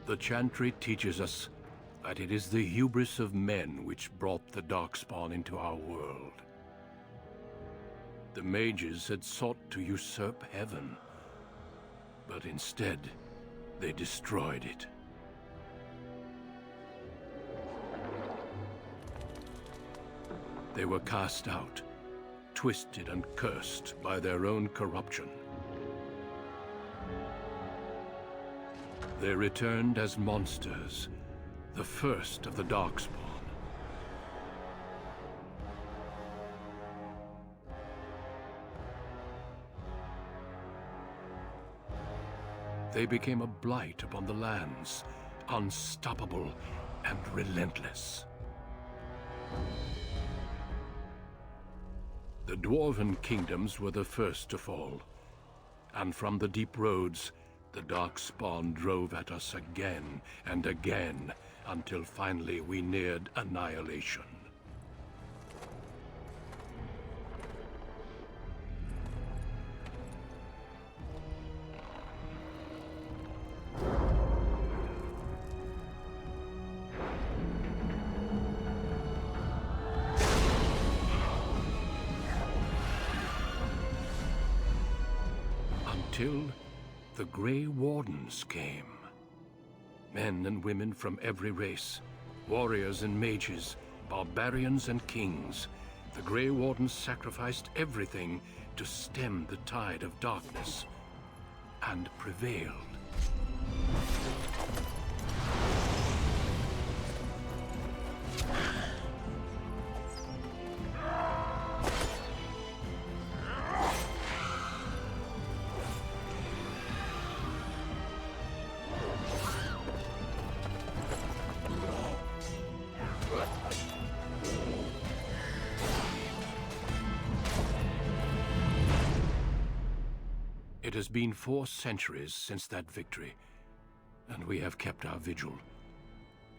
The chantry teaches us that it is the hubris of men which brought the Darkspawn into our world. The Mages had sought to usurp heaven, but instead, they destroyed it. They were cast out, twisted and cursed by their own corruption. They returned as monsters, the first of the Darkspawn. They became a blight upon the lands, unstoppable and relentless. The Dwarven kingdoms were the first to fall, and from the deep roads, the Darkspawn drove at us again and again, until finally we neared annihilation. Until the Grey Wardens came. Men and women from every race, warriors and mages, barbarians and kings. The Grey Wardens sacrificed everything to stem the tide of darkness, and prevailed. It has been 4 centuries since that victory, and we have kept our vigil.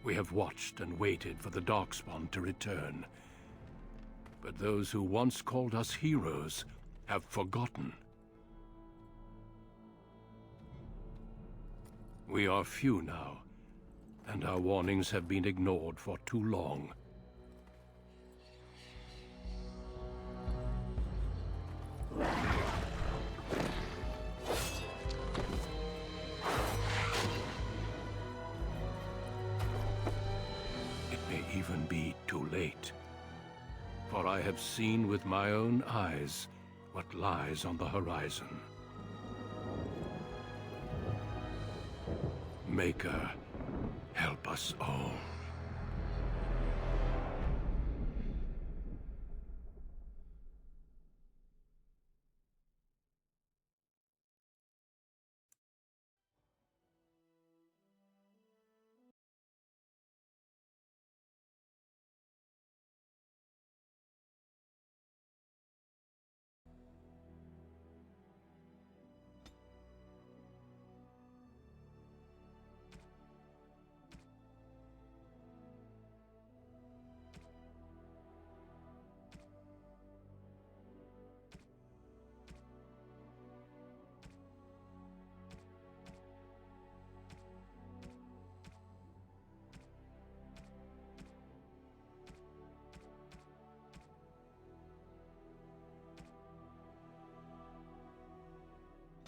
We have watched and waited for the Darkspawn to return. But those who once called us heroes have forgotten. We are few now, and our warnings have been ignored for too long. Even be too late. For I have seen with my own eyes what lies on the horizon. Maker, help us all.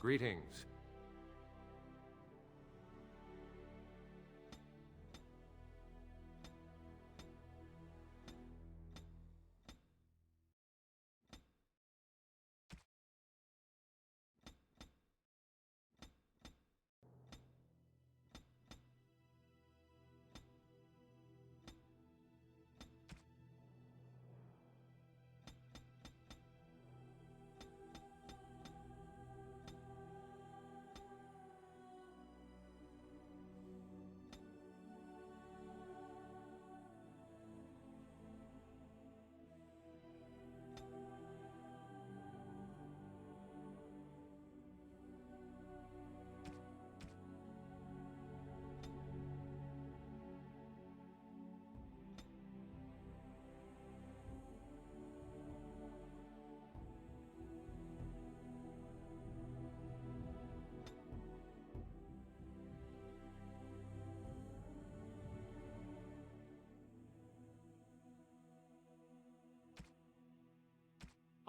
Greetings.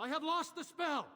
I have lost the spell!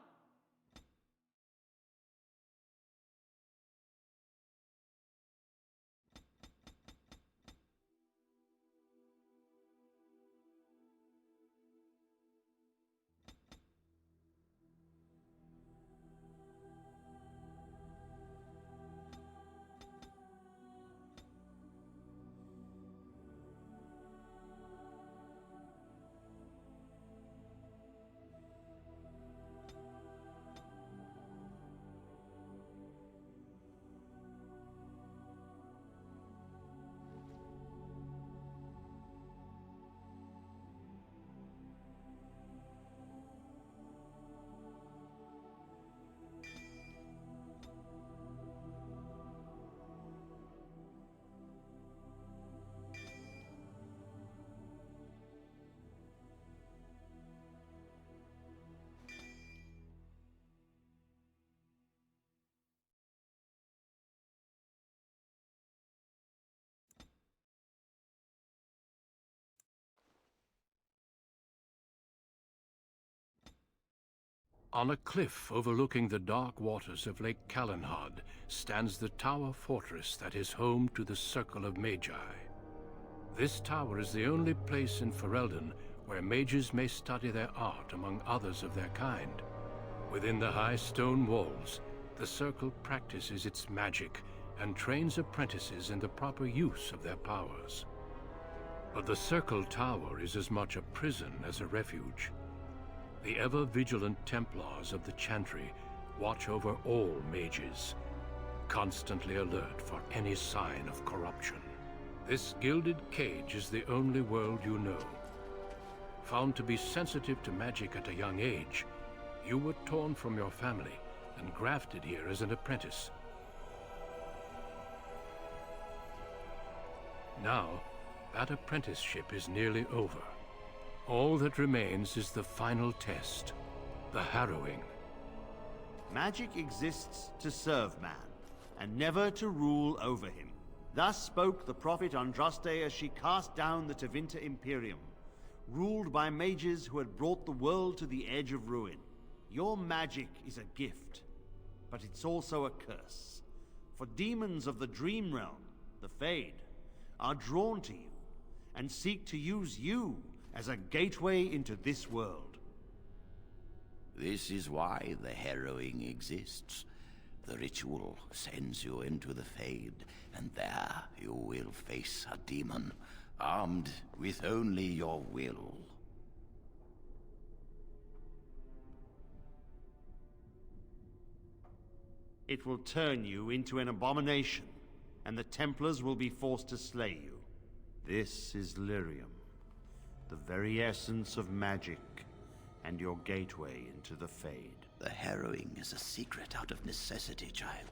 On a cliff overlooking the dark waters of Lake Calenhad stands the tower fortress that is home to the Circle of Magi. This tower is the only place in Ferelden where mages may study their art among others of their kind. Within the high stone walls, the Circle practices its magic and trains apprentices in the proper use of their powers. But the Circle Tower is as much a prison as a refuge. The ever-vigilant Templars of the Chantry watch over all mages, constantly alert for any sign of corruption. This gilded cage is the only world you know. Found to be sensitive to magic at a young age, you were torn from your family and grafted here as an apprentice. Now, that apprenticeship is nearly over. All that remains is the final test, the harrowing. Magic exists to serve man, and never to rule over him. Thus spoke the prophet Andraste as she cast down the Tevinter Imperium, ruled by mages who had brought the world to the edge of ruin. Your magic is a gift, but it's also a curse. For demons of the Dream Realm, the Fade, are drawn to you, and seek to use you as a gateway into this world. This is why the harrowing exists. The ritual sends you into the Fade, and there you will face a demon, armed with only your will. It will turn you into an abomination, and the Templars will be forced to slay you. This is Lyrium, the very essence of magic, and your gateway into the Fade. The harrowing is a secret out of necessity, child.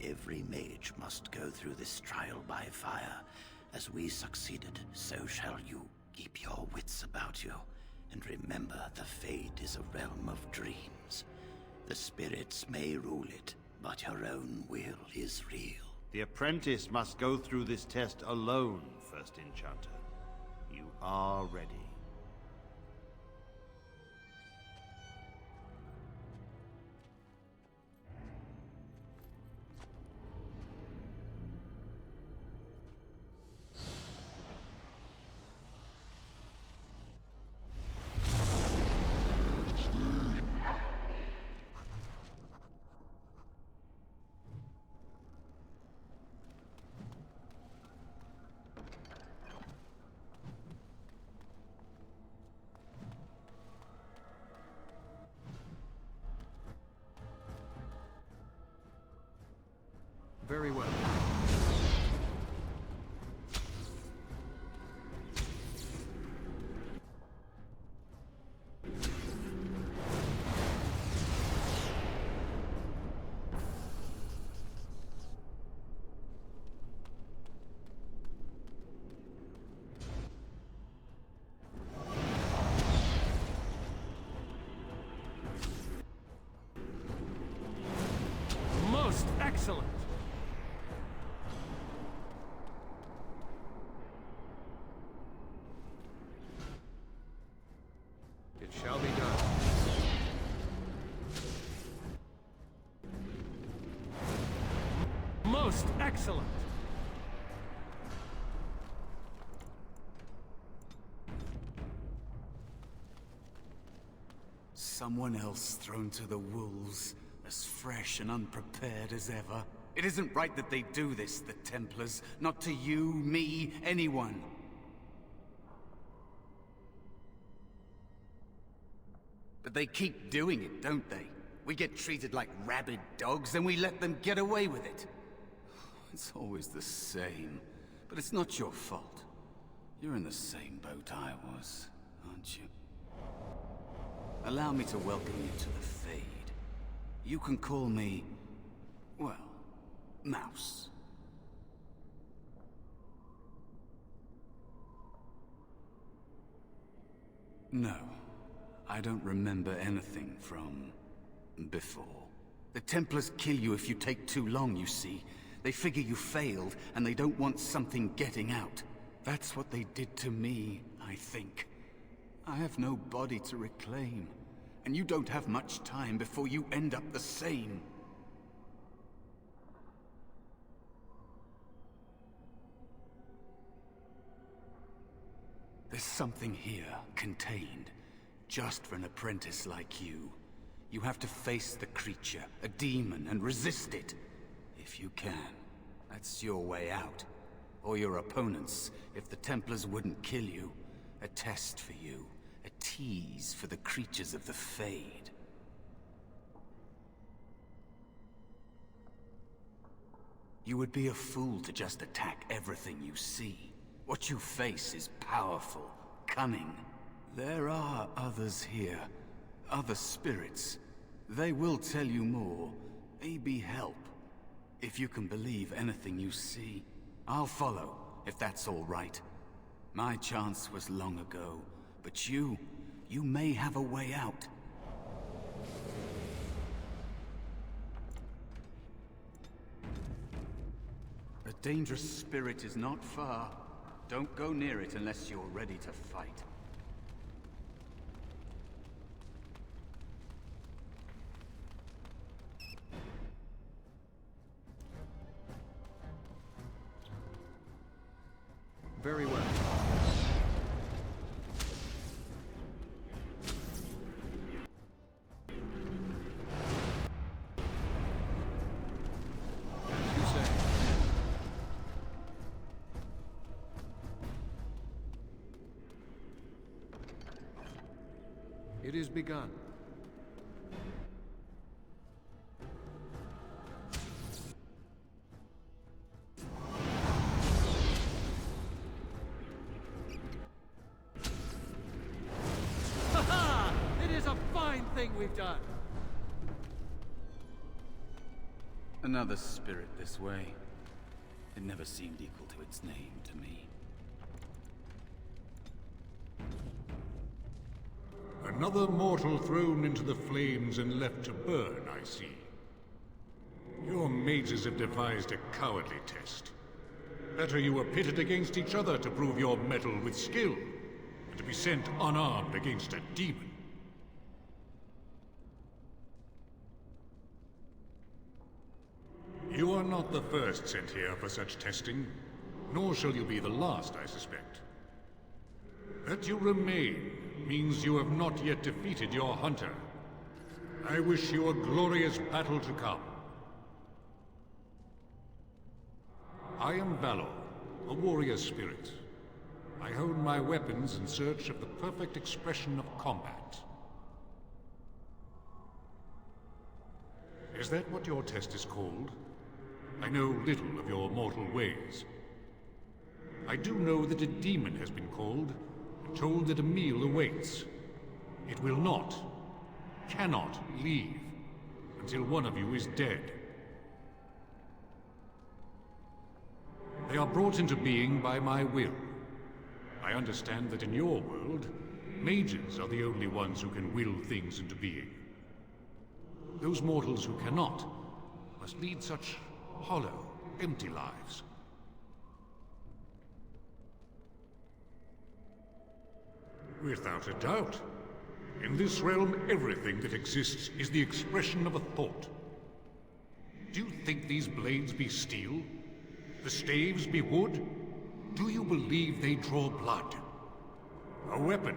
Every mage must go through this trial by fire. As we succeeded, so shall you. Keep your wits about you, and remember the Fade is a realm of dreams. The spirits may rule it, but your own will is real. The apprentice must go through this test alone, First Enchanter. You are ready. Very well. Most excellent! It shall be done. Most excellent! Someone else thrown to the wolves, as fresh and unprepared as ever. It isn't right that they do this, the Templars. Not to you, me, anyone. But they keep doing it, don't they? We get treated like rabid dogs, and we let them get away with it. It's always the same. But it's not your fault. You're in the same boat I was, aren't you? Allow me to welcome you to the Fade. You can call me, well, Mouse. No, I don't remember anything from before. The Templars kill you if you take too long, you see. They figure you failed, and they don't want something getting out. That's what they did to me, I think. I have no body to reclaim, and you don't have much time before you end up the same. There's something here, contained, just for an apprentice like you. You have to face the creature, a demon, and resist it. If you can. That's your way out. Or your opponents, if the Templars wouldn't kill you. A test for you. A tease for the creatures of the Fade. You would be a fool to just attack everything you see. What you face is powerful, cunning. There are others here. Other spirits. They will tell you more. Maybe help. If you can believe anything you see. I'll follow, if that's all right. My chance was long ago, but you may have a way out. A dangerous spirit is not far. Don't go near it unless you're ready to fight. Very well. As you say. It is begun. Thing we've done. Another spirit this way. It never seemed equal to its name to me. Another mortal thrown into the flames and left to burn, I see. Your mages have devised a cowardly test. Better you were pitted against each other to prove your mettle with skill, and to be sent unarmed against a demon. You are not the first sent here for such testing, nor shall you be the last, I suspect. That you remain means you have not yet defeated your hunter. I wish you a glorious battle to come. I am Valor, a warrior spirit. I hone my weapons in search of the perfect expression of combat. Is that what your test is called? I know little of your mortal ways. I do know that a demon has been called, and told that a meal awaits. It will not, cannot leave, until one of you is dead. They are brought into being by my will. I understand that in your world, mages are the only ones who can will things into being. Those mortals who cannot must lead such hollow, empty lives. Without a doubt. In this realm, everything that exists is the expression of a thought. Do you think these blades be steel? The staves be wood? Do you believe they draw blood? A weapon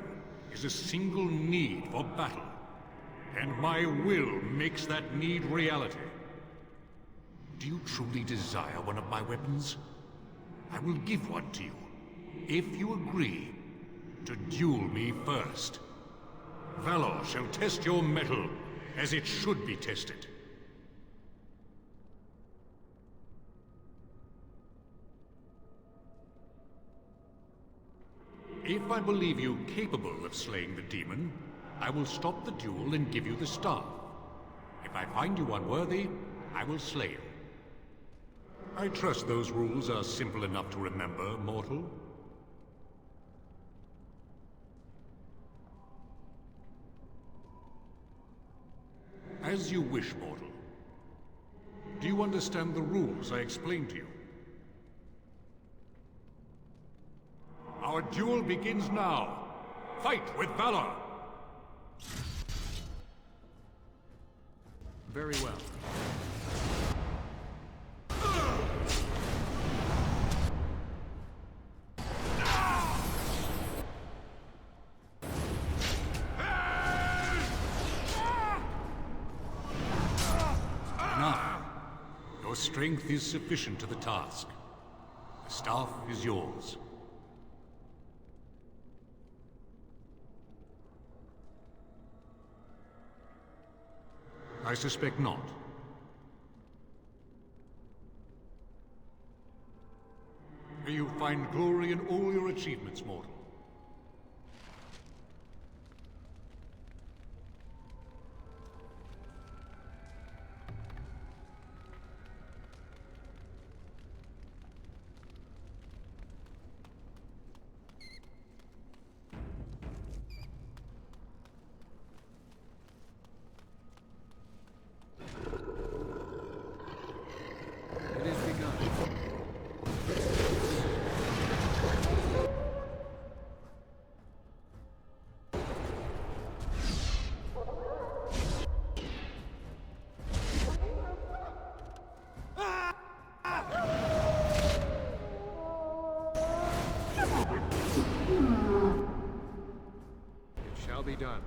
is a single need for battle, and my will makes that need reality. Do you truly desire one of my weapons? I will give one to you, if you agree to duel me first. Valor shall test your mettle as it should be tested. If I believe you capable of slaying the demon, I will stop the duel and give you the staff. If I find you unworthy, I will slay you. I trust those rules are simple enough to remember, mortal. As you wish, mortal. Do you understand the rules I explained to you? Our duel begins now. Fight with valor! Very well. Enough. Your strength is sufficient to the task. The staff is yours. I suspect not. May you find glory in all your achievements, mortal. It is begun. It shall be done.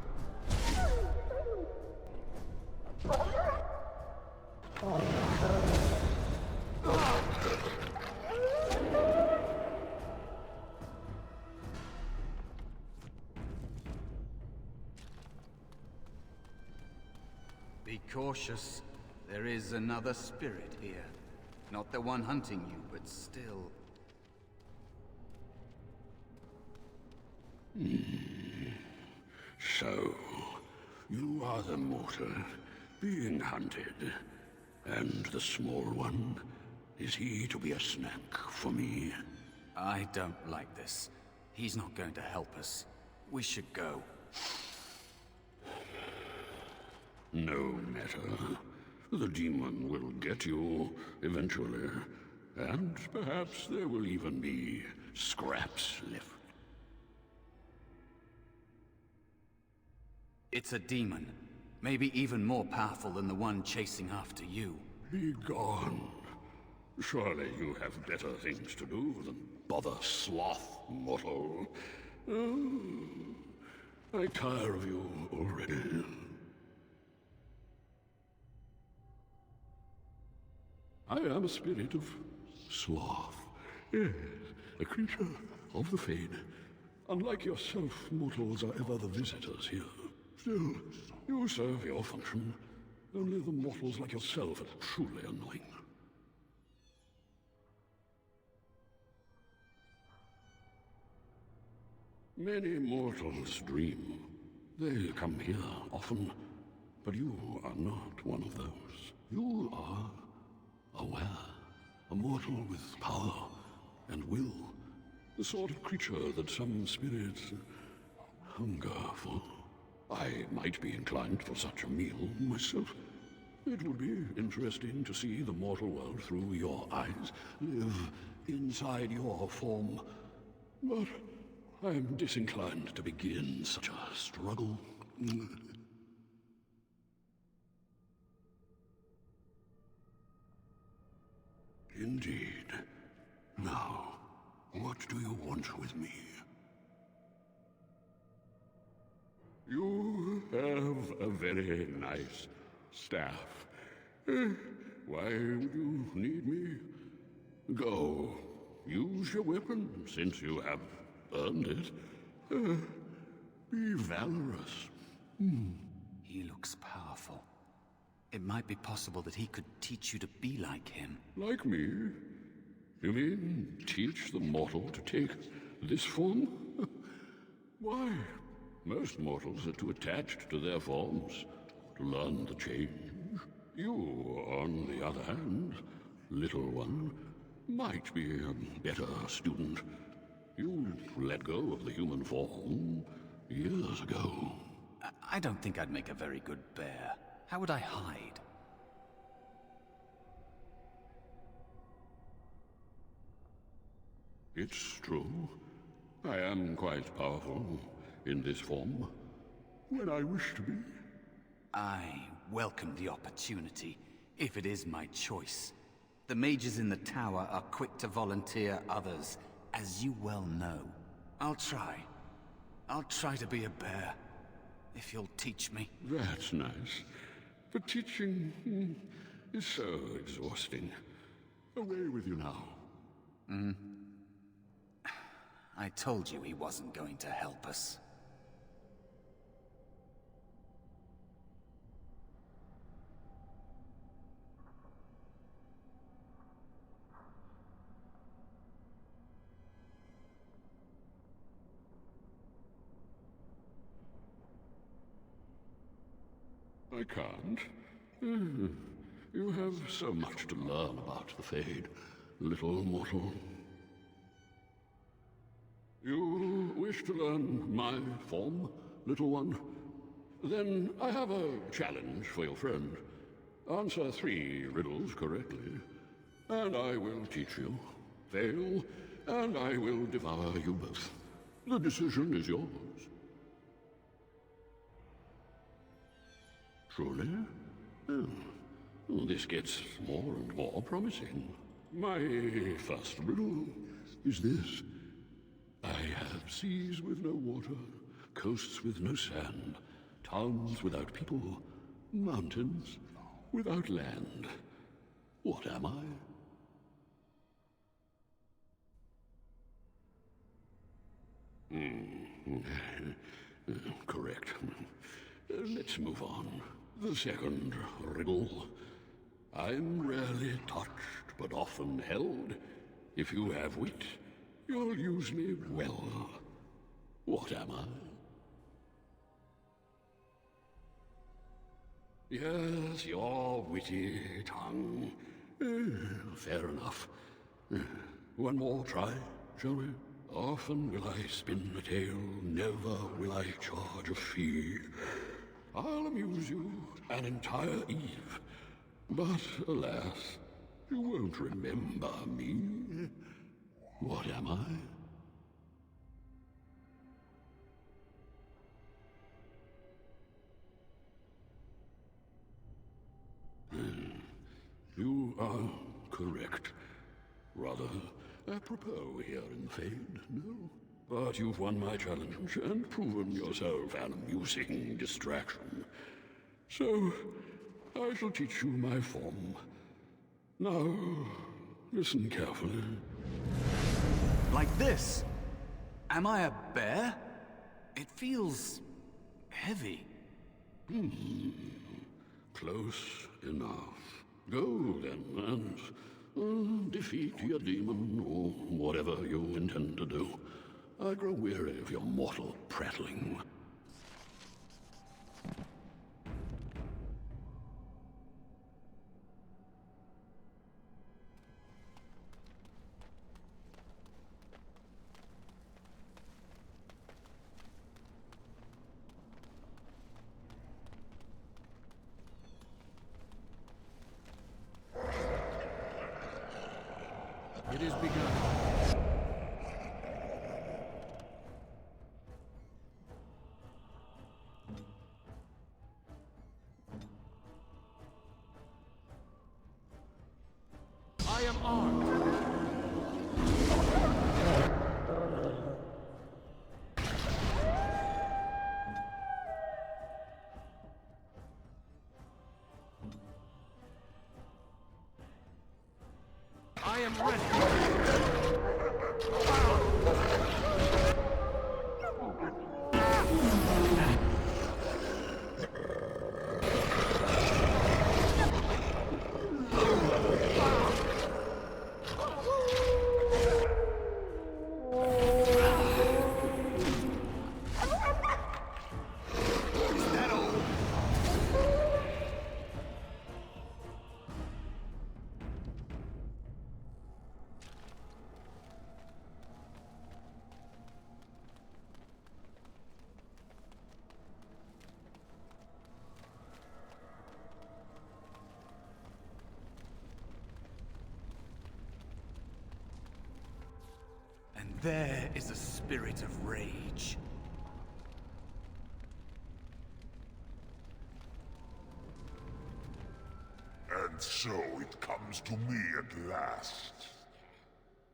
Be cautious. There is another spirit here. Not the one hunting you, but still. So, you are the mortal being hunted. And the small one, is he to be a snack for me? I don't like this. He's not going to help us. We should go. No matter. The demon will get you eventually. And perhaps there will even be scraps left. It's a demon. Maybe even more powerful than the one chasing after you. Be gone. Surely you have better things to do than bother sloth, mortal. Oh, I tire of you already. I am a spirit of sloth. Yes, a creature of the Fade. Unlike yourself, mortals are ever the visitors here. Still, you serve your function. Only the mortals like yourself are truly annoying. Many mortals dream. They come here often, but you are not one of those. You are aware, a mortal with power and will, the sort of creature that some spirits hunger for. I might be inclined for such a meal myself. It would be interesting to see the mortal world through your eyes, live inside your form. But I am disinclined to begin such a struggle. Indeed. Now, what do you want with me? You have a very nice staff. Why would you need me? Go. Use your weapon, since you have earned it. Be valorous. He looks powerful. It might be possible that he could teach you to be like him. Like me? You mean teach the mortal to take this form? Why? Most mortals are too attached to their forms to learn the change. You, on the other hand, little one, might be a better student. You let go of the human form years ago. I don't think I'd make a very good bear. How would I hide? It's true. I am quite powerful in this form, when I wish to be. I welcome the opportunity, if it is my choice. The mages in the tower are quick to volunteer others, as you well know. I'll try. I'll try to be a bear, if you'll teach me. That's nice. But teaching is so exhausting. Away with you now. I told you he wasn't going to help us. I can't. You have so much to learn about the Fade, little mortal. You wish to learn my form, little one? Then I have a challenge for your friend. Answer 3 riddles correctly, and I will teach you. Fail, and I will devour you both. The decision is yours. Truly? Oh, this gets more and more promising. My first riddle is this. I have seas with no water, coasts with no sand, towns without people, mountains without land. What am I? Correct. Let's move on. The second riddle. I'm rarely touched, but often held. If you have wit, you'll use me well. What am I? Yes, your witty tongue. Fair enough. One more try, shall we? Often will I spin a tale, never will I charge a fee. I'll amuse you an entire eve, but alas, you won't remember me. What am I? You are correct. Rather apropos here in Fade, no? But you've won my challenge and proven yourself an amusing distraction. So, I shall teach you my form. Now, listen carefully. Like this? Am I a bear? It feels heavy. Close enough. Go then, and defeat your demon, or whatever you intend to do. I grow weary of your mortal prattling. It is begun. I am armed. I am ready. And there is a spirit of rage. And so it comes to me at last.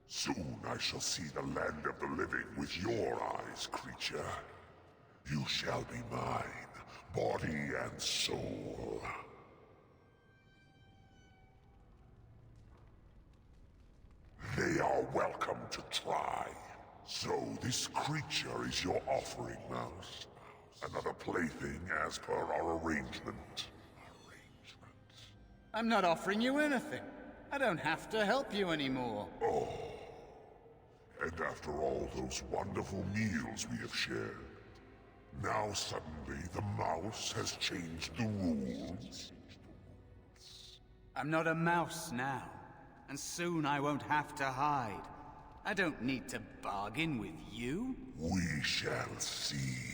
Soon I shall see the land of the living with your eyes, creature. You shall be mine, body and soul. They are welcome to try. So this creature is your offering, Mouse. Another plaything as per our arrangement. I'm not offering you anything. I don't have to help you anymore. Oh. And after all those wonderful meals we have shared, now suddenly the mouse has changed the rules? I'm not a mouse now, and soon I won't have to hide. I don't need to bargain with you. We shall see.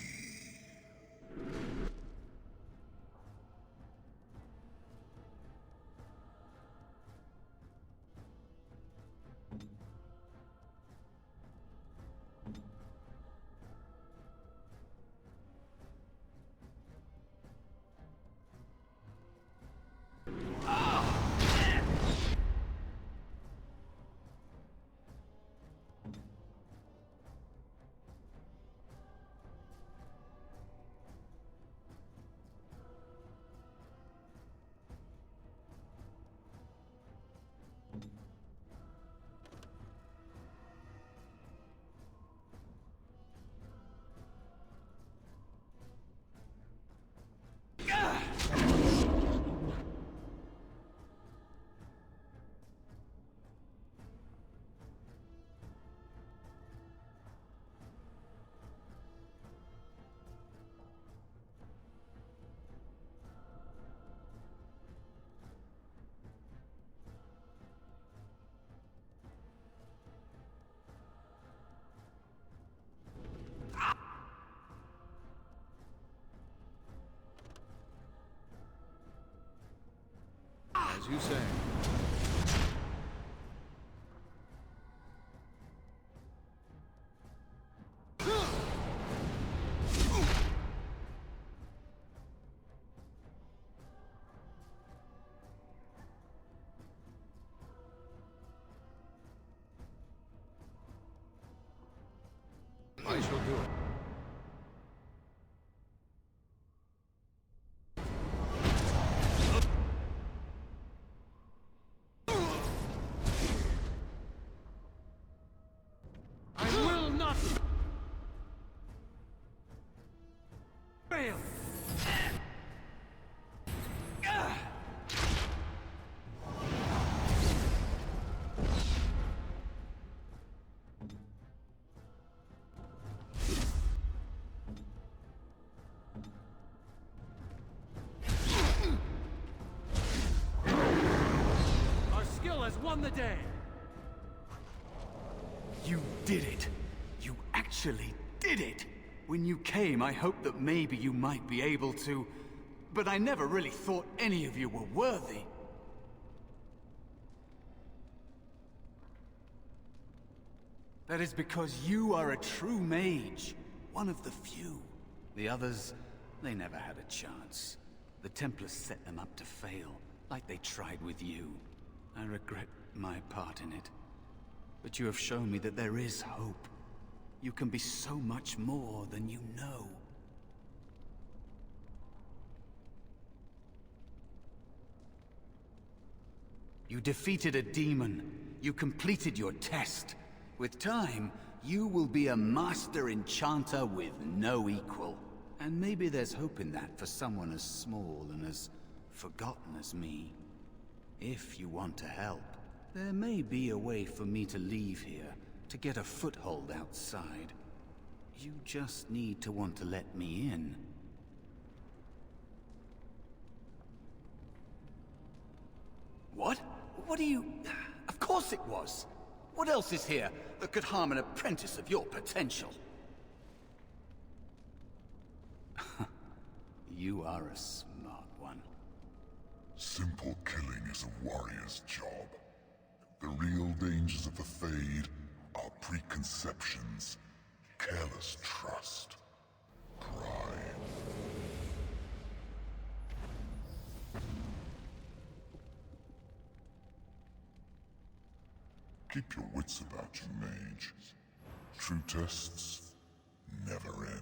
As you say. I shall do it. I will not fail. Our skill has won the day. You did it! You actually did it! When you came, I hoped that maybe you might be able to... But I never really thought any of you were worthy. That is because you are a true mage. One of the few. The others, they never had a chance. The Templars set them up to fail, like they tried with you. I regret my part in it. But you have shown me that there is hope. You can be so much more than you know. You defeated a demon. You completed your test. With time, you will be a master enchanter with no equal. And maybe there's hope in that for someone as small and as forgotten as me. If you want to help, there may be a way for me to leave here, to get a foothold outside. You just need to want to let me in. What? What do you... Of course it was! What else is here that could harm an apprentice of your potential? You are a smart one. Simple killing is a warrior's job. The real dangers of the Fade are preconceptions, careless trust, pride. Keep your wits about you, Mage. True tests never end.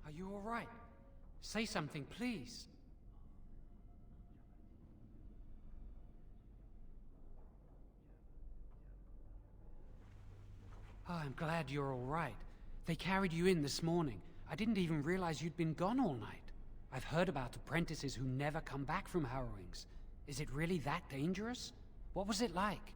Are you all right? Say something, please. Oh, I'm glad you're all right. They carried you in this morning. I didn't even realize you'd been gone all night. I've heard about apprentices who never come back from harrowings. Is it really that dangerous? What was it like?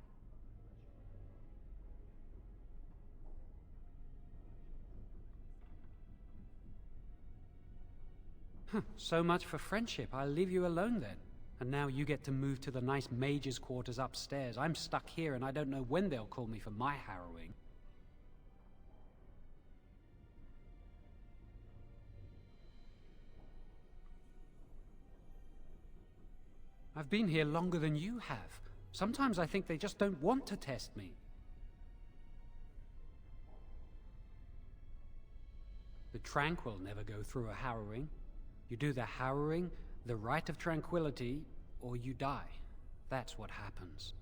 So much for friendship. I'll leave you alone then. And now you get to move to the nice mage's quarters upstairs. I'm stuck here and I don't know when they'll call me for my harrowing. I've been here longer than you have. Sometimes I think they just don't want to test me. The Tranquil never go through a harrowing. You do the harrowing, the rite of tranquility, or you die. That's what happens.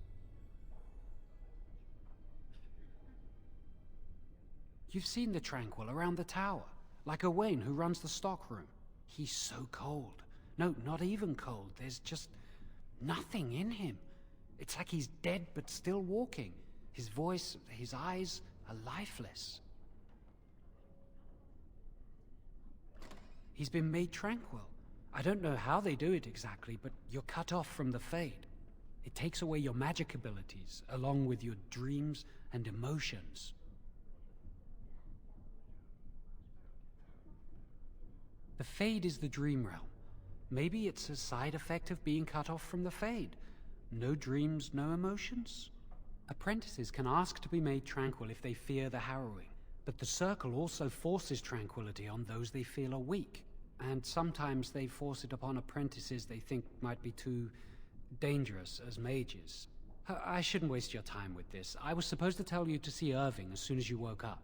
You've seen the Tranquil around the tower, like Owain who runs the stockroom. He's so cold. No, not even cold. There's just nothing in him. It's like he's dead but still walking. His voice, his eyes are lifeless. He's been made tranquil. I don't know how they do it exactly, but you're cut off from the Fade. It takes away your magic abilities, along with your dreams and emotions. The Fade is the dream realm. Maybe it's a side effect of being cut off from the Fade. No dreams, no emotions? Apprentices can ask to be made tranquil if they fear the harrowing. But the Circle also forces tranquility on those they feel are weak. And sometimes they force it upon apprentices they think might be too dangerous as mages. I shouldn't waste your time with this. I was supposed to tell you to see Irving as soon as you woke up.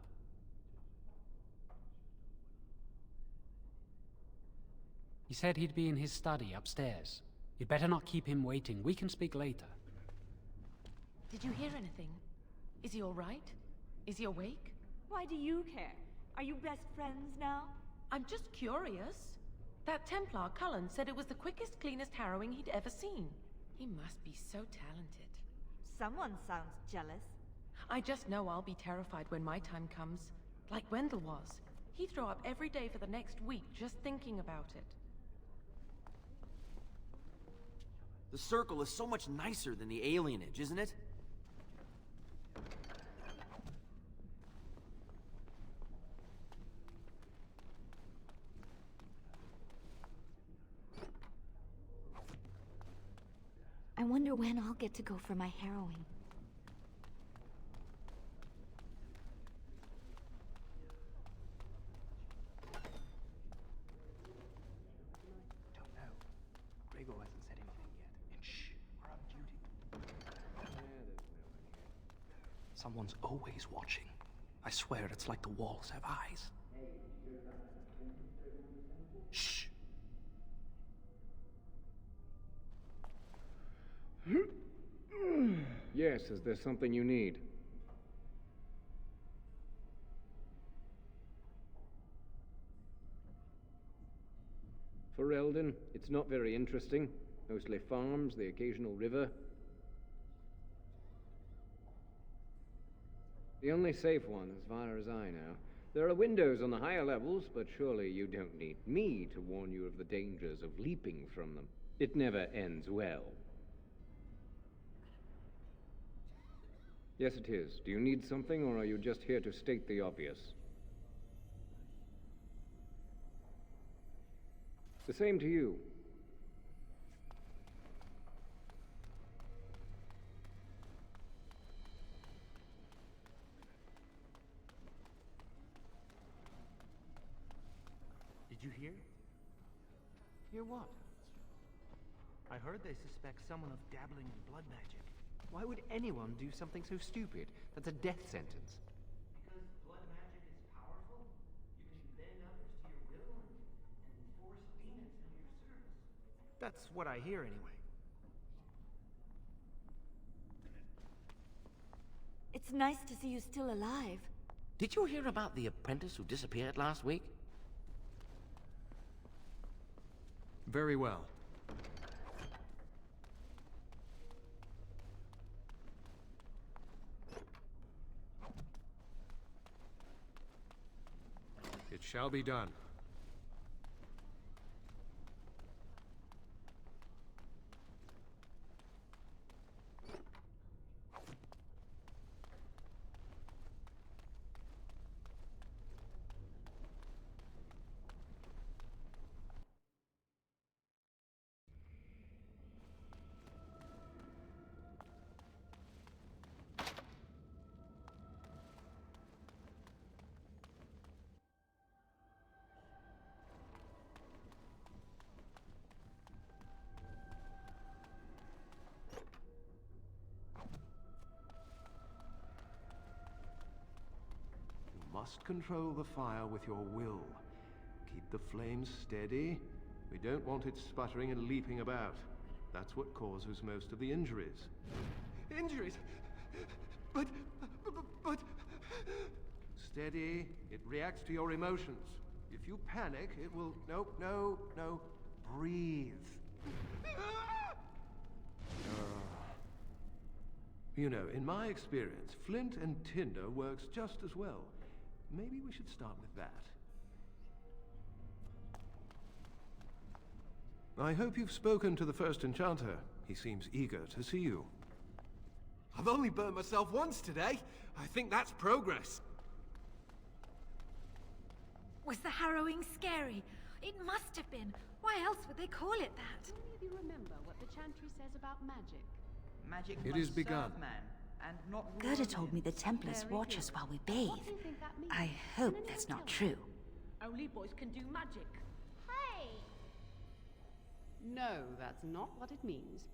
He said he'd be in his study upstairs. You'd better not keep him waiting. We can speak later. Did you hear anything? Is he all right? Is he awake? Why do you care? Are you best friends now? I'm just curious. That Templar, Cullen, said it was the quickest, cleanest harrowing he'd ever seen. He must be so talented. Someone sounds jealous. I just know I'll be terrified when my time comes. Like Wendell was. He'd throw up every day for the next week just thinking about it. The Circle is so much nicer than the alienage, isn't it? I wonder when I'll get to go for my harrowing. Don't know. Gregor hasn't said anything yet. And shh, we're on duty. Someone's always watching. I swear it's like the walls have eyes. Shh! Yes, is there something you need? For Eldon, it's not very interesting. Mostly farms, the occasional river. The only safe one, as far as I know. There are windows on the higher levels, but surely you don't need me to warn you of the dangers of leaping from them. It never ends well. Yes, it is. Do you need something, or are you just here to state the obvious? The same to you. Did you hear? Hear what? I heard they suspect someone of dabbling in blood magic. Why would anyone do something so stupid? That's a death sentence. Because blood magic is powerful? You can bend others to your will and force demons into your service. That's what I hear anyway. It's nice to see you still alive. Did you hear about the apprentice who disappeared last week? Very well. It shall be done. Must control the fire with your will. Keep the flames steady. We don't want it sputtering and leaping about. That's what causes most of the injuries. Injuries? But... Steady. It reacts to your emotions. If you panic, it will... No. Breathe. You know, in my experience, flint and tinder works just as well. Maybe we should start with that. I hope you've spoken to the first enchanter. He seems eager to see you. I've only burnt myself once today. I think that's progress. Was the harrowing scary? It must have been. Why else would they call it that? Do any of you remember what the chantry says about magic? Magic It must is begun. serve man, and not rule Gerda over told him. me the Templars Very watch good. us while we bathe. What do you think that means? I hope Can that's anyone not tell me? true. Only boys can do magic. Hey! No, that's not what it means.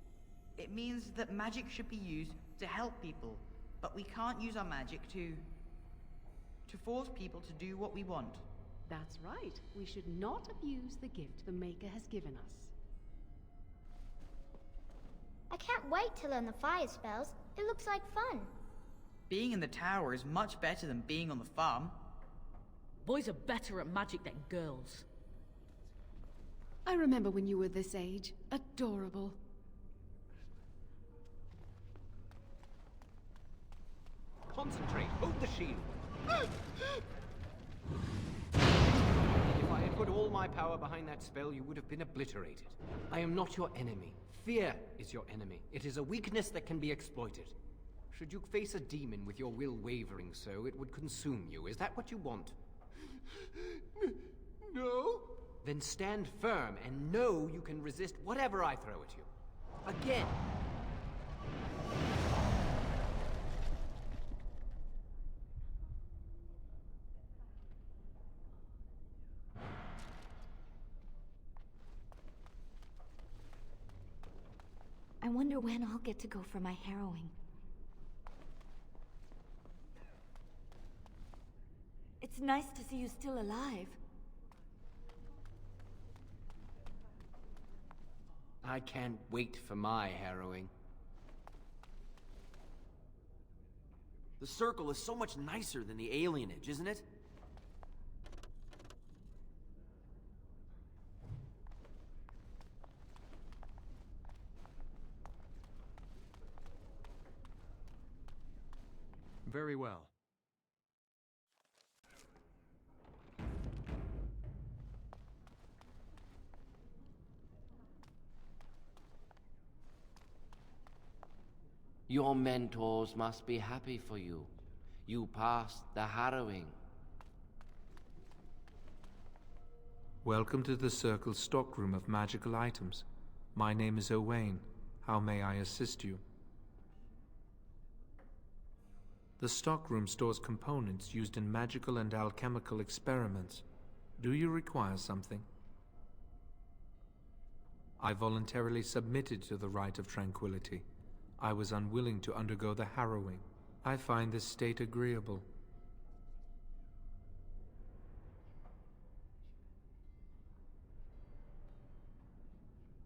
It means that magic should be used to help people, but we can't use our magic to force people to do what we want. That's right. We should not abuse the gift the Maker has given us. I can't wait to learn the fire spells. It looks like fun. Being in the tower is much better than being on the farm. Boys are better at magic than girls. I remember when you were this age. Adorable. Concentrate. Hold the shield. If I had put all my power behind that spell, you would have been obliterated. I am not your enemy. Fear is your enemy. It is a weakness that can be exploited. Should you face a demon with your will wavering so, it would consume you. Is that what you want? No. Then stand firm and know you can resist whatever I throw at you. Again. I wonder when I'll get to go for my harrowing. It's nice to see you still alive. I can't wait for my harrowing. The Circle is so much nicer than the alienage, isn't it? Very well. Your mentors must be happy for you. You passed the harrowing. Welcome to the Circle's stockroom of magical items. My name is Owain. How may I assist you? The stockroom stores components used in magical and alchemical experiments. Do you require something? I voluntarily submitted to the rite of tranquility. I was unwilling to undergo the harrowing. I find this state agreeable.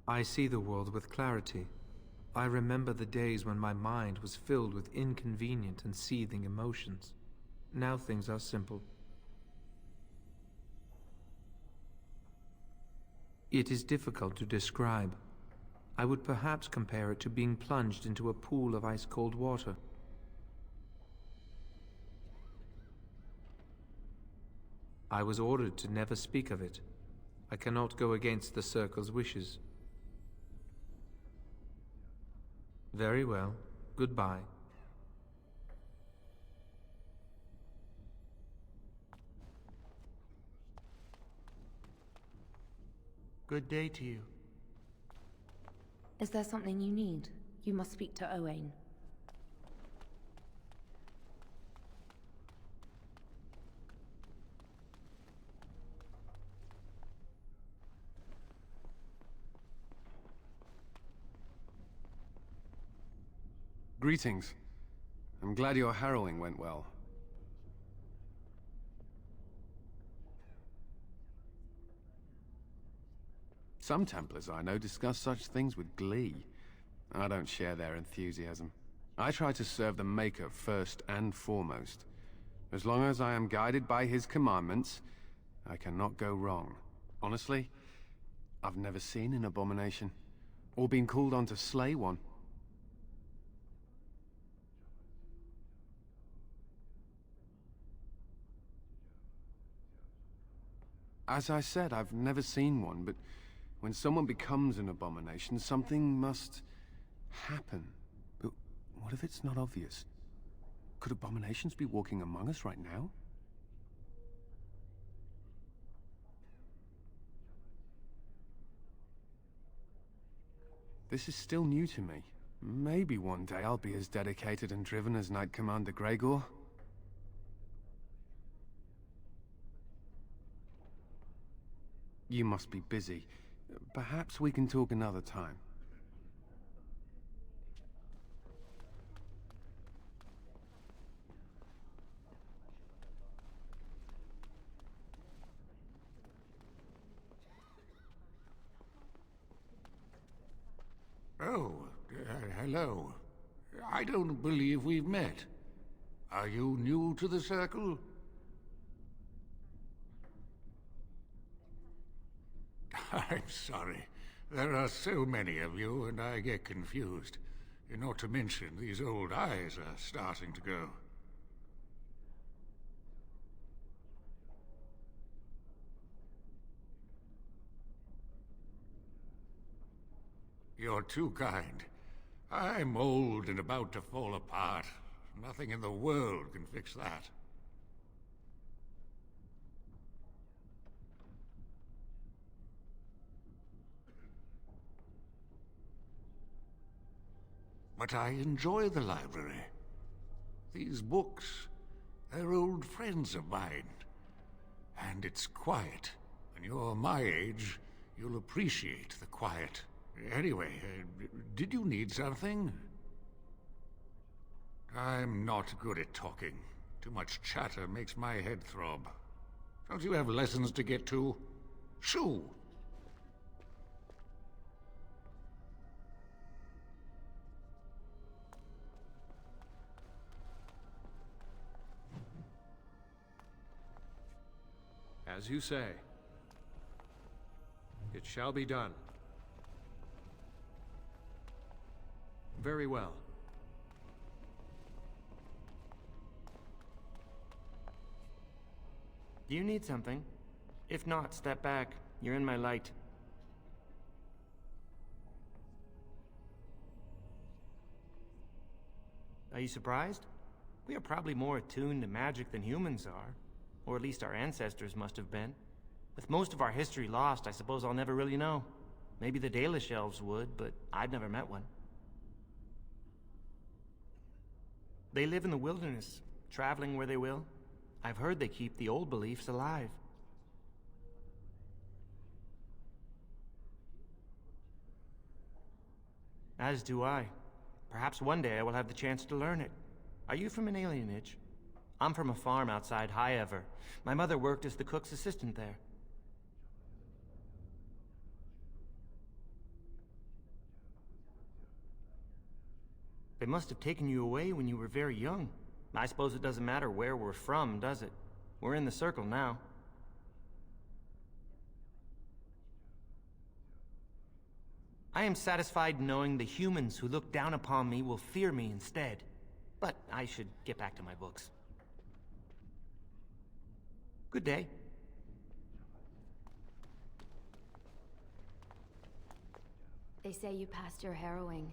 I see the world with clarity. I remember the days when my mind was filled with inconvenient and seething emotions. Now things are simple. It is difficult to describe. I would perhaps compare it to being plunged into a pool of ice-cold water. I was ordered to never speak of it. I cannot go against the Circle's wishes. Very well. Goodbye. Good day to you. Is there something you need? You must speak to Owain. Greetings. I'm glad your harrowing went well. Some Templars I know discuss such things with glee. I don't share their enthusiasm. I try to serve the Maker first and foremost. As long as I am guided by his commandments, I cannot go wrong. Honestly, I've never seen an abomination, or been called on to slay one. As I said, I've never seen one, but when someone becomes an abomination, something must happen. But what if it's not obvious? Could abominations be walking among us right now? This is still new to me. Maybe one day I'll be as dedicated and driven as Knight Commander Gregor. You must be busy. Perhaps we can talk another time. Oh, hello. I don't believe we've met. Are you new to the Circle? I'm sorry. There are so many of you, and I get confused. Not to mention, these old eyes are starting to go. You're too kind. I'm old and about to fall apart. Nothing in the world can fix that. But I enjoy the library. These books, they're old friends of mine. And it's quiet. When you're my age, you'll appreciate the quiet. Anyway, did you need something? I'm not good at talking. Too much chatter makes my head throb. Don't you have lessons to get to? Shoo! As you say. It shall be done. Very well. Do you need something? If not, step back. You're in my light. Are you surprised? We are probably more attuned to magic than humans are. Or at least our ancestors must have been. With most of our history lost, I suppose I'll never really know. Maybe the Dalish elves would, but I've never met one. They live in the wilderness, traveling where they will. I've heard they keep the old beliefs alive. As do I. Perhaps one day I will have the chance to learn it. Are you from an alienage? I'm from a farm outside Highever. My mother worked as the cook's assistant there. They must have taken you away when you were very young. I suppose it doesn't matter where we're from, does it? We're in the circle now. I am satisfied knowing the humans who look down upon me will fear me instead. But I should get back to my books. Good day. They say you passed your harrowing.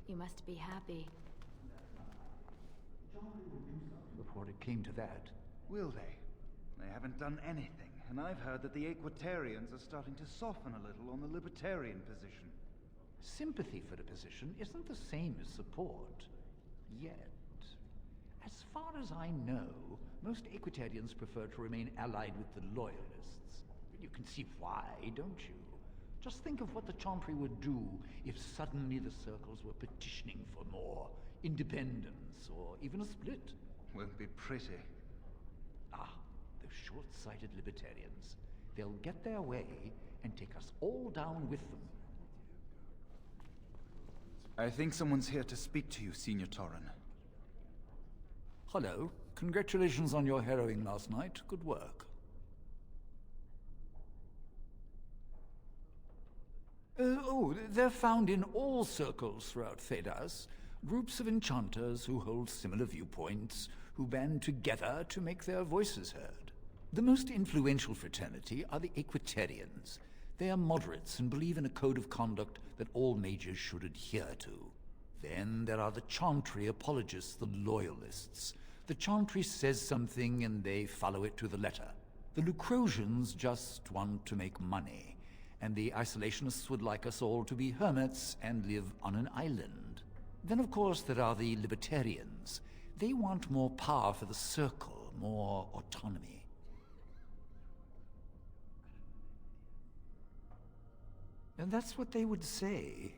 You must be happy. Before it came to that. Will they? They haven't done anything, and I've heard that the Equitarians are starting to soften a little on the Libertarian position. Sympathy for the position isn't the same as support. Yet. As far as I know, most Equitarians prefer to remain allied with the Loyalists. You can see why, don't you? Just think of what the Chantry would do if suddenly the Circles were petitioning for more independence, or even a split. Won't be pretty. Ah, those short-sighted Libertarians. They'll get their way and take us all down with them. I think someone's here to speak to you, Senior Torren. Hello. Congratulations on your harrowing last night. Good work. They're found in all circles throughout Thedas. Groups of enchanters who hold similar viewpoints, who band together to make their voices heard. The most influential fraternity are the Equitarians. They are moderates and believe in a code of conduct that all mages should adhere to. Then there are the Chantry apologists, the Loyalists. The Chantry says something and they follow it to the letter. The Lucrosians just want to make money, and the Isolationists would like us all to be hermits and live on an island. Then of course there are the Libertarians. They want more power for the Circle, more autonomy. And that's what they would say.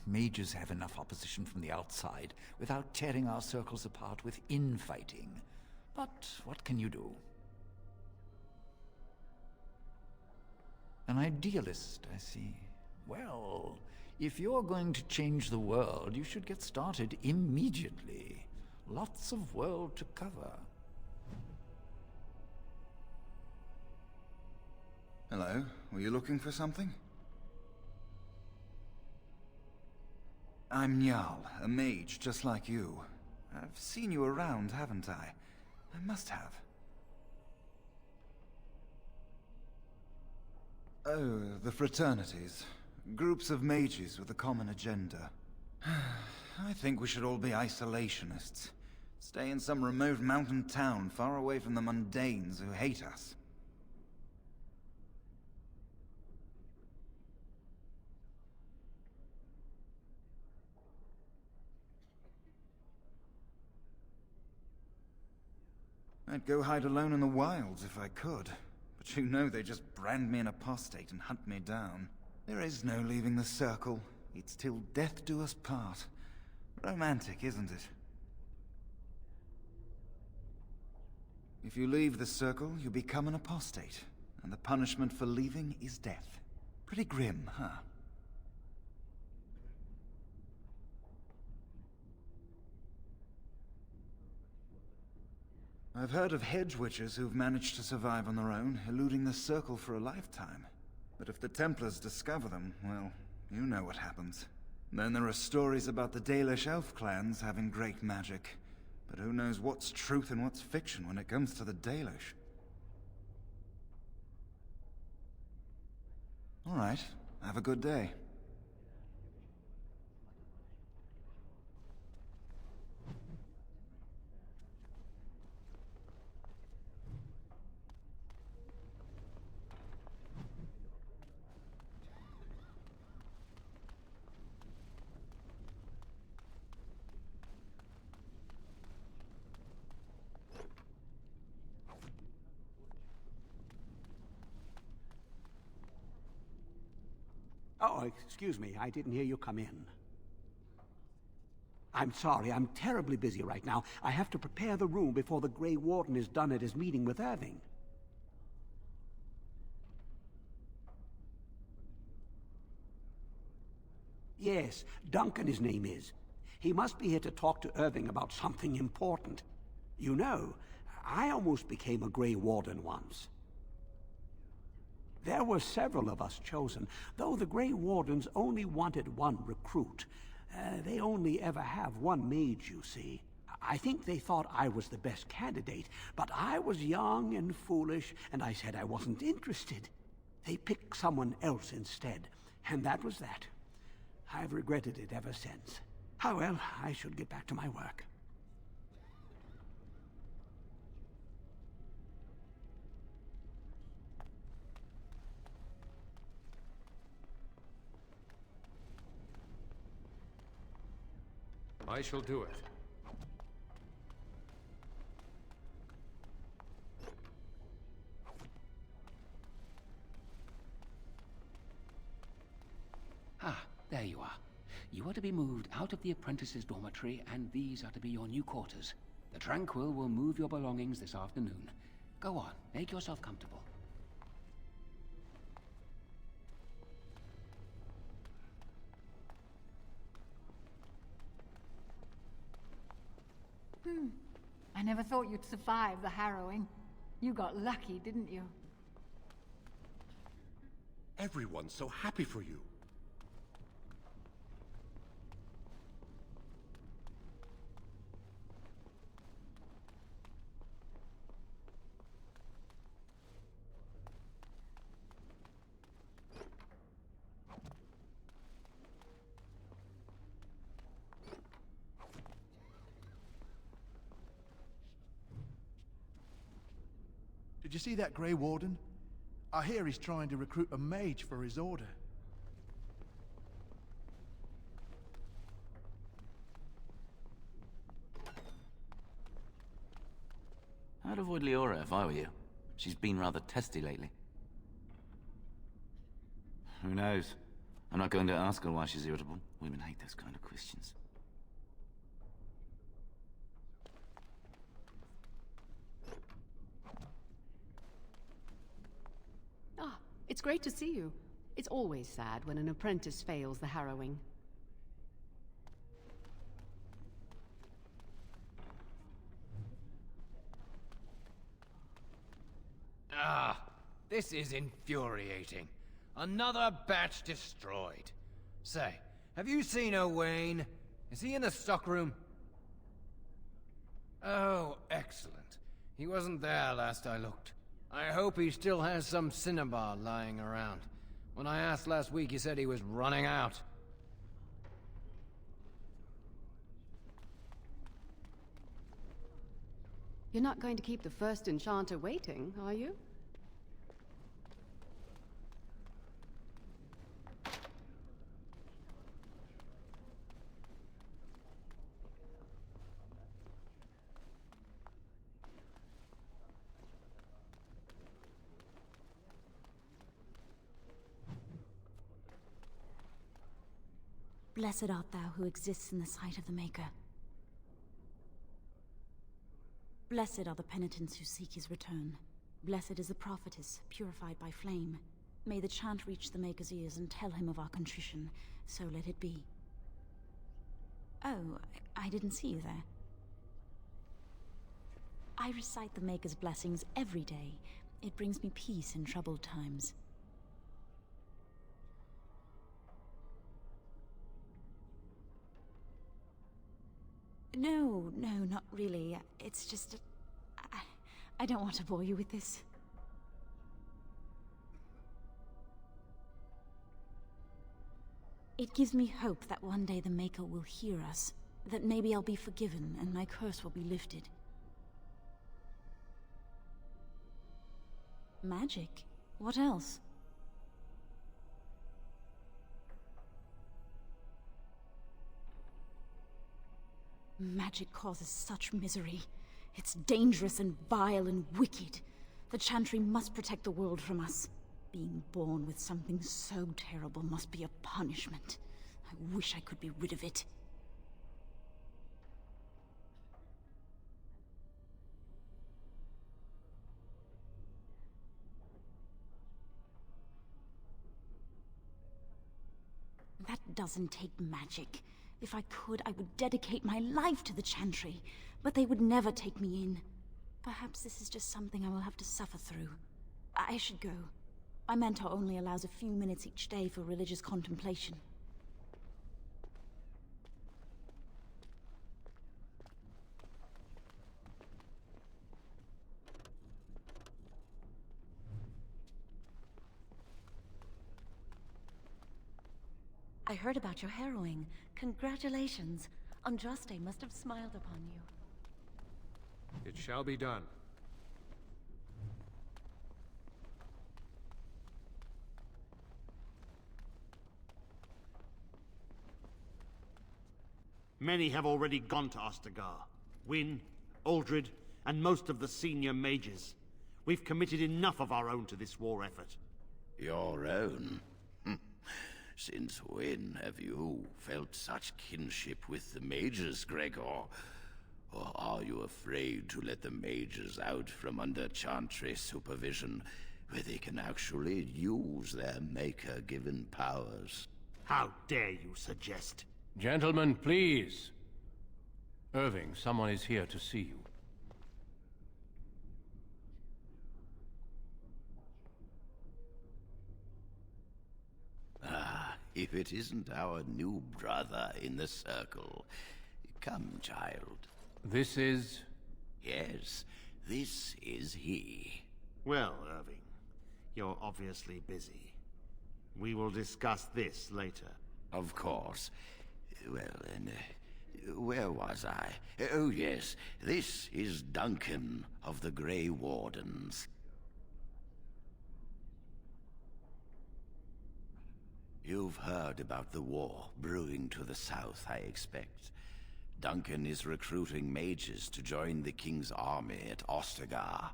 Mages have enough opposition from the outside without tearing our circles apart with infighting. But what can you do? An idealist, I see. Well, if you're going to change the world, you should get started immediately. Lots of world to cover. Hello, were you looking for something? I'm Njal, a mage just like you. I've seen you around, haven't I? I must have. Oh, the fraternities. Groups of mages with a common agenda. I think we should all be isolationists. Stay in some remote mountain town far away from the mundanes who hate us. I'd go hide alone in the wilds if I could. But you know they just brand me an apostate and hunt me down. There is no leaving the Circle. It's till death do us part. Romantic, isn't it? If you leave the circle, you become an apostate, and the punishment for leaving is death. Pretty grim, huh? I've heard of hedge witches who've managed to survive on their own, eluding the circle for a lifetime. But if the Templars discover them, well, you know what happens. Then there are stories about the Dalish elf clans having great magic. But who knows what's truth and what's fiction when it comes to the Dalish? All right, have a good day. Oh, excuse me, I didn't hear you come in. I'm sorry, I'm terribly busy right now. I have to prepare the room before the Grey Warden is done at his meeting with Irving. Yes, Duncan his name is. He must be here to talk to Irving about something important. You know, I almost became a Grey Warden once. There were several of us chosen, though the Grey Wardens only wanted one recruit. They only ever have one mage, you see. I think they thought I was the best candidate, but I was young and foolish, and I said I wasn't interested. They picked someone else instead, and that was that. I've regretted it ever since. Oh well, I should get back to my work. I shall do it. Ah, there you are. You are to be moved out of the apprentices' dormitory, and these are to be your new quarters. The Tranquil will move your belongings this afternoon. Go on, make yourself comfortable. I never thought you'd survive the harrowing. You got lucky, didn't you? Everyone's so happy for you. Did you see that Grey Warden? I hear he's trying to recruit a mage for his order. I'd avoid Leora if I were you. She's been rather testy lately. Who knows? I'm not going to ask her why she's irritable. Women hate those kind of questions. Ah, it's great to see you. It's always sad when an apprentice fails the harrowing. Ah, this is infuriating. Another batch destroyed. Say, have you seen Owain? Is he in the stockroom? Oh, excellent. He wasn't there last I looked. I hope he still has some cinnabar lying around. When I asked last week, he said he was running out. You're not going to keep the first enchanter waiting, are you? Blessed art thou who exists in the sight of the Maker. Blessed are the penitents who seek his return. Blessed is the prophetess, purified by flame. May the chant reach the Maker's ears and tell him of our contrition, so let it be. Oh, I didn't see you there. I recite the Maker's blessings every day. It brings me peace in troubled times. No, not really. It's just... I don't want to bore you with this. It gives me hope that one day the Maker will hear us. That maybe I'll be forgiven and my curse will be lifted. Magic? What else? Magic causes such misery. It's dangerous and vile and wicked. The Chantry must protect the world from us. Being born with something so terrible must be a punishment. I wish I could be rid of it. That doesn't take magic. If I could, I would dedicate my life to the Chantry, but they would never take me in. Perhaps this is just something I will have to suffer through. I should go. My mentor only allows a few minutes each day for religious contemplation. I heard about your harrowing. Congratulations. Andraste must have smiled upon you. It shall be done. Many have already gone to Ostagar. Wynne, Aldred, and most of the senior mages. We've committed enough of our own to this war effort. Your own? Since when have you felt such kinship with the mages, Gregor? Or are you afraid to let the mages out from under Chantry supervision, where they can actually use their Maker-given powers? How dare you suggest? Gentlemen, please. Irving, someone is here to see you. If it isn't our new brother in the circle. Come, child. This is... Yes, this is he. Well, Irving, you're obviously busy. We will discuss this later. Of course. Well, then, where was I? Oh, yes, this is Duncan of the Grey Wardens. You've heard about the war brewing to the south, I expect. Duncan is recruiting mages to join the King's army at Ostagar.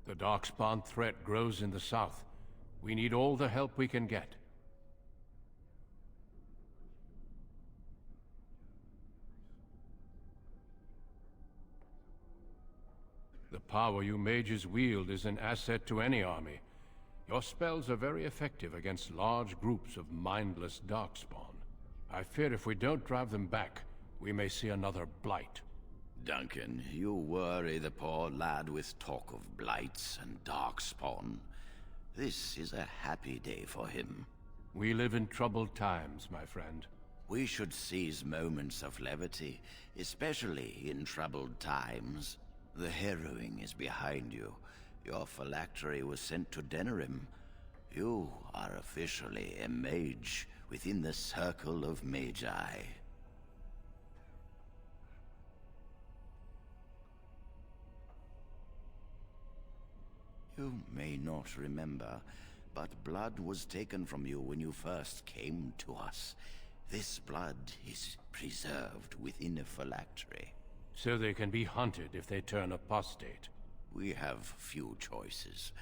The Darkspawn threat grows in the south. We need all the help we can get. The power you mages wield is an asset to any army. Your spells are very effective against large groups of mindless Darkspawn. I fear if we don't drive them back, we may see another blight. Duncan, you worry the poor lad with talk of blights and Darkspawn. This is a happy day for him. We live in troubled times, my friend. We should seize moments of levity, especially in troubled times. The harrowing is behind you. Your phylactery was sent to Denerim. You are officially a mage within the circle of Magi. You may not remember, but blood was taken from you when you first came to us. This blood is preserved within a phylactery. So they can be hunted if they turn apostate. We have few choices.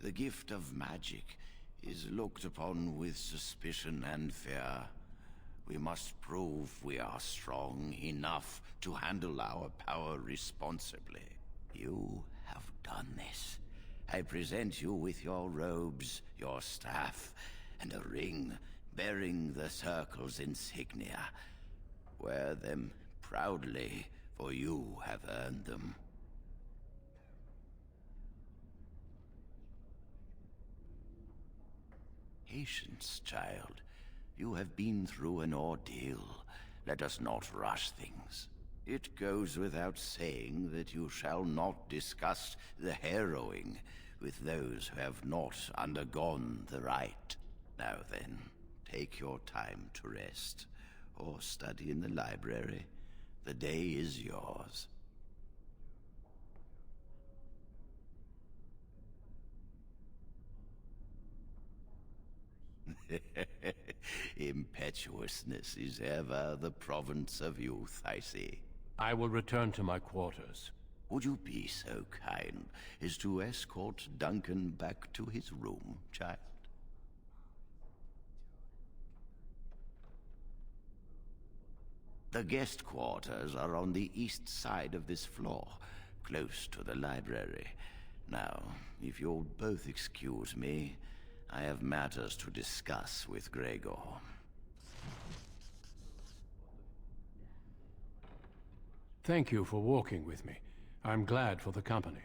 The gift of magic is looked upon with suspicion and fear. We must prove we are strong enough to handle our power responsibly. You have done this. I present you with your robes, your staff, and a ring bearing the Circle's insignia. Wear them proudly, for you have earned them. Patience, child. You have been through an ordeal. Let us not rush things. It goes without saying that you shall not discuss the harrowing with those who have not undergone the rite. Now then, take your time to rest, or study in the library. The day is yours. Impetuousness is ever the province of youth, I see. I will return to my quarters. Would you be so kind as to escort Duncan back to his room, child? The guest quarters are on the east side of this floor, close to the library. Now, if you'll both excuse me, I have matters to discuss with Gregor. Thank you for walking with me. I'm glad for the company.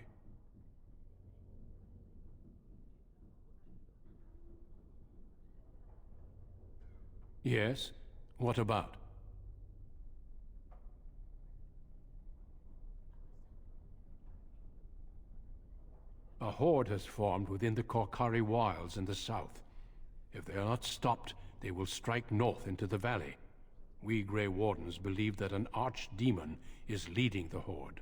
Yes? What about? A horde has formed within the Korkari Wilds in the south. If they are not stopped, they will strike north into the valley. We Grey Wardens believe that an archdemon is leading the horde.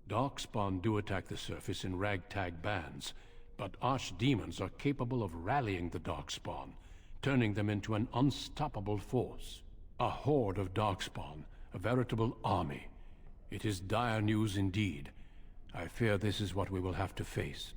Darkspawn do attack the surface in ragtag bands, but archdemons are capable of rallying the Darkspawn, turning them into an unstoppable force. A horde of Darkspawn, a veritable army. It is dire news indeed. I fear this is what we will have to face.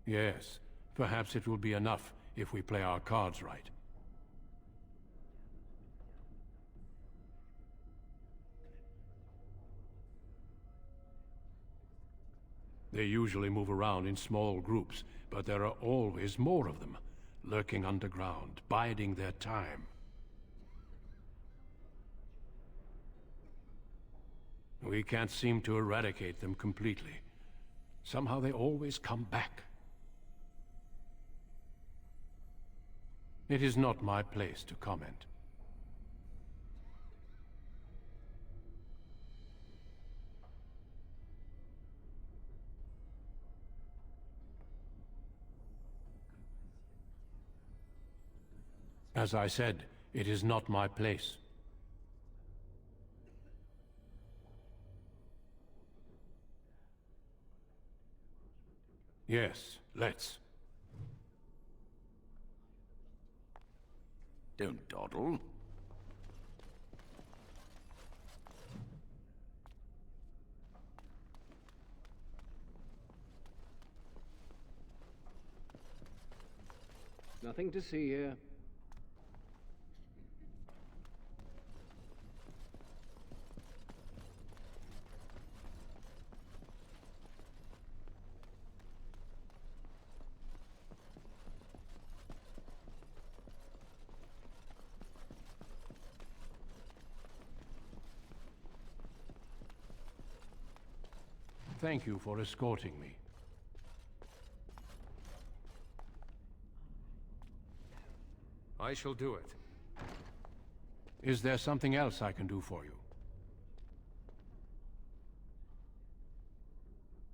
Yes, perhaps it will be enough if we play our cards right. They usually move around in small groups, but there are always more of them, lurking underground, biding their time. We can't seem to eradicate them completely. Somehow they always come back. It is not my place to comment. As I said, it is not my place. Yes, let's. Don't dawdle. Nothing to see here. Thank you for escorting me. I shall do it. Is there something else I can do for you?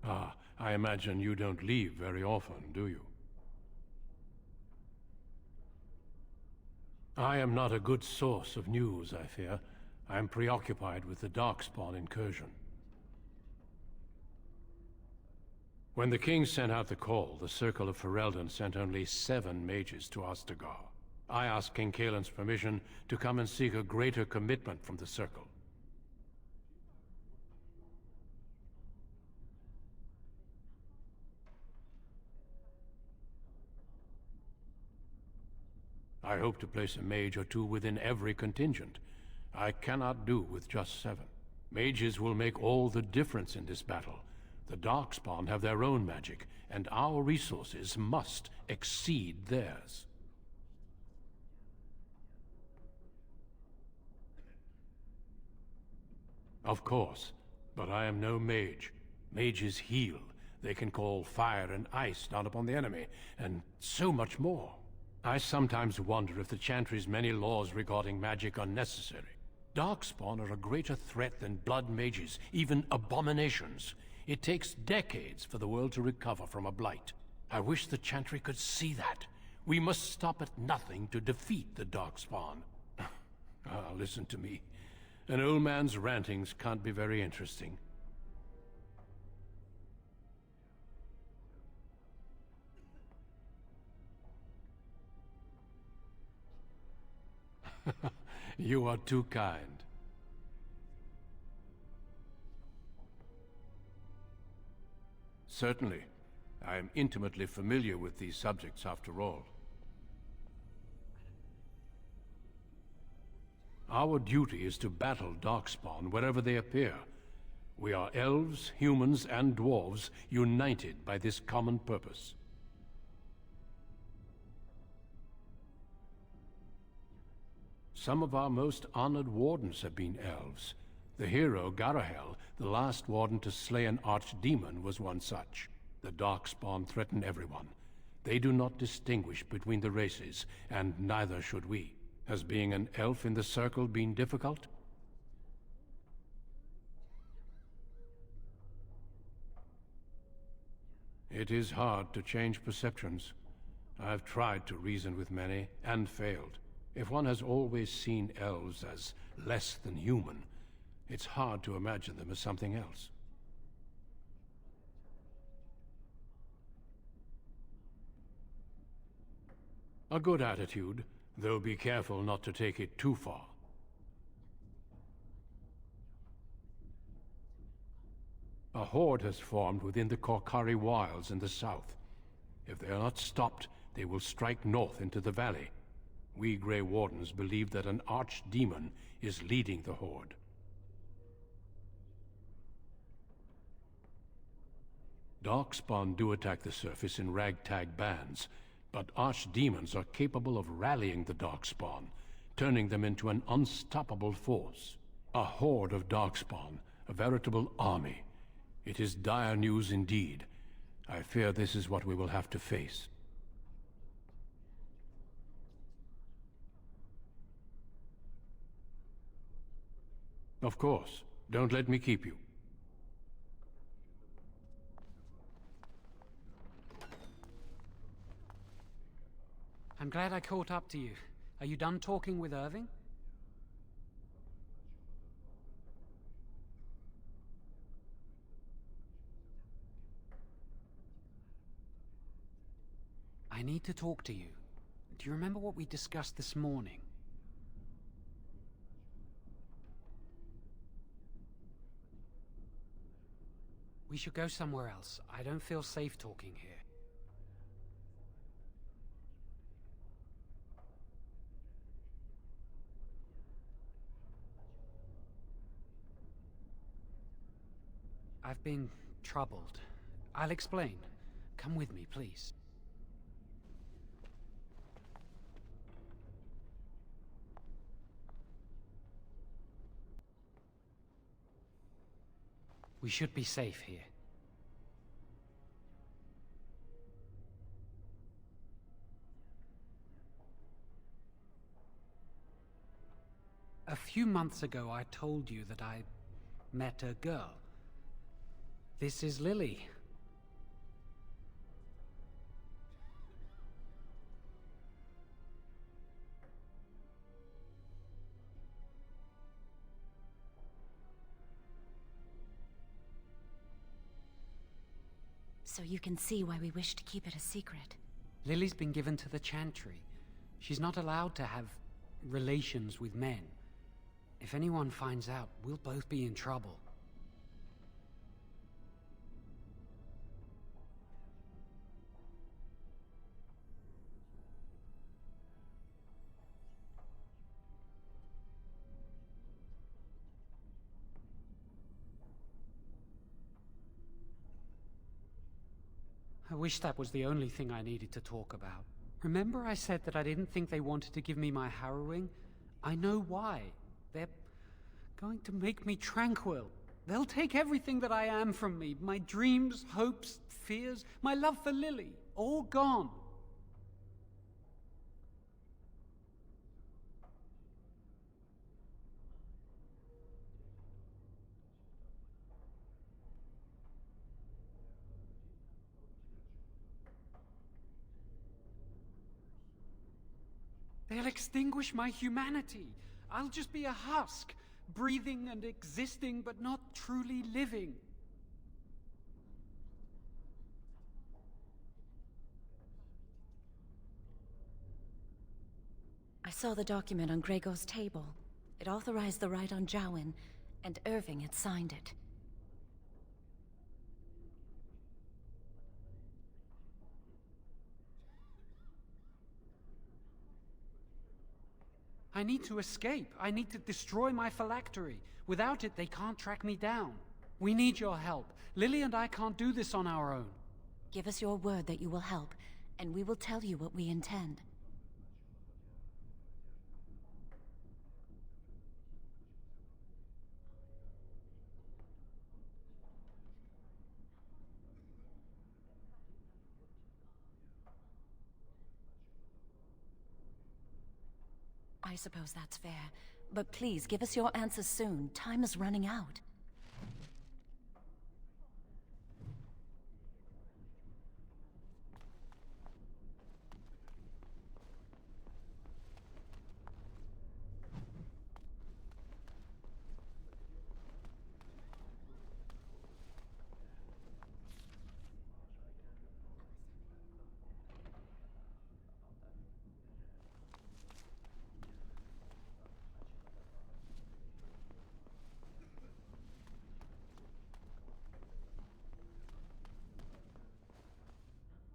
Ah, I imagine you don't leave very often, do you? I am not a good source of news, I fear. I am preoccupied with the Darkspawn incursion. When the king sent out the call, the Circle of Ferelden sent only 7 mages to Ostagar. I asked King Kaelin's permission to come and seek a greater commitment from the Circle. I hope to place a mage or two within every contingent. I cannot do with just 7. Mages will make all the difference in this battle. The Darkspawn have their own magic, and our resources must exceed theirs. Of course, but I am no mage. Mages heal. They can call fire and ice down upon the enemy, and so much more. I sometimes wonder if the Chantry's many laws regarding magic are necessary. Darkspawn are a greater threat than blood mages, even abominations. It takes decades for the world to recover from a blight. I wish the Chantry could see that. We must stop at nothing to defeat the Darkspawn. Listen to me. An old man's rantings can't be very interesting. You are too kind. Certainly. I am intimately familiar with these subjects after all. Our duty is to battle Darkspawn wherever they appear. We are elves, humans, and dwarves united by this common purpose. Some of our most honored wardens have been elves. The hero, Garahel, the last warden to slay an archdemon, was one such. The Darkspawn threaten everyone. They do not distinguish between the races, and neither should we. Has being an elf in the Circle been difficult? It is hard to change perceptions. I've tried to reason with many, and failed. If one has always seen elves as less than human, it's hard to imagine them as something else. A good attitude, though be careful not to take it too far. A horde has formed within the Korkari wilds in the south. If they are not stopped, they will strike north into the valley. We Grey Wardens believe that an archdemon is leading the horde. Darkspawn do attack the surface in ragtag bands, but archdemons are capable of rallying the Darkspawn, turning them into an unstoppable force. A horde of Darkspawn, a veritable army. It is dire news indeed. I fear this is what we will have to face. Of course. Don't let me keep you. I'm glad I caught up to you. Are you done talking with Irving? I need to talk to you. Do you remember what we discussed this morning? We should go somewhere else. I don't feel safe talking here. I've been troubled. I'll explain. Come with me, please. We should be safe here. A few months ago, I told you that I met a girl. This is Lily. So you can see why we wish to keep it a secret. Lily's been given to the Chantry. She's not allowed to have relations with men. If anyone finds out, we'll both be in trouble. I wish that was the only thing I needed to talk about. Remember I said that I didn't think they wanted to give me my harrowing? I know why. They're going to make me tranquil. They'll take everything that I am from me. My dreams, hopes, fears, my love for Lily. All gone. They'll extinguish my humanity. I'll just be a husk, breathing and existing, but not truly living. I saw the document on Gregor's table. It authorized the right on Jowen, and Irving had signed it. I need to escape. I need to destroy my phylactery. Without it, they can't track me down. We need your help. Lily and I can't do this on our own. Give us your word that you will help, and we will tell you what we intend. I suppose that's fair. But please, give us your answers soon. Time is running out.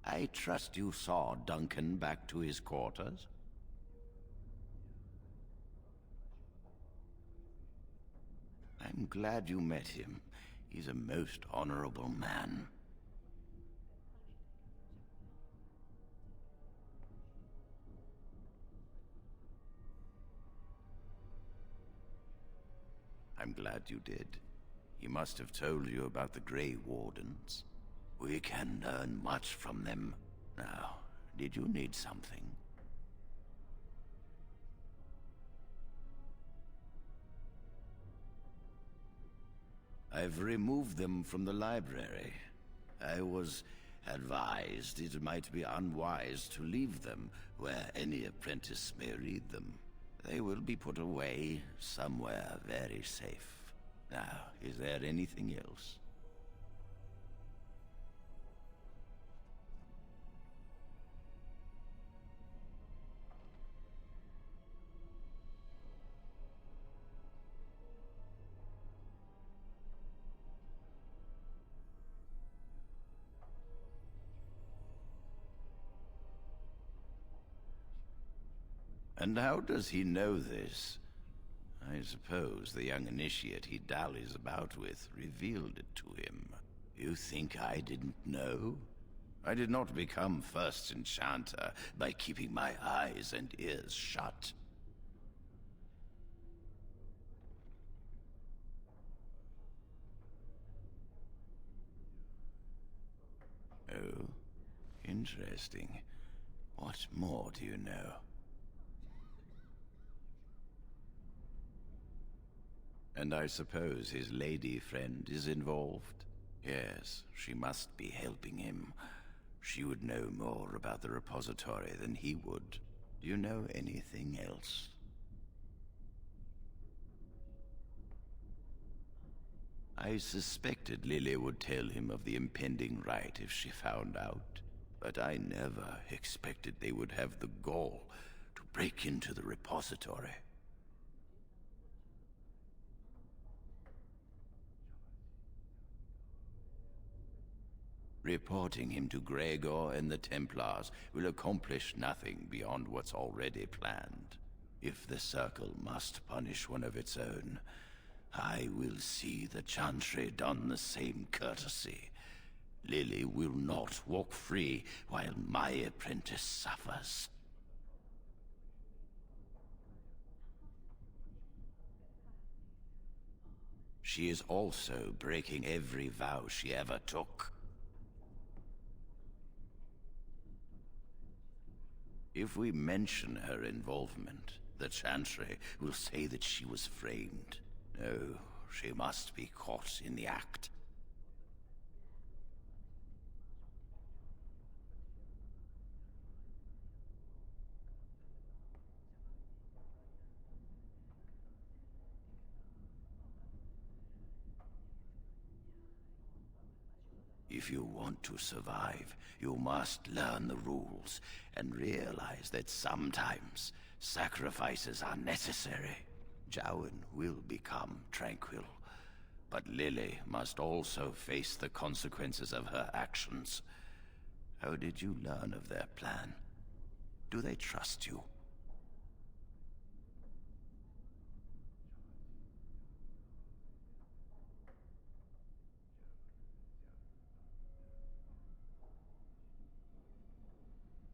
I trust you saw Duncan back to his quarters? I'm glad you met him. He's a most honorable man. I'm glad you did. He must have told you about the Grey Wardens. We can learn much from them. Now, did you need something? I've removed them from the library. I was advised it might be unwise to leave them where any apprentice may read them. They will be put away somewhere very safe. Now, is there anything else? And how does he know this? I suppose the young initiate he dallies about with revealed it to him. You think I didn't know? I did not become first enchanter by keeping my eyes and ears shut. Oh, interesting. What more do you know? And I suppose his lady friend is involved? Yes, she must be helping him. She would know more about the repository than he would. Do you know anything else? I suspected Lily would tell him of the impending rite if she found out, but I never expected they would have the gall break into the repository. Reporting him to Gregor and the Templars will accomplish nothing beyond what's already planned. If the Circle must punish one of its own, I will see the Chantry done the same courtesy. Lily will not walk free while my apprentice suffers. She is also breaking every vow she ever took. If we mention her involvement, the Chantry will say that she was framed. No, she must be caught in the act. If you want to survive, you must learn the rules and realize that sometimes sacrifices are necessary. Jowan will become tranquil, but Lily must also face the consequences of her actions. How did you learn of their plan? Do they trust you?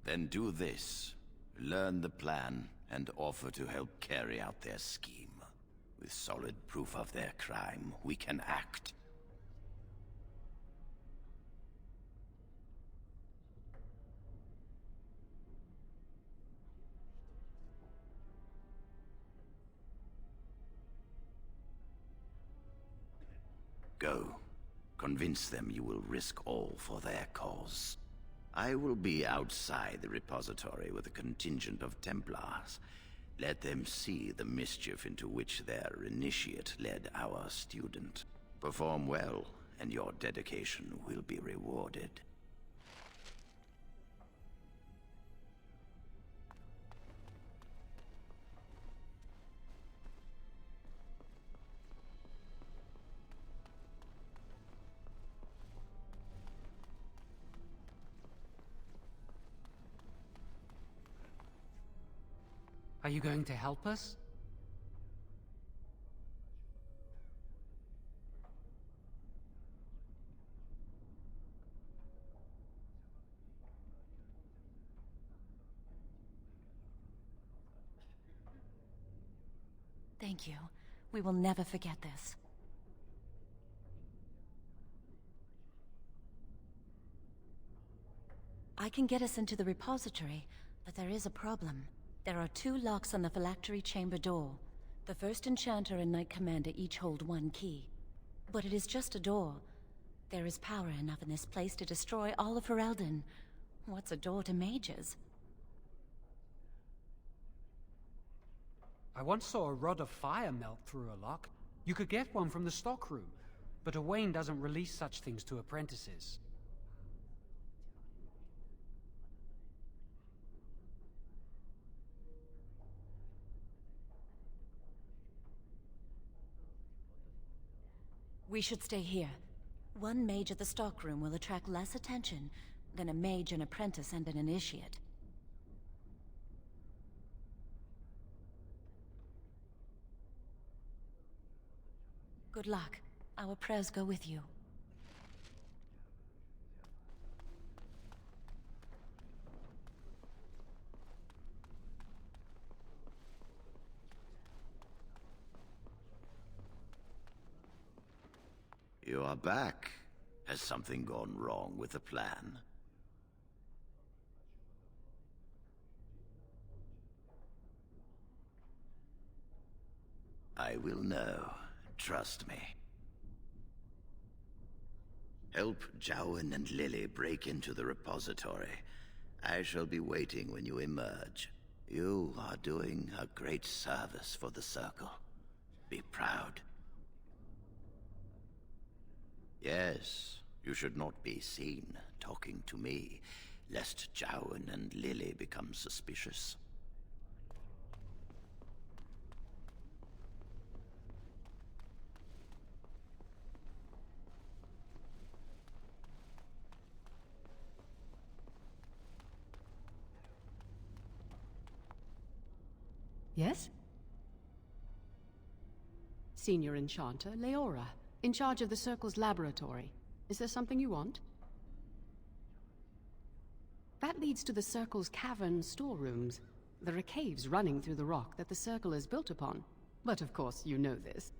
Then do this. Learn the plan and offer to help carry out their scheme. With solid proof of their crime, we can act. Go. Convince them you will risk all for their cause. I will be outside the repository with a contingent of Templars. Let them see the mischief into which their initiate led our student. Perform well, and your dedication will be rewarded. Are you going to help us? Thank you. We will never forget this. I can get us into the repository, but there is a problem. There are 2 locks on the phylactery chamber door. The first enchanter and knight commander each hold 1 key. But it is just a door. There is power enough in this place to destroy all of Ferelden. What's a door to mages? I once saw a rod of fire melt through a lock. You could get one from the stockroom, but Owain doesn't release such things to apprentices. We should stay here. 1 mage at the stockroom will attract less attention than a mage, an apprentice, and an initiate. Good luck. Our prayers go with you. You are back. Has something gone wrong with the plan? I will know. Trust me. Help Jowan and Lily break into the repository. I shall be waiting when you emerge. You are doing a great service for the Circle. Be proud. Yes, you should not be seen talking to me, lest Jowan and Lily become suspicious. Yes? Senior Enchanter Leora, in charge of the Circle's laboratory. Is there something you want? That leads to the Circle's cavern storerooms. There are caves running through the rock that the Circle is built upon. But of course, you know this.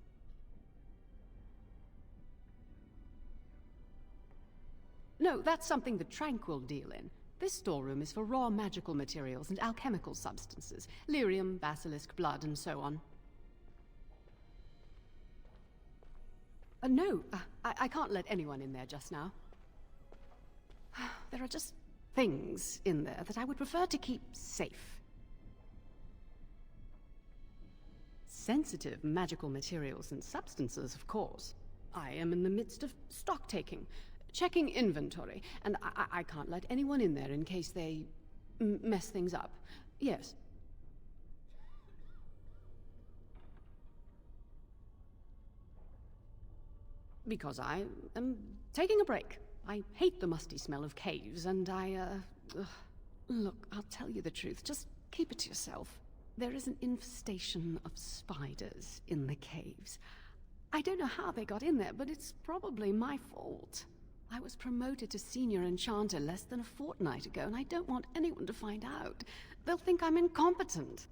No, that's something the Tranquil deal in. This storeroom is for raw magical materials and alchemical substances. Lyrium, basilisk, blood, and so on. No, I can't let anyone in there just now. There are just things in there that I would prefer to keep safe. Sensitive magical materials and substances, of course. I am in the midst of stock-taking, checking inventory, and I can't let anyone in there in case they mess things up. Yes. Because I am taking a break. I hate the musty smell of caves, and Look, I'll tell you the truth. Just keep it to yourself. There is an infestation of spiders in the caves. I don't know how they got in there, but it's probably my fault. I was promoted to Senior Enchanter less than a fortnight ago, and I don't want anyone to find out. They'll think I'm incompetent.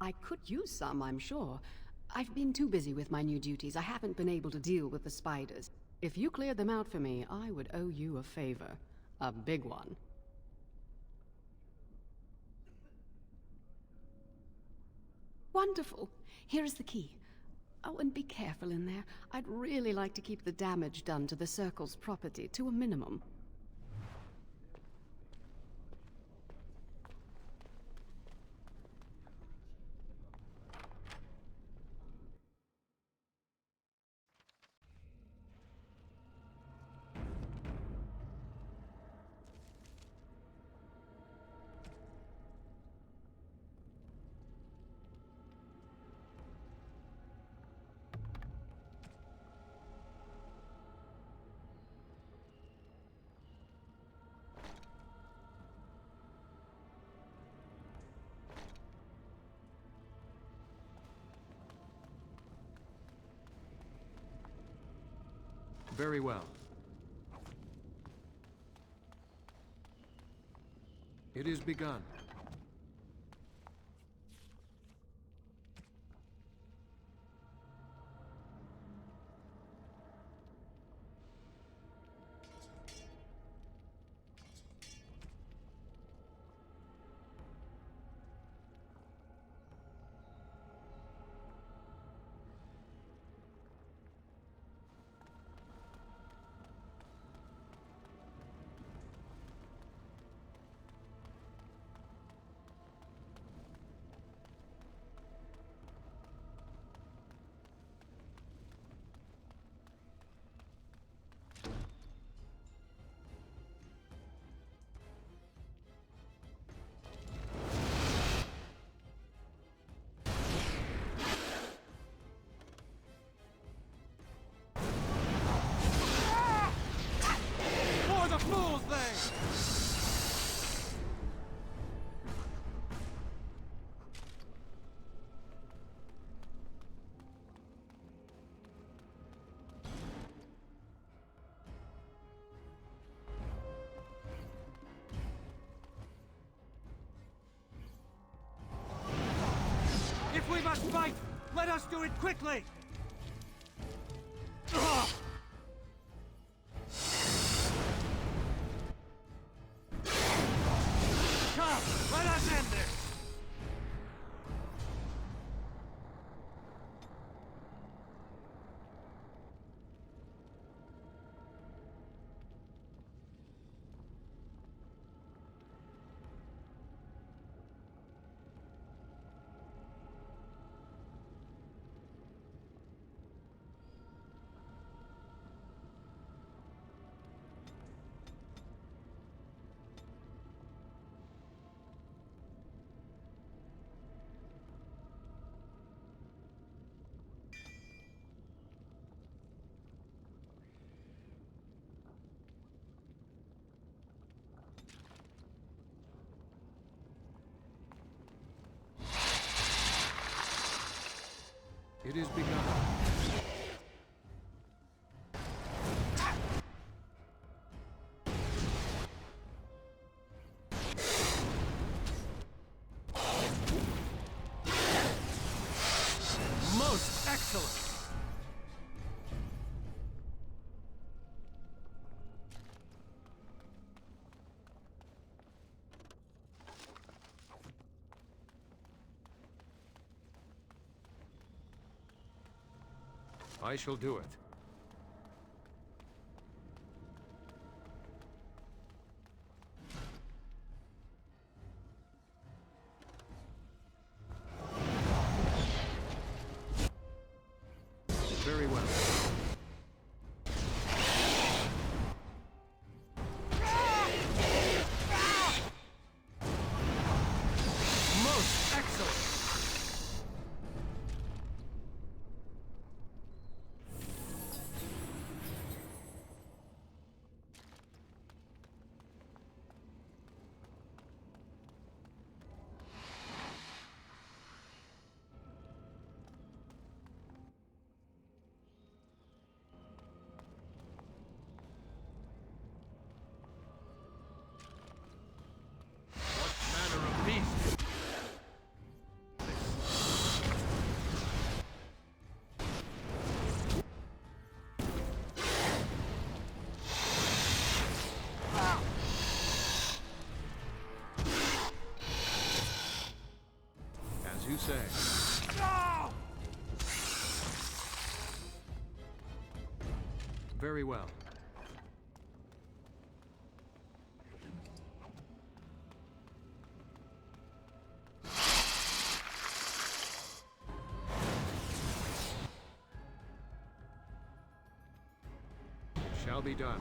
I could use some, I'm sure. I've been too busy with my new duties. I haven't been able to deal with the spiders. If you cleared them out for me, I would owe you a favor. A big one. Wonderful. Here is the key. Oh, and be careful in there. I'd really like to keep the damage done to the Circle's property to a minimum. Very well. It is begun. If we must fight, let us do it quickly! Come, let us end this! It is begun. Most excellent! I shall do it. Very well. Most excellent! As you say. Very well. Shall be done.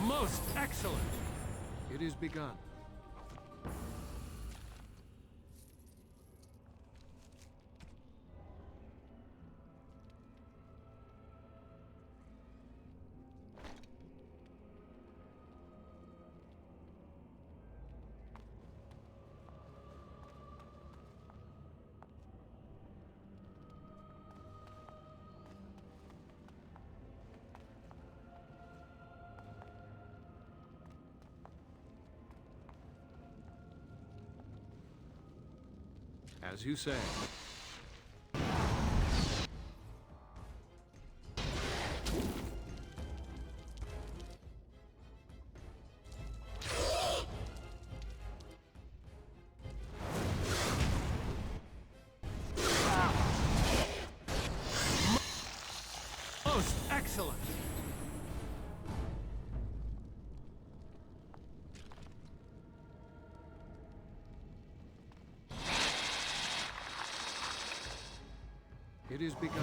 Most excellent! It is begun. As you say. Most excellent! It is begun.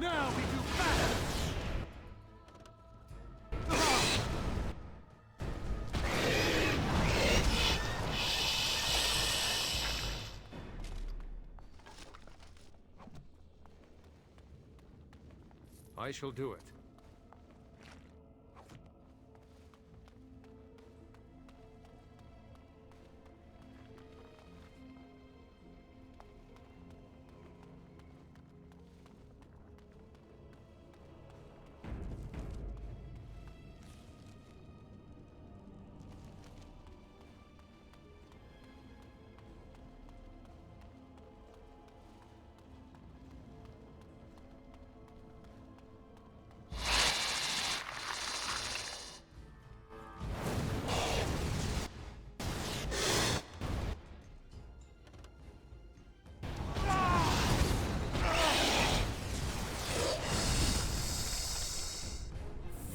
Now we do battle! I shall do it.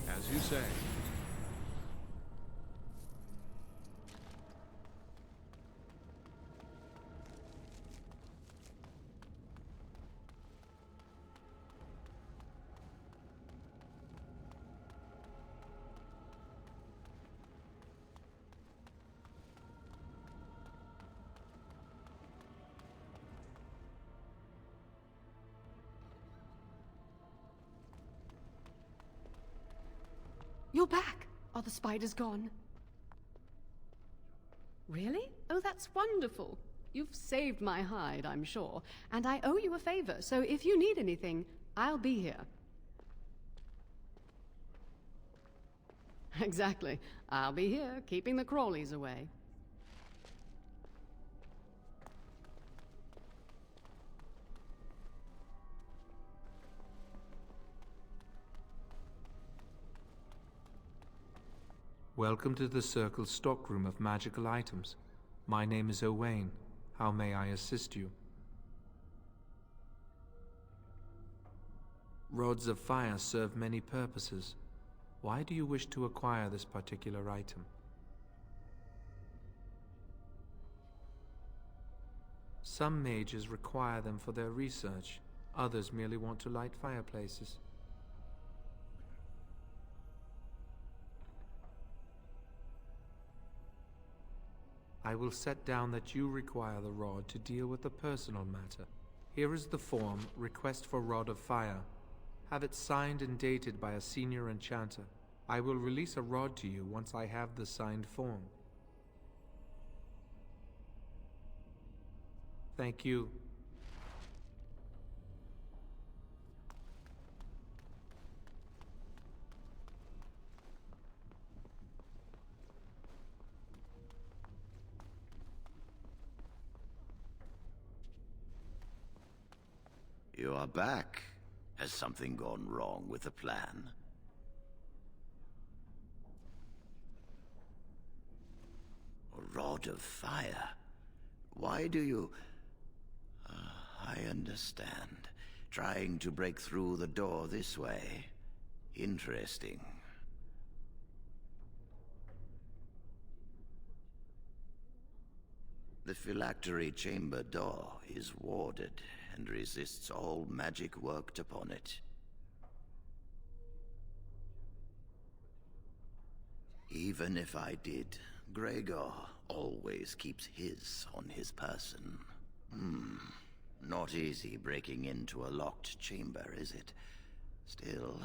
As you say. You're back! Are the spiders gone? Really? Oh, that's wonderful. You've saved my hide, I'm sure. And I owe you a favor, so if you need anything, I'll be here. Exactly. I'll be here, keeping the crawlies away. Welcome to the Circle's stockroom of magical items. My name is Owain. How may I assist you? Rods of fire serve many purposes. Why do you wish to acquire this particular item? Some mages require them for their research. Others merely want to light fireplaces. I will set down that you require the rod to deal with a personal matter. Here is the form, Request for Rod of Fire. Have it signed and dated by a senior enchanter. I will release a rod to you once I have the signed form. Thank you. You are back. Has something gone wrong with the plan? A rod of fire? Why do you... I understand. Trying to break through the door this way. Interesting. The phylactery chamber door is warded and resists all magic worked upon it. Even if I did, Gregor always keeps his on his person. Not easy breaking into a locked chamber, is it? Still...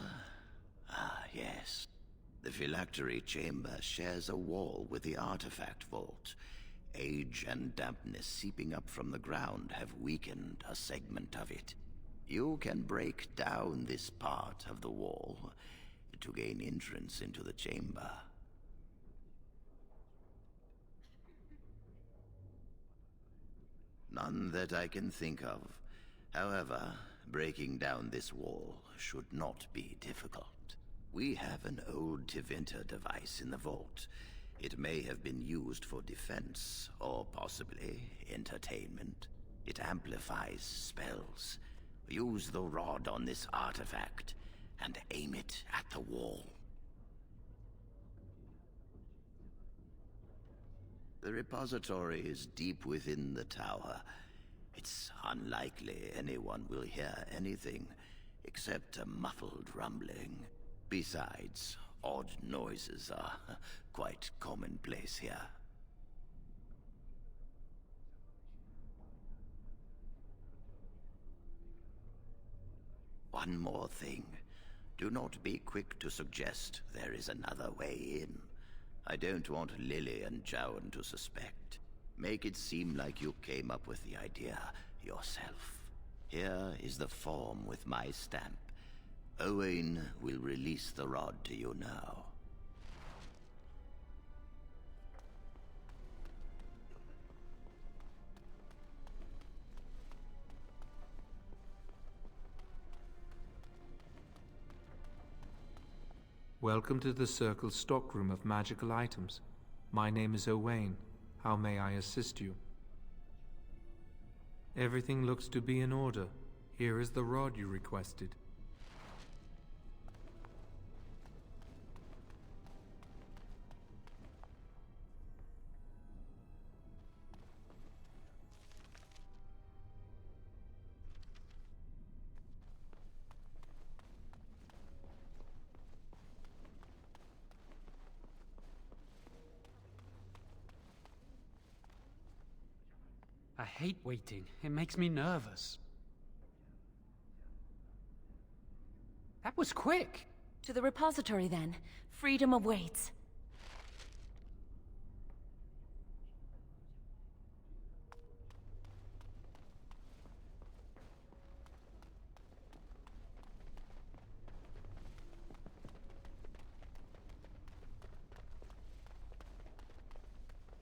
yes. The phylactery chamber shares a wall with the artifact vault. Age and dampness seeping up from the ground have weakened a segment of it. You can break down this part of the wall to gain entrance into the chamber. None that I can think of. However, breaking down this wall should not be difficult. We have an old Tevinter device in the vault. It may have been used for defense, or possibly entertainment. It amplifies spells. Use the rod on this artifact, and aim it at the wall. The repository is deep within the tower. It's unlikely anyone will hear anything, except a muffled rumbling. Besides, odd noises are quite commonplace here. One more thing. Do not be quick to suggest there is another way in. I don't want Lily and Jowan to suspect. Make it seem like you came up with the idea yourself. Here is the form with my stamp. Owain will release the rod to you now. Welcome to the Circle's stockroom of magical items. My name is Owain. How may I assist you? Everything looks to be in order. Here is the rod you requested. I hate waiting. It makes me nervous. That was quick! To the repository, then. Freedom awaits.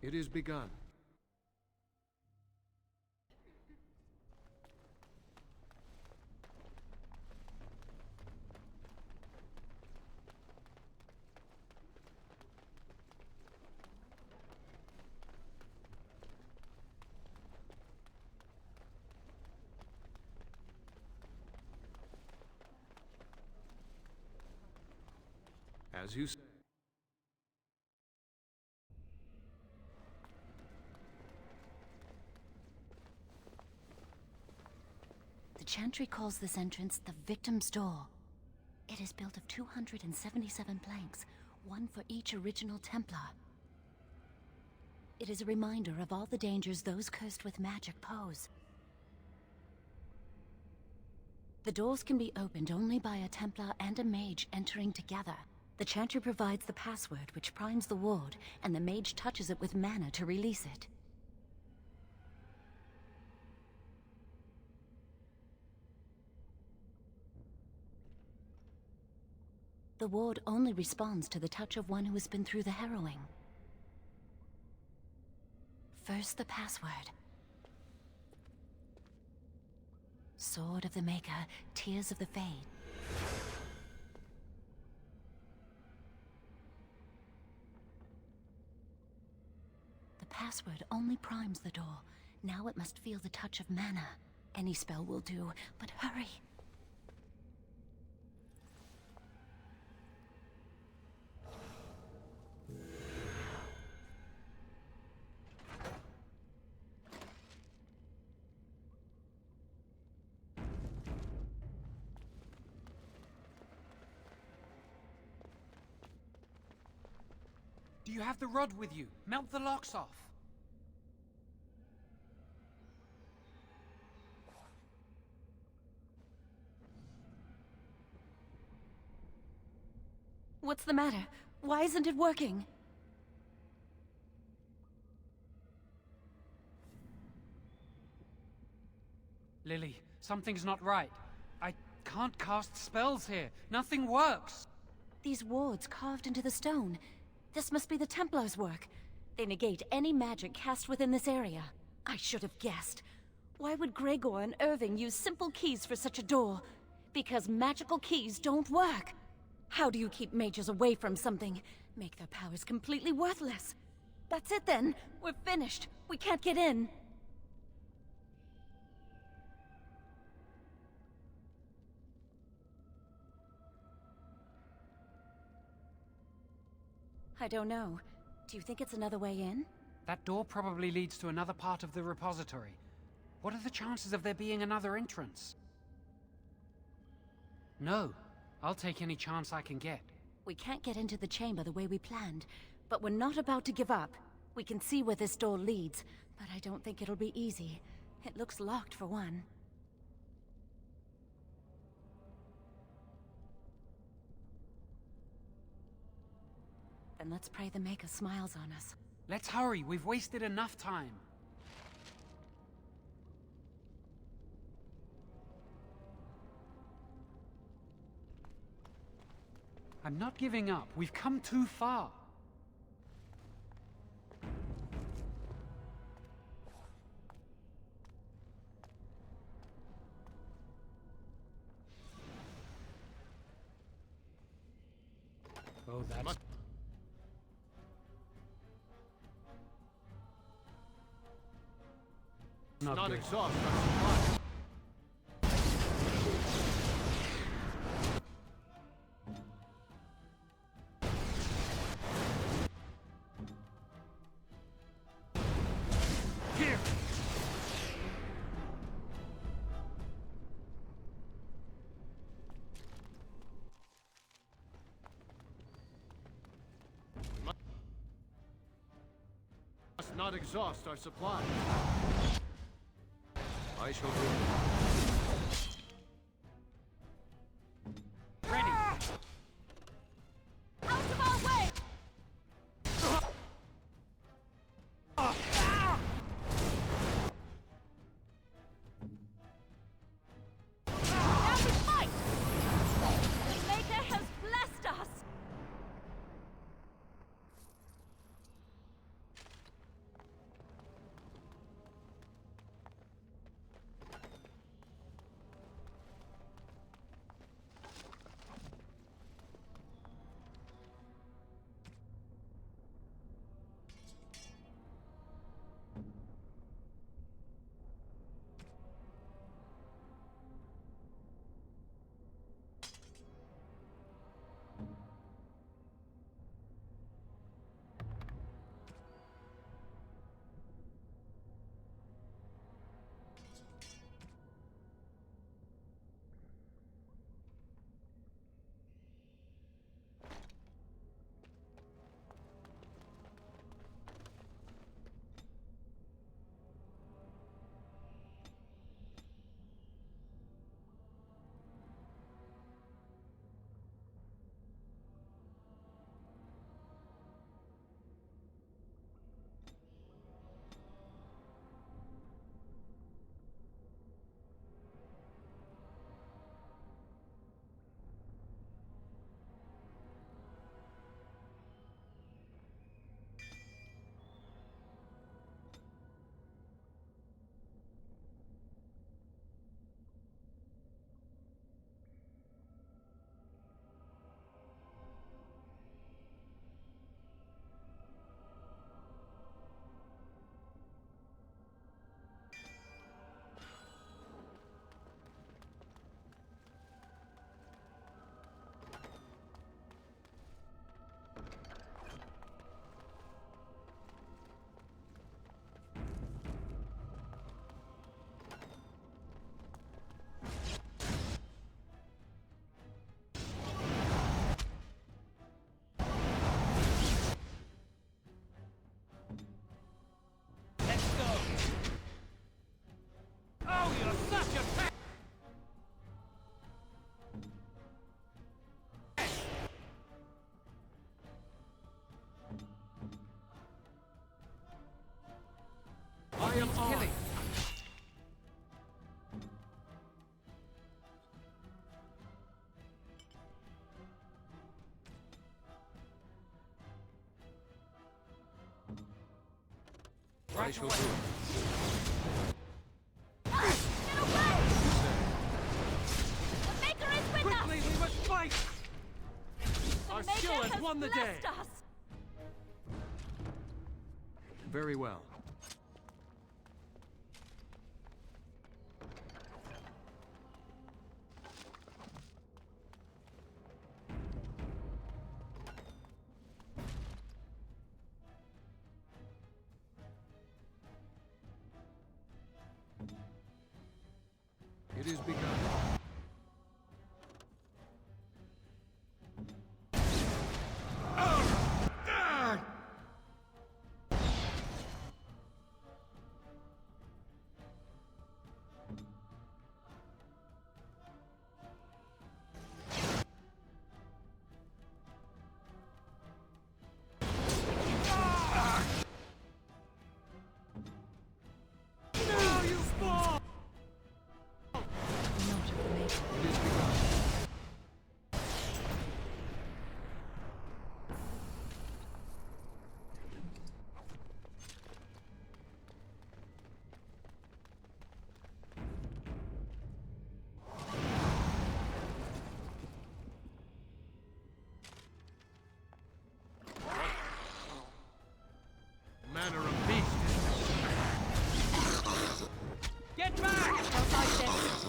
It is begun. As you say. The Chantry calls this entrance the Victim's Door. It is built of 277 planks, one for each original Templar. It is a reminder of all the dangers those cursed with magic pose. The doors can be opened only by a Templar and a Mage entering together. The Chantry provides the password, which primes the ward, and the Mage touches it with mana to release it. The ward only responds to the touch of one who has been through the harrowing. First, the password. Sword of the Maker, Tears of the Fade. The password only primes the door. Now it must feel the touch of mana. Any spell will do, but hurry! Do you have the rod with you? Melt the locks off. What's the matter? Why isn't it working? Lily, something's not right. I can't cast spells here. Nothing works. These wards carved into the stone. This must be the Templars' work. They negate any magic cast within this area. I should have guessed. Why would Gregor and Irving use simple keys for such a door? Because magical keys don't work. How do you keep mages away from something? Make their powers completely worthless. That's it then. We're finished. We can't get in. I don't know. Do you think it's another way in? That door probably leads to another part of the repository. What are the chances of there being another entrance? No. I'll take any chance I can get. We can't get into the chamber the way we planned, but we're not about to give up. We can see where this door leads, but I don't think it'll be easy. It looks locked for one. Then let's pray the Maker smiles on us. Let's hurry. We've wasted enough time. I'm not giving up. We've come too far. Oh, that's... Not good. exhaust our supply. Here! Must not exhaust our supply. I shall do it. Ready! I shall do it. The Maker is with Quickly, us! we must fight! Our Maker skill has won the day! blessed us! Very well. It is begun. Now you fall! It is begun. Manner of beast. Get back! Don't like this.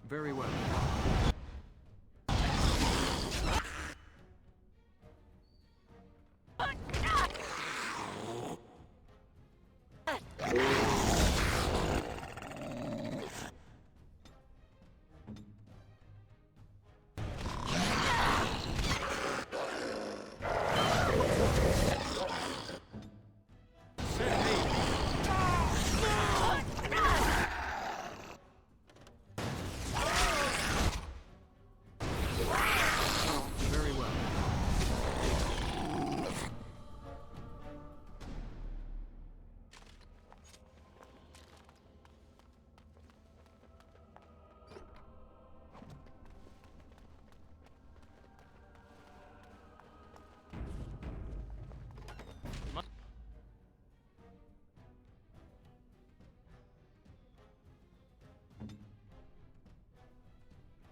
Very well. Very well.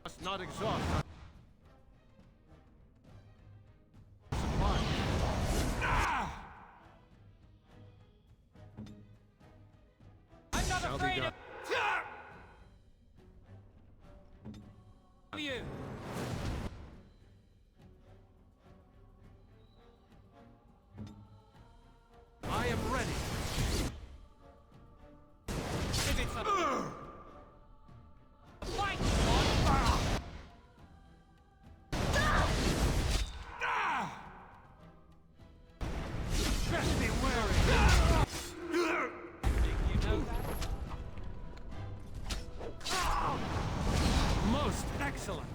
Must not exhaust our supply. I'm not afraid of you. I am ready. If it's a fight, just be wary. You know that? Most excellent.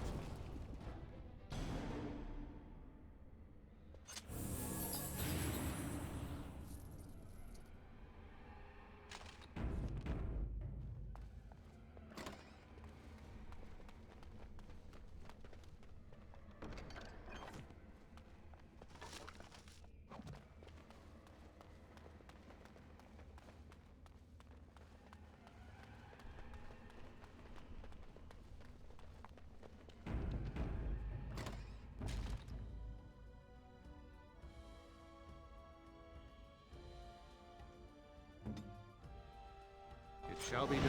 It shall be done.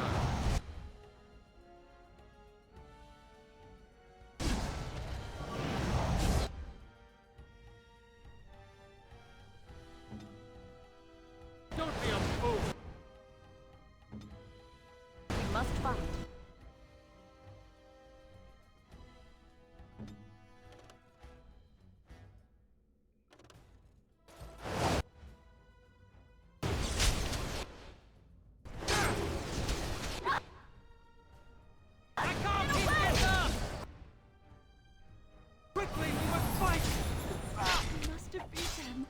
Don't be a fool. We must fight. I can't keep this up! Quickly, we must fight! We must defeat him.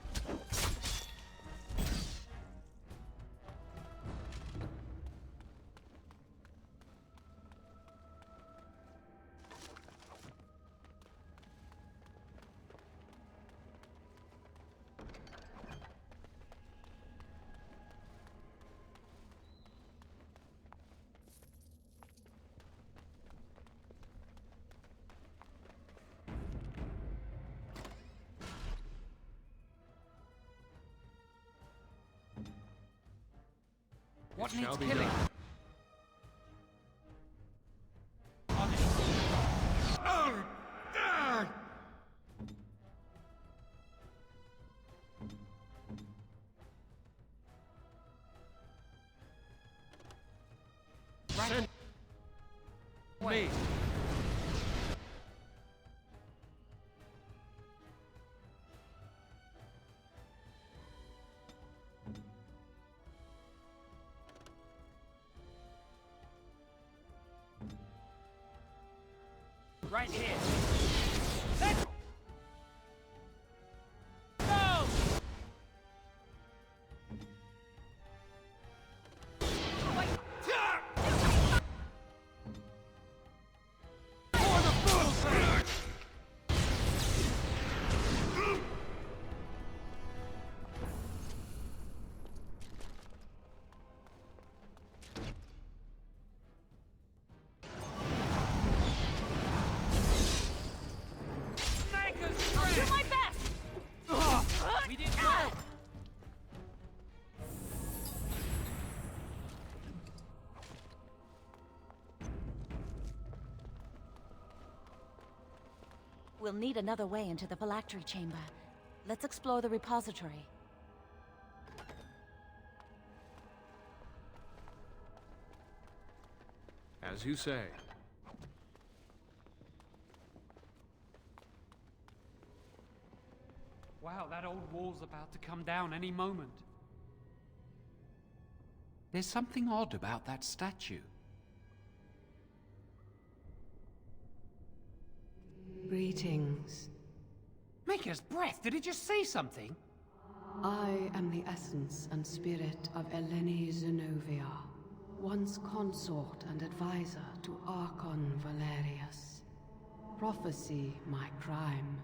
What It needs shall be killing? done. Right. Me. Right here. Let's go! For the fool's sake! I'll do my best! We did well! We'll need another way into the phylactery chamber. Let's explore the repository. As you say. Wow, that old wall's about to come down any moment. There's something odd about that statue. Greetings. Maker's breath, did it just say something? I am the essence and spirit of Eleni Zenobia, once consort and advisor to Archon Valerius. Prophecy my crime,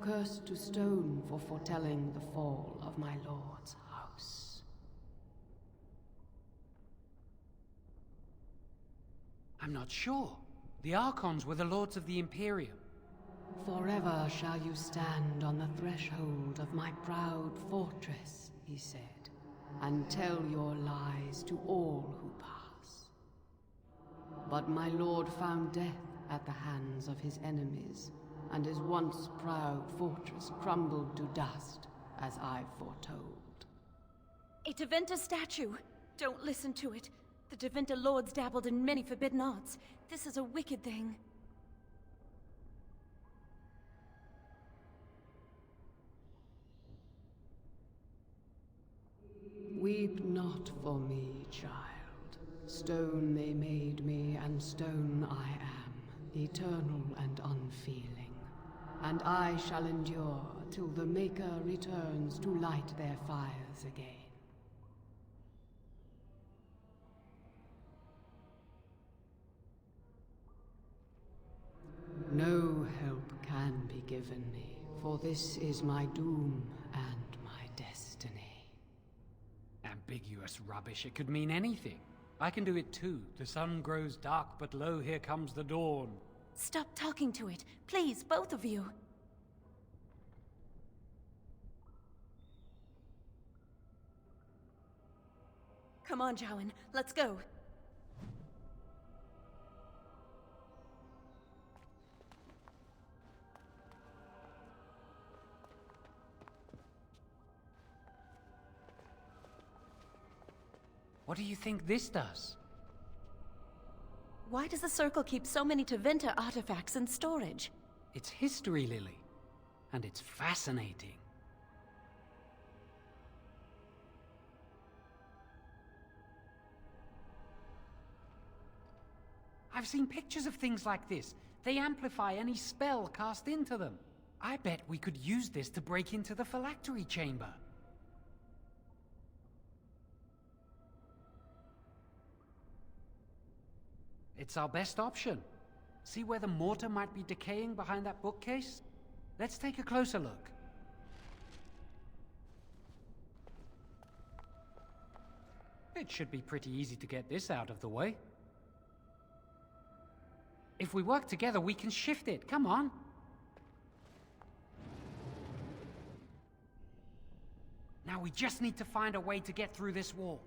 cursed to stone for foretelling the fall of my lord's house. I'm not sure. The Archons were the lords of the Imperium. Forever shall you stand on the threshold of my proud fortress, he said, and tell your lies to all who pass. But my lord found death at the hands of his enemies, and his once proud fortress crumbled to dust, as I foretold. A Deventer statue! Don't listen to it. The Deventer lords dabbled in many forbidden arts. This is a wicked thing. Weep not for me, child. Stone they made me, and stone I am, eternal and unfeeling. And I shall endure till the Maker returns to light their fires again. No help can be given me, for this is my doom and my destiny. Ambiguous rubbish, it could mean anything. I can do it too. The sun grows dark, but lo, here comes the dawn. Stop talking to it. Please, both of you. Come on, Jowan. Let's go. What do you think this does? Why does the Circle keep so many Deventer artifacts in storage? It's history, Lily. And it's fascinating. I've seen pictures of things like this. They amplify any spell cast into them. I bet we could use this to break into the phylactery chamber. It's our best option. See where the mortar might be decaying behind that bookcase? Let's take a closer look. It should be pretty easy to get this out of the way. If we work together, we can shift it. Come on. Now we just need to find a way to get through this wall.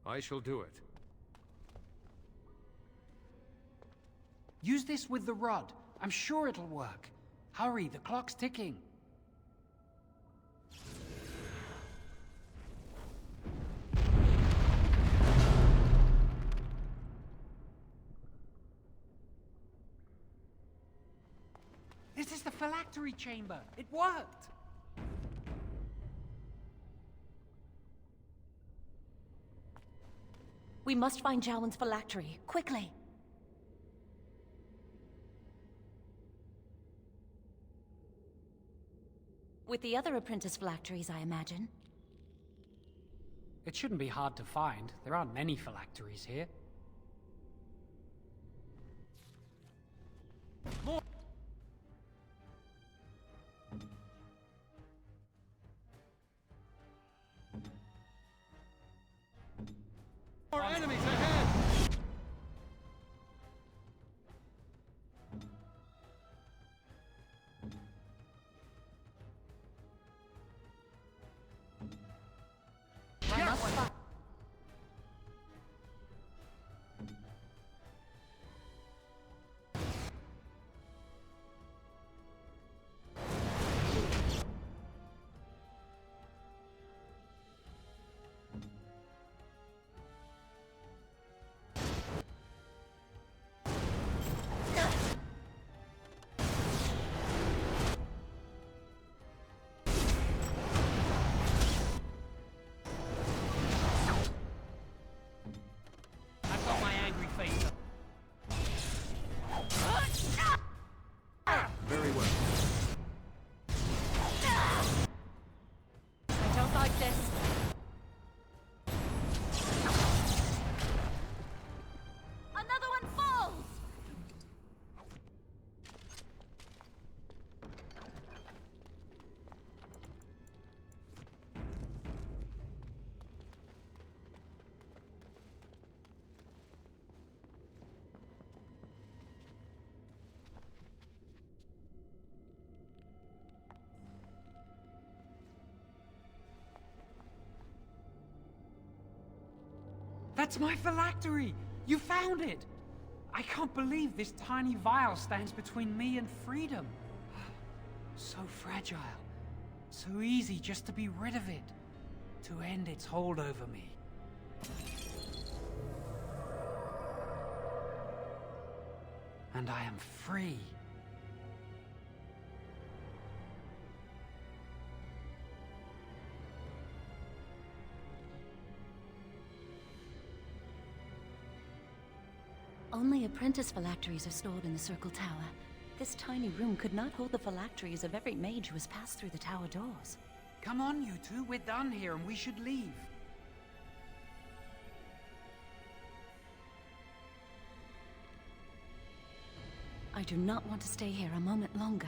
I shall do it. Use this with the rod. I'm sure it'll work. Hurry, the clock's ticking. This is the phylactery chamber. It worked. We must find Jowan's phylactery, quickly. With the other apprentice phylacteries, I imagine. It shouldn't be hard to find. There aren't many phylacteries here. More enemies ahead! very well. I don't like this. Another one falls! That's my phylactery! You found it! I can't believe this tiny vial stands between me and freedom. So fragile. So easy just to be rid of it. To end its hold over me. And I am free. Only apprentice phylacteries are stored in the Circle Tower. This tiny room could not hold the phylacteries of every mage who has passed through the tower doors. Come on, you two. We're done here and we should leave. I do not want to stay here a moment longer.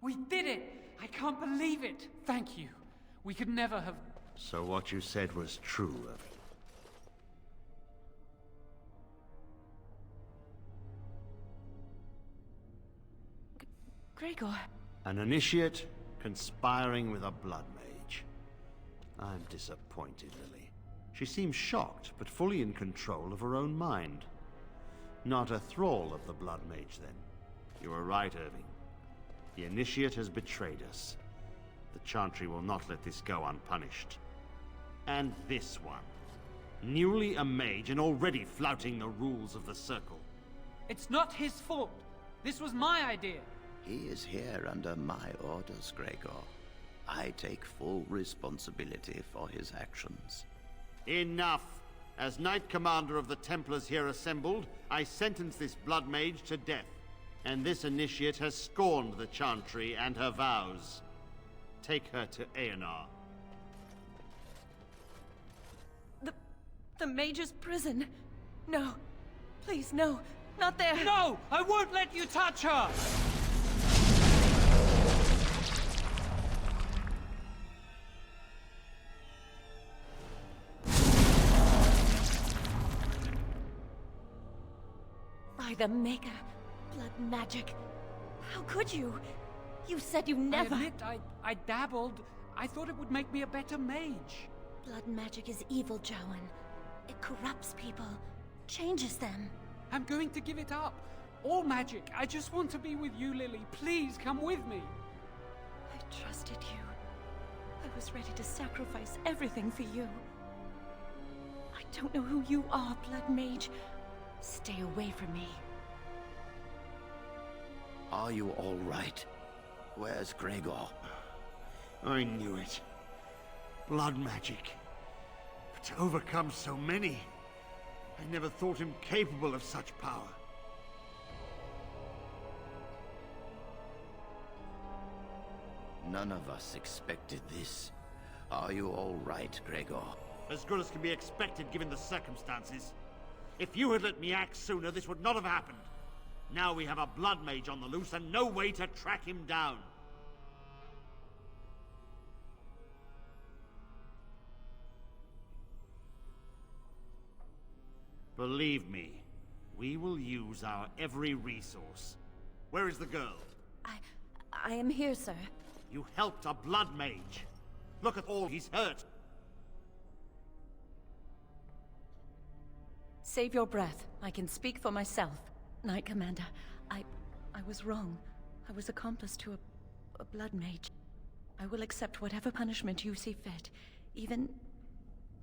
We did it! I can't believe it! Thank you. We could never have... So what you said was true, Irving. Gregor... An initiate conspiring with a blood mage. I'm disappointed, Lily. She seems shocked, but fully in control of her own mind. Not a thrall of the blood mage, then. You were right, Irving. The initiate has betrayed us. The Chantry will not let this go unpunished. And this one. Newly a mage and already flouting the rules of the Circle. It's not his fault. This was my idea. He is here under my orders, Gregor. I take full responsibility for his actions. Enough! As Knight Commander of the Templars here assembled, I sentence this Blood Mage to death. And this initiate has scorned the Chantry and her vows. Take her to Aenar. The Mage's prison. No. Please, no. Not there. No! I won't let you touch her! By the Maker, blood magic. How could you? You said you never... I admit, I dabbled. I thought it would make me a better mage. Blood magic is evil, Jowan. It corrupts people, changes them. I'm going to give it up. All magic. I just want to be with you, Lily. Please come with me. I trusted you. I was ready to sacrifice everything for you. I don't know who you are, Blood Mage. Stay away from me. Are you all right? Where's Gregor? I knew it. Blood magic. But to overcome so many, I never thought him capable of such power. None of us expected this. Are you all right, Gregor? As good as can be expected given the circumstances. If you had let me act sooner, this would not have happened. Now we have a blood mage on the loose and no way to track him down. Believe me, we will use our every resource. Where is the girl? I am here, sir. You helped a blood mage. Look at all he's hurt. Save your breath. I can speak for myself. Knight Commander, I was wrong. I was accomplice to a blood mage. I will accept whatever punishment you see fit. Even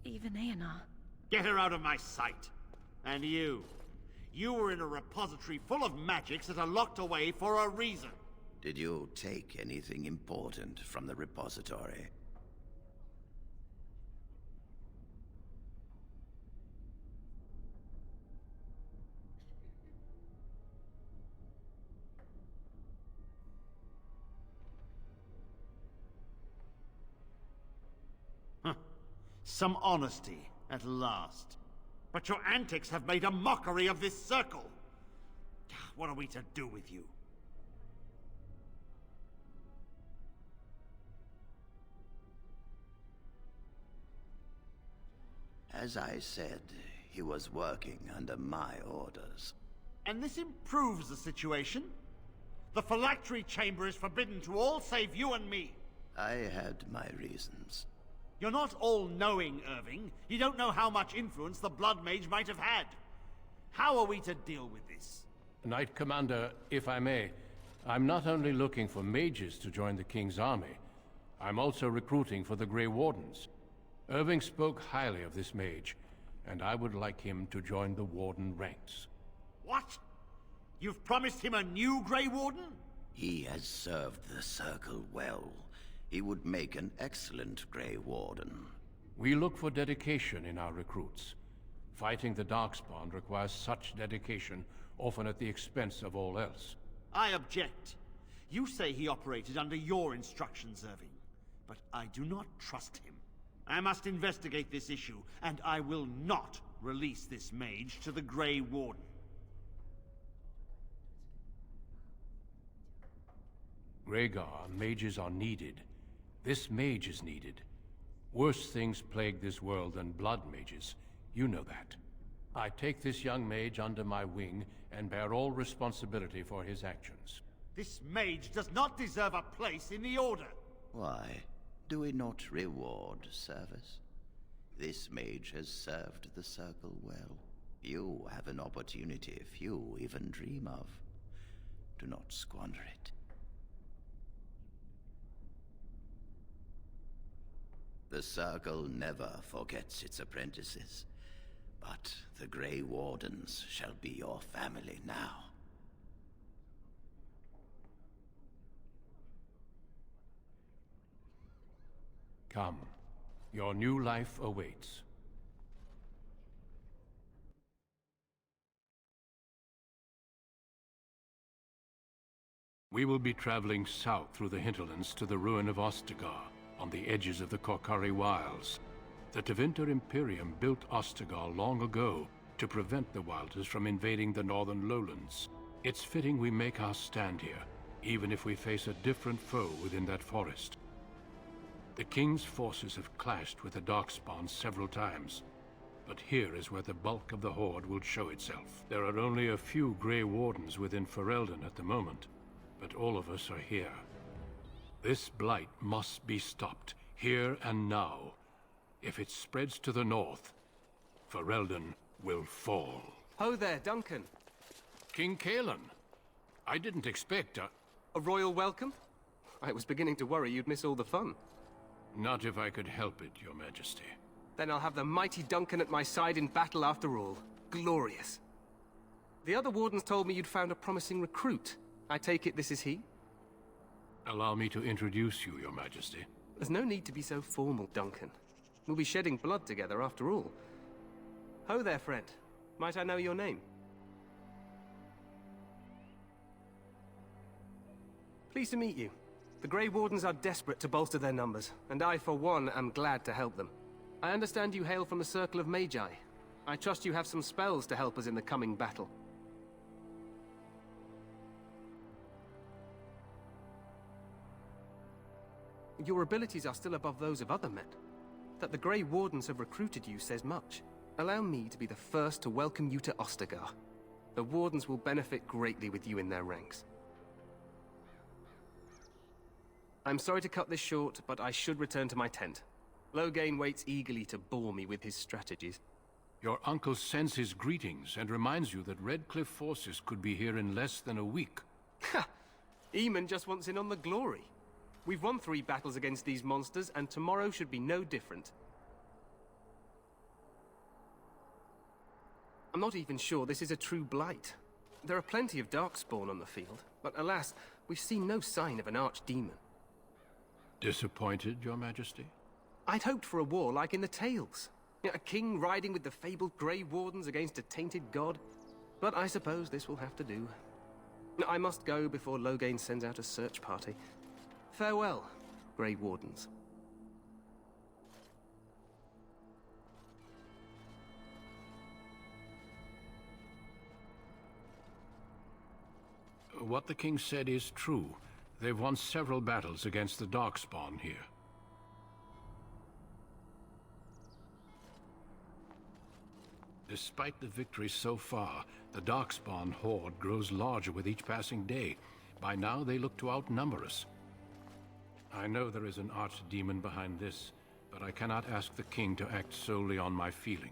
Aenar. Get her out of my sight. And you were in a repository full of magics that are locked away for a reason. Did you take anything important from the repository? Some honesty, at last. But your antics have made a mockery of this circle. What are we to do with you? As I said, he was working under my orders. And this improves the situation? The phylactery chamber is forbidden to all save you and me. I had my reasons. You're not all-knowing, Irving. You don't know how much influence the Blood Mage might have had. How are we to deal with this? Knight Commander, if I may, I'm not only looking for mages to join the King's army, I'm also recruiting for the Grey Wardens. Irving spoke highly of this mage, and I would like him to join the Warden ranks. What? You've promised him a new Grey Warden? He has served the Circle well. He would make an excellent Grey Warden. We look for dedication in our recruits. Fighting the Darkspawn requires such dedication, often at the expense of all else. I object. You say he operated under your instructions, Irving, but I do not trust him. I must investigate this issue, and I will not release this mage to the Grey Warden. Rhaegar, mages are needed. This mage is needed. Worse things plague this world than blood mages. You know that. I take this young mage under my wing and bear all responsibility for his actions. This mage does not deserve a place in the Order. Why? Do we not reward service? This mage has served the Circle well. You have an opportunity few even dream of. Do not squander it. The Circle never forgets its apprentices, but the Grey Wardens shall be your family now. Come. Your new life awaits. We will be traveling south through the hinterlands to the ruin of Ostagar, on the edges of the Korkari Wilds. The Tevinter Imperium built Ostagar long ago to prevent the Wilders from invading the northern lowlands. It's fitting we make our stand here, even if we face a different foe within that forest. The King's forces have clashed with the Darkspawn several times, but here is where the bulk of the Horde will show itself. There are only a few Grey Wardens within Ferelden at the moment, but all of us are here. This blight must be stopped, here and now. If it spreads to the north, Ferelden will fall. Ho there, Duncan. King Kalen. I didn't expect a royal welcome? I was beginning to worry you'd miss all the fun. Not if I could help it, Your Majesty. Then I'll have the mighty Duncan at my side in battle after all. Glorious. The other wardens told me you'd found a promising recruit. I take it this is he? Allow me to introduce you, Your Majesty. There's no need to be so formal, Duncan. We'll be shedding blood together after all. Ho there, friend. Might I know your name? Pleased to meet you. The Grey Wardens are desperate to bolster their numbers, and I, for one, am glad to help them. I understand you hail from the Circle of Magi. I trust you have some spells to help us in the coming battle. Your abilities are still above those of other men. That the Grey Wardens have recruited you says much. Allow me to be the first to welcome you to Ostagar. The Wardens will benefit greatly with you in their ranks. I'm sorry to cut this short, but I should return to my tent. Loghain waits eagerly to bore me with his strategies. Your uncle sends his greetings and reminds you that Redcliffe forces could be here in less than a week. Ha! Eamon just wants in on the glory. We've won 3 battles against these monsters, and tomorrow should be no different. I'm not even sure this is a true blight. There are plenty of Darkspawn on the field, but alas, we've seen no sign of an archdemon. Disappointed, Your Majesty? I'd hoped for a war like in the tales. A king riding with the fabled Grey Wardens against a tainted god. But I suppose this will have to do. I must go before Loghain sends out a search party. Farewell, Grey Wardens. What the king said is true. They've won several battles against the Darkspawn here. Despite the victory so far, the Darkspawn horde grows larger with each passing day. By now, they look to outnumber us. I know there is an archdemon behind this, but I cannot ask the king to act solely on my feeling.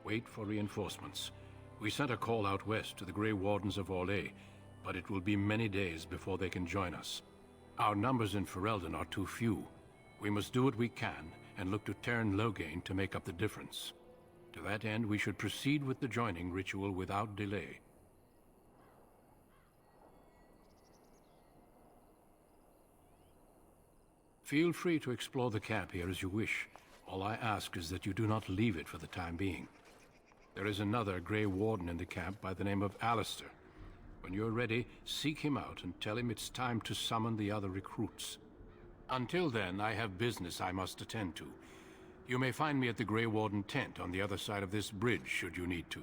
Wait for reinforcements. We sent a call out west to the Grey Wardens of Orlais, but it will be many days before they can join us. Our numbers in Ferelden are too few. We must do what we can and look to Teyrn Loghain to make up the difference. To that end, we should proceed with the joining ritual without delay. Feel free to explore the camp here as you wish. All I ask is that you do not leave it for the time being. There is another Grey Warden in the camp by the name of Alistair. When you're ready, seek him out and tell him it's time to summon the other recruits. Until then, I have business I must attend to. You may find me at the Grey Warden tent on the other side of this bridge, should you need to.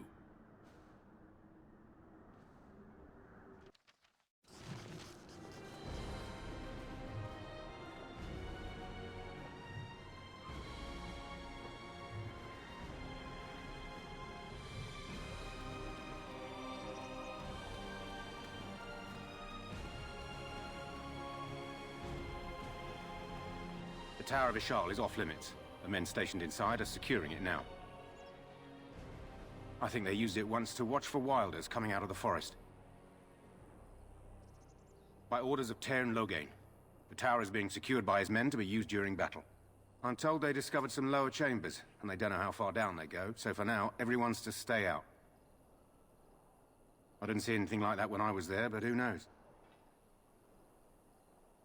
The Tower of Ishal is off-limits. The men stationed inside are securing it now. I think they used it once to watch for wilders coming out of the forest. By orders of Teyrn Loghain, the tower is being secured by his men to be used during battle. I'm told they discovered some lower chambers, and they don't know how far down they go, so for now, everyone's to stay out. I didn't see anything like that when I was there, but who knows?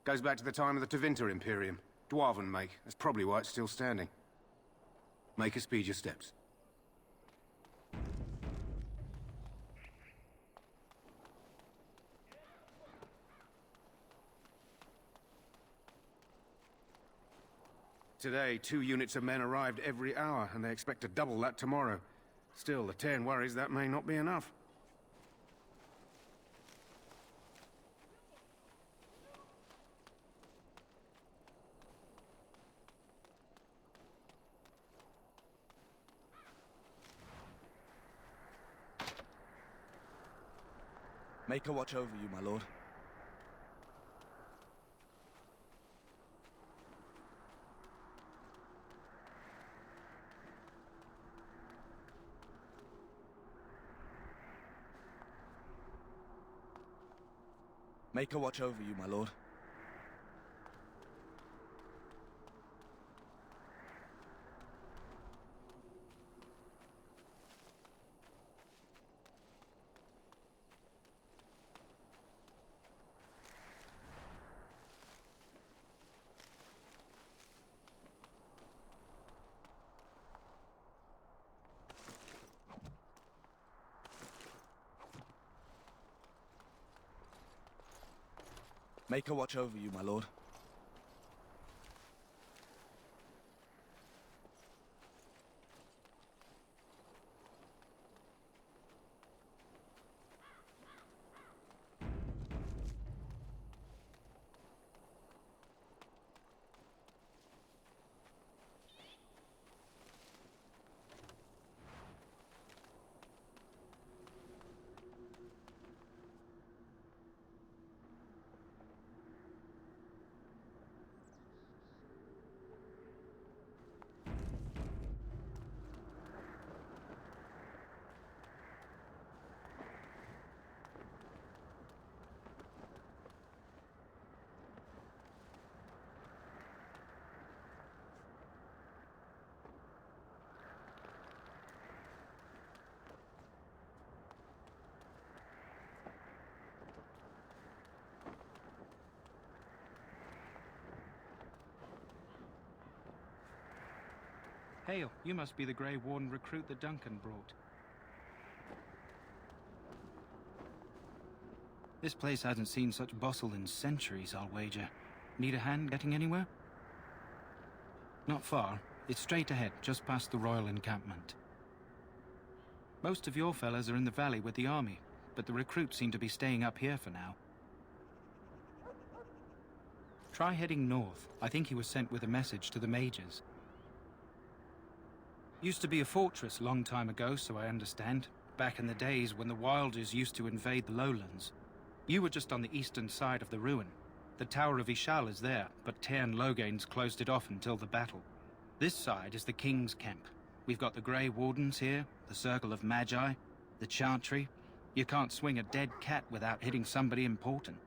Goes back to the time of the Tevinter Imperium. Dwarven make. That's probably why it's still standing. Make her speed your steps. Today, 2 units of men arrived every hour, and they expect to double that tomorrow. Still, the Terran worries that may not be enough. Make her watch over you, my lord. Make her watch over you, my lord. Make her watch over you, my lord. Hail, you must be the Grey Warden recruit that Duncan brought. This place hasn't seen such bustle in centuries, I'll wager. Need a hand getting anywhere? Not far. It's straight ahead, just past the royal encampment. Most of your fellas are in the valley with the army, but the recruits seem to be staying up here for now. Try heading north. I think he was sent with a message to the Mages. Used to be a fortress long time ago, so I understand. Back in the days when the Wilders used to invade the lowlands. You were just on the eastern side of the ruin. The Tower of Ishal is there, but Tairn Logain's closed it off until the battle. This side is the King's camp. We've got the Grey Wardens here, the Circle of Magi, the Chantry. You can't swing a dead cat without hitting somebody important.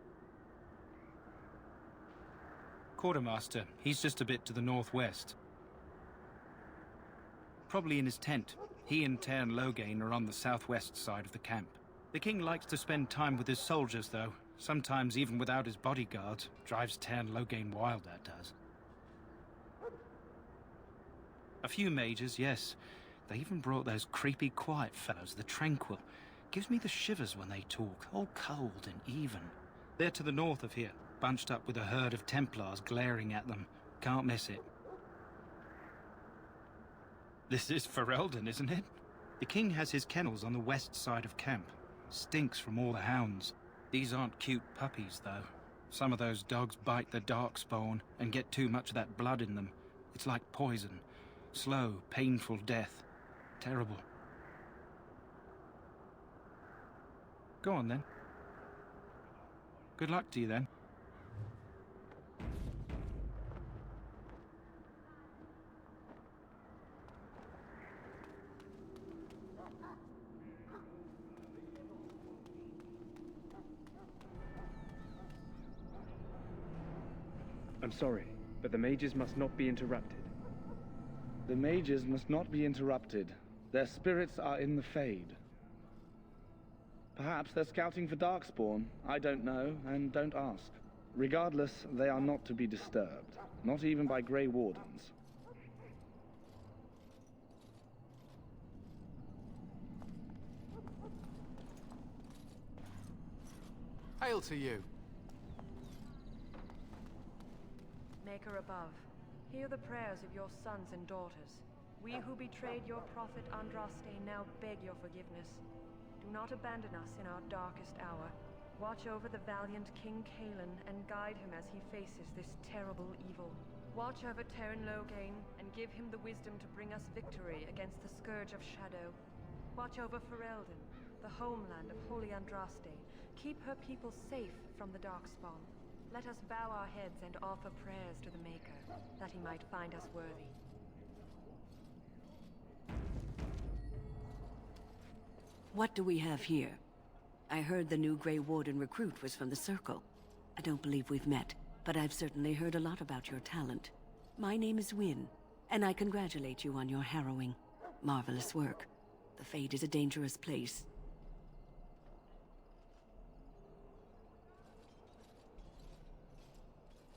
Quartermaster, he's just a bit to the northwest. Probably in his tent. He and Tairn Logain are on the southwest side of the camp. The king likes to spend time with his soldiers, though. Sometimes even without his bodyguards. Drives Tairn Logain wild, that does. A few mages, yes. They even brought those creepy quiet fellows, the Tranquil. Gives me the shivers when they talk, all cold and even. They're to the north of here, bunched up with a herd of Templars glaring at them. Can't miss it. This is Ferelden, isn't it? The king has his kennels on the west side of camp. Stinks from all the hounds. These aren't cute puppies, though. Some of those dogs bite the darkspawn and get too much of that blood in them. It's like poison. Slow, painful death. Terrible. Go on, then. Good luck to you, then. I'm sorry, but the mages must not be interrupted. The mages must not be interrupted. Their spirits are in the Fade. Perhaps they're scouting for Darkspawn. I don't know, and don't ask. Regardless, they are not to be disturbed, not even by Grey Wardens. Hail to you. Maker above, hear the prayers of your sons and daughters. We who betrayed your prophet Andraste now beg your forgiveness. Do not abandon us in our darkest hour. Watch over the valiant King Kaelin and guide him as he faces this terrible evil. Watch over Terran Loghain and give him the wisdom to bring us victory against the Scourge of Shadow. Watch over Ferelden, the homeland of Holy Andraste. Keep her people safe from the Darkspawn. Let us bow our heads and offer prayers to the Maker, that he might find us worthy. What do we have here? I heard the new Grey Warden recruit was from the Circle. I don't believe we've met, but I've certainly heard a lot about your talent. My name is Wynne, and I congratulate you on your harrowing, marvelous work. The Fade is a dangerous place.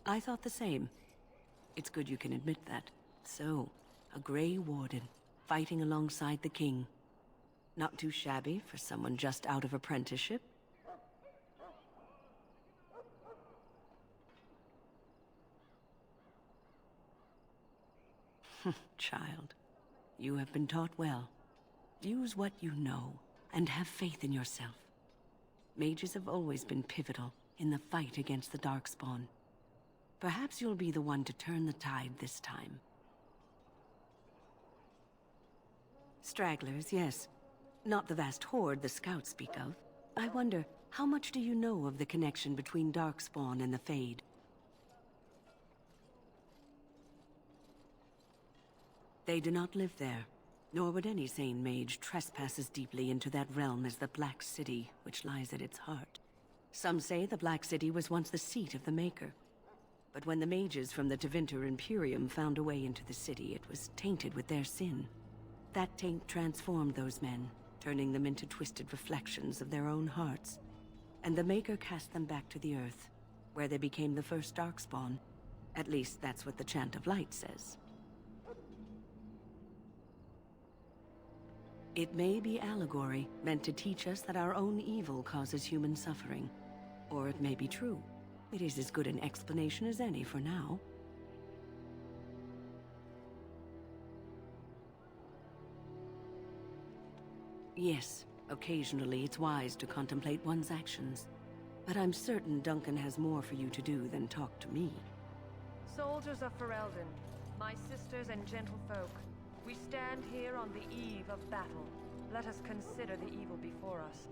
I thought the same. It's good you can admit that. So, a Grey Warden, fighting alongside the King. Not too shabby for someone just out of apprenticeship. Child, you have been taught well. Use what you know, and have faith in yourself. Mages have always been pivotal in the fight against the Darkspawn. Perhaps you'll be the one to turn the tide this time. Stragglers, yes. Not the vast horde the scouts speak of. I wonder, how much do you know of the connection between Darkspawn and the Fade? They do not live there, nor would any sane mage trespass as deeply into that realm as the Black City, which lies at its heart. Some say the Black City was once the seat of the Maker. But when the mages from the Tevinter Imperium found a way into the city, it was tainted with their sin. That taint transformed those men, turning them into twisted reflections of their own hearts. And the Maker cast them back to the Earth, where they became the first Darkspawn. At least that's what the Chant of Light says. It may be allegory, meant to teach us that our own evil causes human suffering. Or it may be true. It is as good an explanation as any for now. Yes, occasionally it's wise to contemplate one's actions. But I'm certain Duncan has more for you to do than talk to me. Soldiers of Ferelden, my sisters and gentlefolk, we stand here on the eve of battle. Let us consider the evil before us.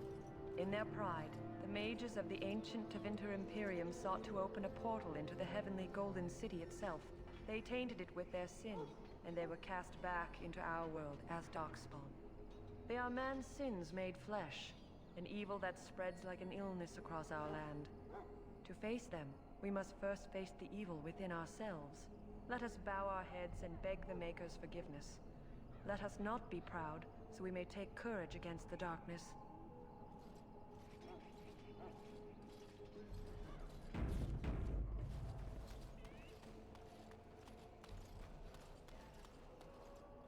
In their pride, the mages of the ancient Tevinter Imperium sought to open a portal into the heavenly Golden City itself. They tainted it with their sin, and they were cast back into our world as Darkspawn. They are man's sins made flesh, an evil that spreads like an illness across our land. To face them, we must first face the evil within ourselves. Let us bow our heads and beg the Maker's forgiveness. Let us not be proud, so we may take courage against the darkness.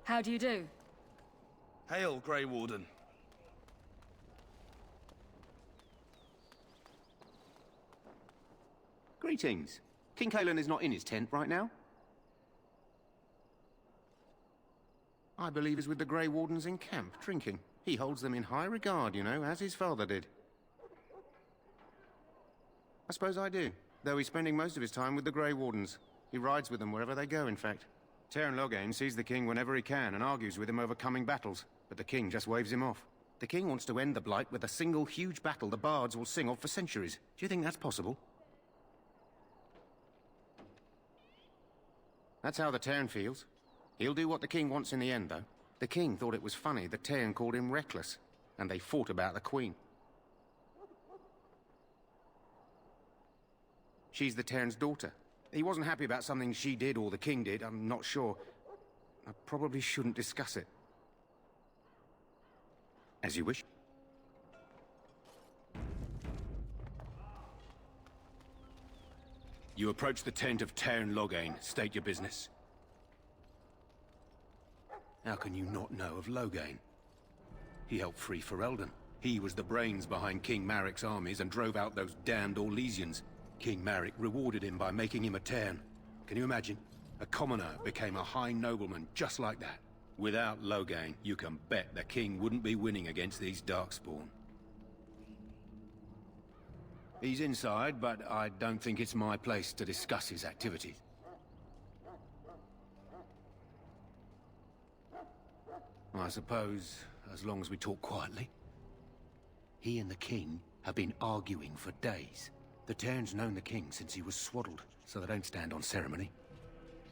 How do you do? Hail, Grey Warden. Greetings. King Kaelin is not in his tent right now. I believe he's with the Grey Wardens in camp, drinking. He holds them in high regard, you know, as his father did. I suppose I do, though he's spending most of his time with the Grey Wardens. He rides with them wherever they go, in fact. Terran Loghain sees the king whenever he can and argues with him over coming battles, but the king just waves him off. The king wants to end the Blight with a single huge battle the bards will sing of for centuries. Do you think that's possible? That's how the Terran feels. He'll do what the king wants in the end, though. The king thought it was funny that Terran called him reckless, and they fought about the queen. She's the Terran's daughter. He wasn't happy about something she did or the king did, I'm not sure. I probably shouldn't discuss it. As you wish. You approach the tent of Tairn Loghain. State your business. How can you not know of Loghain? He helped free Ferelden. He was the brains behind King Maric's armies and drove out those damned Orlesians. King Maric rewarded him by making him a Tairn. Can you imagine? A commoner became a high nobleman just like that. Without Loghain, you can bet the king wouldn't be winning against these Darkspawn. He's inside, but I don't think it's my place to discuss his activities. I suppose, as long as we talk quietly. He and the king have been arguing for days. The Tairn's known the king since he was swaddled, so they don't stand on ceremony.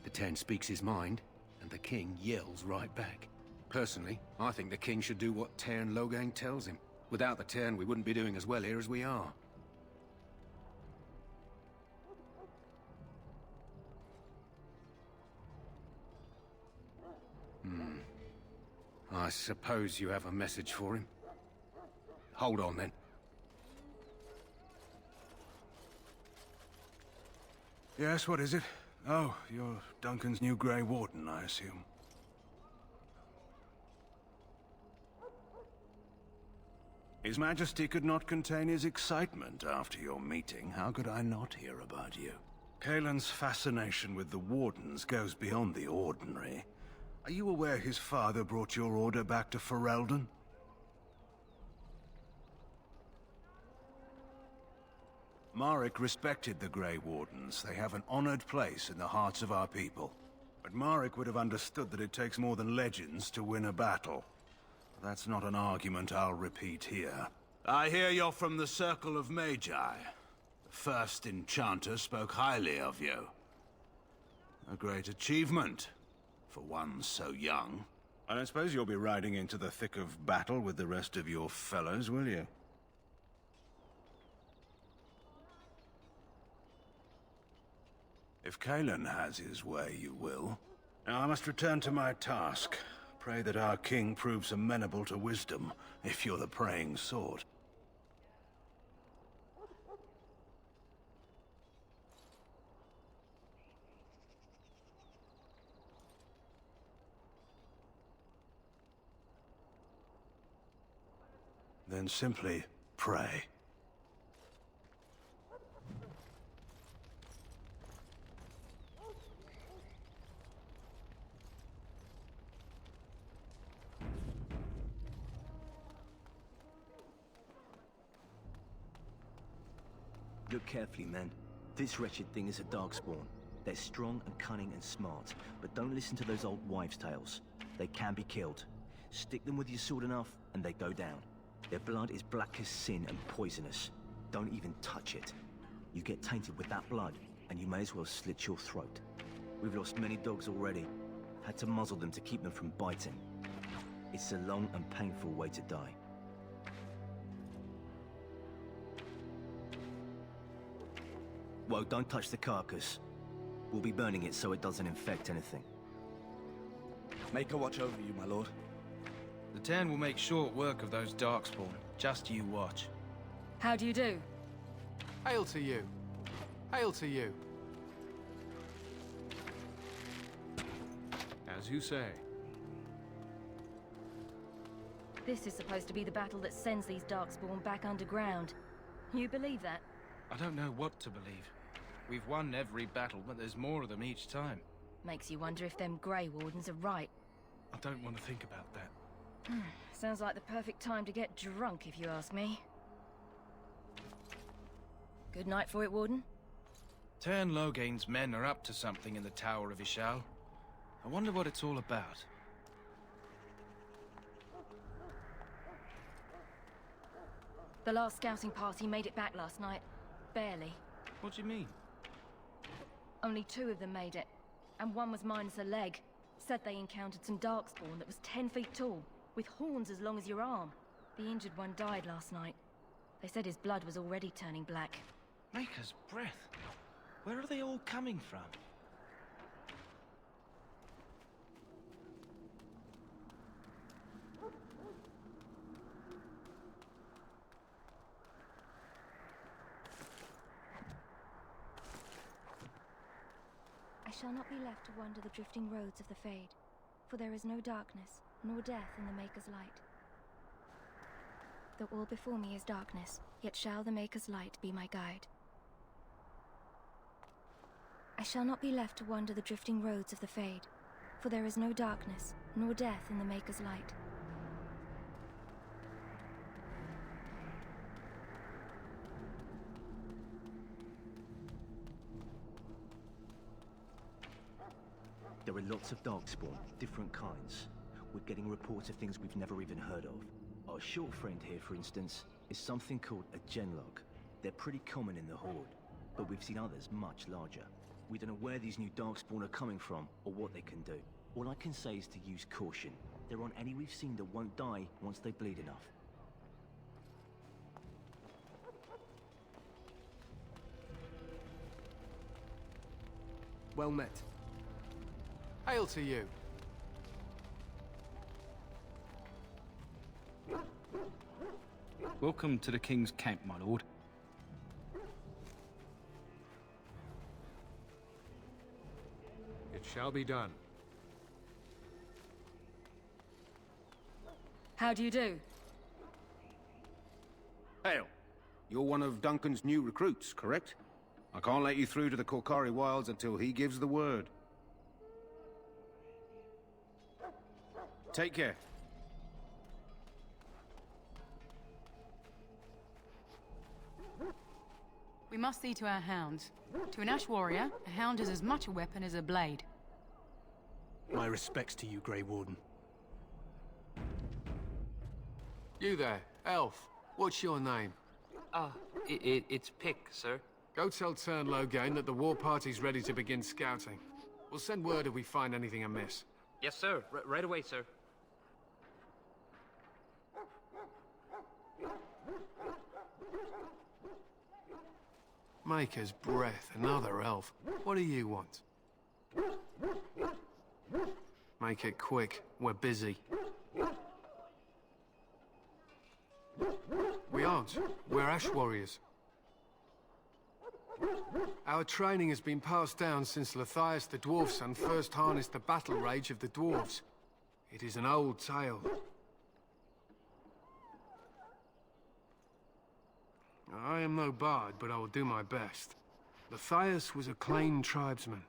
The Tairn speaks his mind, and the king yells right back. Personally, I think the king should do what Tairn Loghain tells him. Without the Tairn, we wouldn't be doing as well here as we are. I suppose you have a message for him. Hold on, then. Yes, what is it? Oh, you're Duncan's new Grey Warden, I assume. His Majesty could not contain his excitement after your meeting. How could I not hear about you? Kaelin's fascination with the Wardens goes beyond the ordinary. Are you aware his father brought your order back to Ferelden? Maric respected the Grey Wardens. They have an honored place in the hearts of our people. But Maric would have understood that it takes more than legends to win a battle. That's not an argument I'll repeat here. I hear you're from the Circle of Magi. The first enchanter spoke highly of you. A great achievement, for one so young. I don't suppose you'll be riding into the thick of battle with the rest of your fellows, will you? If Kaelin has his way, you will. Now I must return to my task. Pray that our king proves amenable to wisdom, if you're the praying sort. Then simply pray. Look carefully, men. This wretched thing is a Darkspawn. They're strong and cunning and smart, but don't listen to those old wives' tales. They can be killed. Stick them with your sword enough, and they go down. Their blood is black as sin and poisonous. Don't even touch it. You get tainted with that blood, and you may as well slit your throat. We've lost many dogs already. Had to muzzle them to keep them from biting. It's a long and painful way to die. Well, don't touch the carcass. We'll be burning it so it doesn't infect anything. Make a watch over you, my lord. The Tairn will make short work of those Darkspawn. Just you watch. How do you do? Hail to you. Hail to you. As you say. This is supposed to be the battle that sends these Darkspawn back underground. You believe that? I don't know what to believe. We've won every battle, but there's more of them each time. Makes you wonder if them Grey Wardens are right. I don't want to think about that. Sounds like the perfect time to get drunk, if you ask me. Good night for it, Warden. Tairn Loghain's men are up to something in the Tower of Ishal. I wonder what it's all about. The last scouting party made it back last night. Barely. What do you mean? Only 2 of them made it, and one was minus a leg. Said they encountered some Darkspawn that was 10 feet tall, with horns as long as your arm. The injured one died last night. They said his blood was already turning black. Maker's breath. Where are they all coming from? shall not be left to wander the drifting roads of the Fade, for there is no darkness, nor death in the Maker's light. Though all before me is darkness, yet shall the Maker's light be my guide. I shall not be left to wander the drifting roads of the Fade, for there is no darkness, nor death in the Maker's light. There are lots of darkspawn, different kinds. We're getting reports of things we've never even heard of. Our short friend here, for instance, is something called a genlog. They're pretty common in the Horde, but we've seen others much larger. We don't know where these new darkspawn are coming from, or what they can do. All I can say is to use caution. There aren't any we've seen that won't die once they bleed enough. Well met. Hail to you. Welcome to the King's camp, my lord. It shall be done. How do you do? Hail. You're one of Duncan's new recruits, correct? I can't let you through to the Korkari Wilds until he gives the word. Take care. We must see to our hounds. To an Ash warrior, a hound is as much a weapon as a blade. My respects to you, Grey Warden. You there, elf. What's your name? It's Pick, sir. Go tell Tern Loghain that the war party's ready to begin scouting. We'll send word if we find anything amiss. Yes, sir. Right away, sir. Maker's breath, another elf. What do you want? Make it quick. We're busy. We aren't. We're Ash warriors. Our training has been passed down since Lathias the Dwarf Son first harnessed the battle rage of the dwarves. It is an old tale. I am no bard, but I will do my best. Lathias was a Clane tribesman.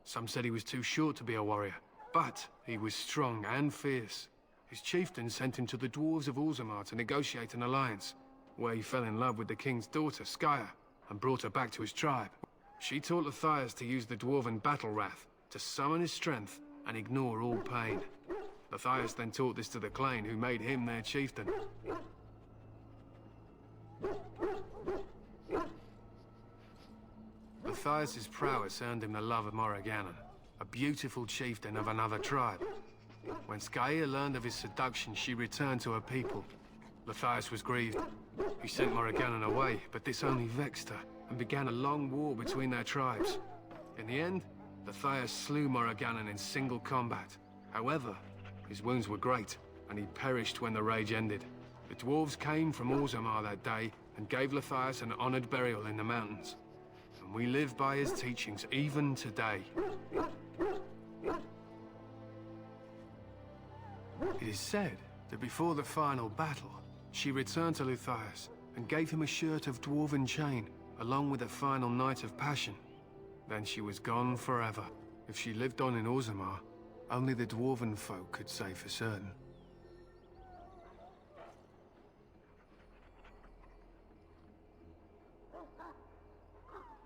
Some said he was too short to be a warrior, but he was strong and fierce. His chieftain sent him to the dwarves of Orzammar to negotiate an alliance, where he fell in love with the king's daughter, Skya, and brought her back to his tribe. She taught Lathias to use the dwarven battle wrath to summon his strength and ignore all pain. Lathias then taught this to the Clane, who made him their chieftain. Lathias' prowess earned him the love of Morrigannon, a beautiful chieftain of another tribe. When Skya learned of his seduction, she returned to her people. Lathias was grieved. He sent Morrigannon away, but this only vexed her, and began a long war between their tribes. In the end, Lathias slew Morrigannon in single combat. However, his wounds were great, and he perished when the rage ended. The dwarves came from Orzammar that day, and gave Lathias an honored burial in the mountains. And we live by his teachings even today. It is said that before the final battle, she returned to Lathias and gave him a shirt of dwarven chain, along with a final night of passion. Then she was gone forever. If she lived on in Orzammar, only the dwarven folk could say for certain.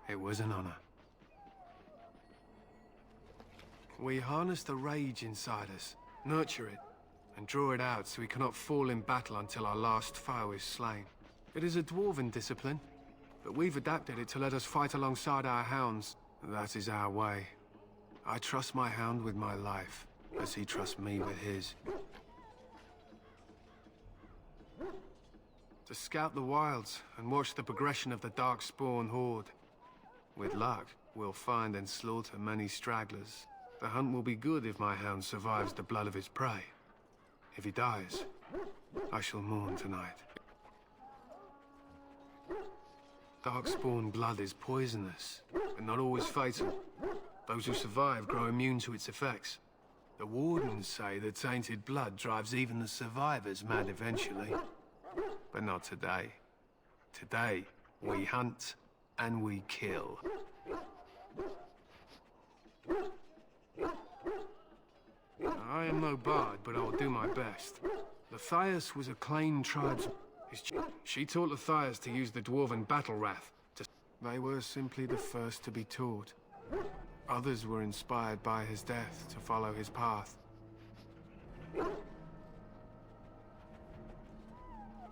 It was an honor. We harness the rage inside us, nurture it, and draw it out so we cannot fall in battle until our last foe is slain. It is a dwarven discipline, but we've adapted it to let us fight alongside our hounds. That is our way. I trust my hound with my life, as he trusts me with his. To scout the wilds and watch the progression of the Darkspawn horde. With luck, we'll find and slaughter many stragglers. The hunt will be good if my hound survives the blood of his prey. If he dies, I shall mourn tonight. Darkspawn blood is poisonous, but not always fatal. Those who survive grow immune to its effects. The Wardens say the tainted blood drives even the survivors mad eventually. But not today. Today, we hunt and we kill. I am no bard, but I will do my best. Lithias was a Clane tribe's... She taught Lithias to use the Dwarven battle wrath. They were simply the first to be taught. Others were inspired by his death to follow his path.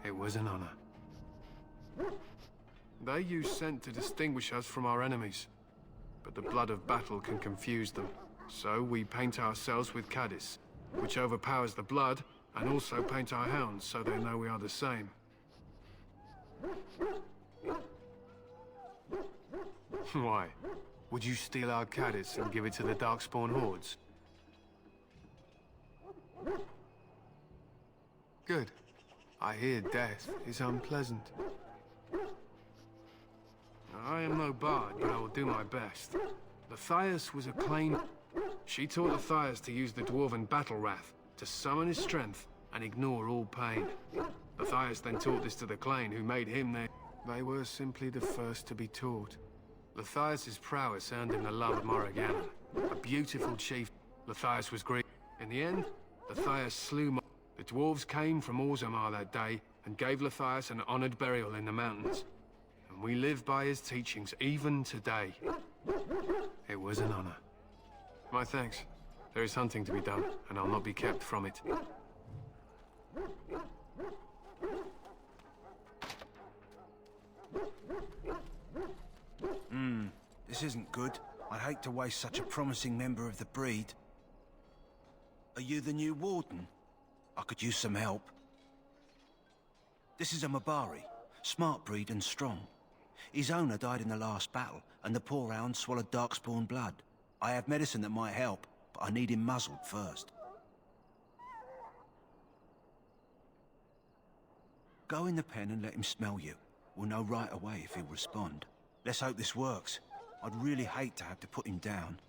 It was an honor. They use scent to distinguish us from our enemies, but the blood of battle can confuse them. So we paint ourselves with Caddis, which overpowers the blood, and also paint our hounds so they know we are the same. Why? Would you steal our Caddis and give it to the Darkspawn hordes? Good. I hear death is unpleasant. I am no bard, but I will do my best. Lithias was a Clane... She taught Lithias to use the Dwarven battle wrath, to summon his strength and ignore all pain. Lithias then taught this to the Clane, who made him their... They were simply the first to be taught. Lithias' prowess earned him the love of Morrigannon, a beautiful chief. Lithias was great. In the end, Lithias slew The dwarves came from Orzammar that day and gave Lithias an honored burial in the mountains. And we live by his teachings even today. It was an honor. My thanks. There is hunting to be done, and I'll not be kept from it. This isn't good. I'd hate to waste such a promising member of the breed. Are you the new warden? I could use some help. This is a Mabari, smart breed and strong. His owner died in the last battle, and the poor hound swallowed Darkspawn blood. I have medicine that might help, but I need him muzzled first. Go in the pen and let him smell you. We'll know right away if he'll respond. Let's hope this works. I'd really hate to have to put him down.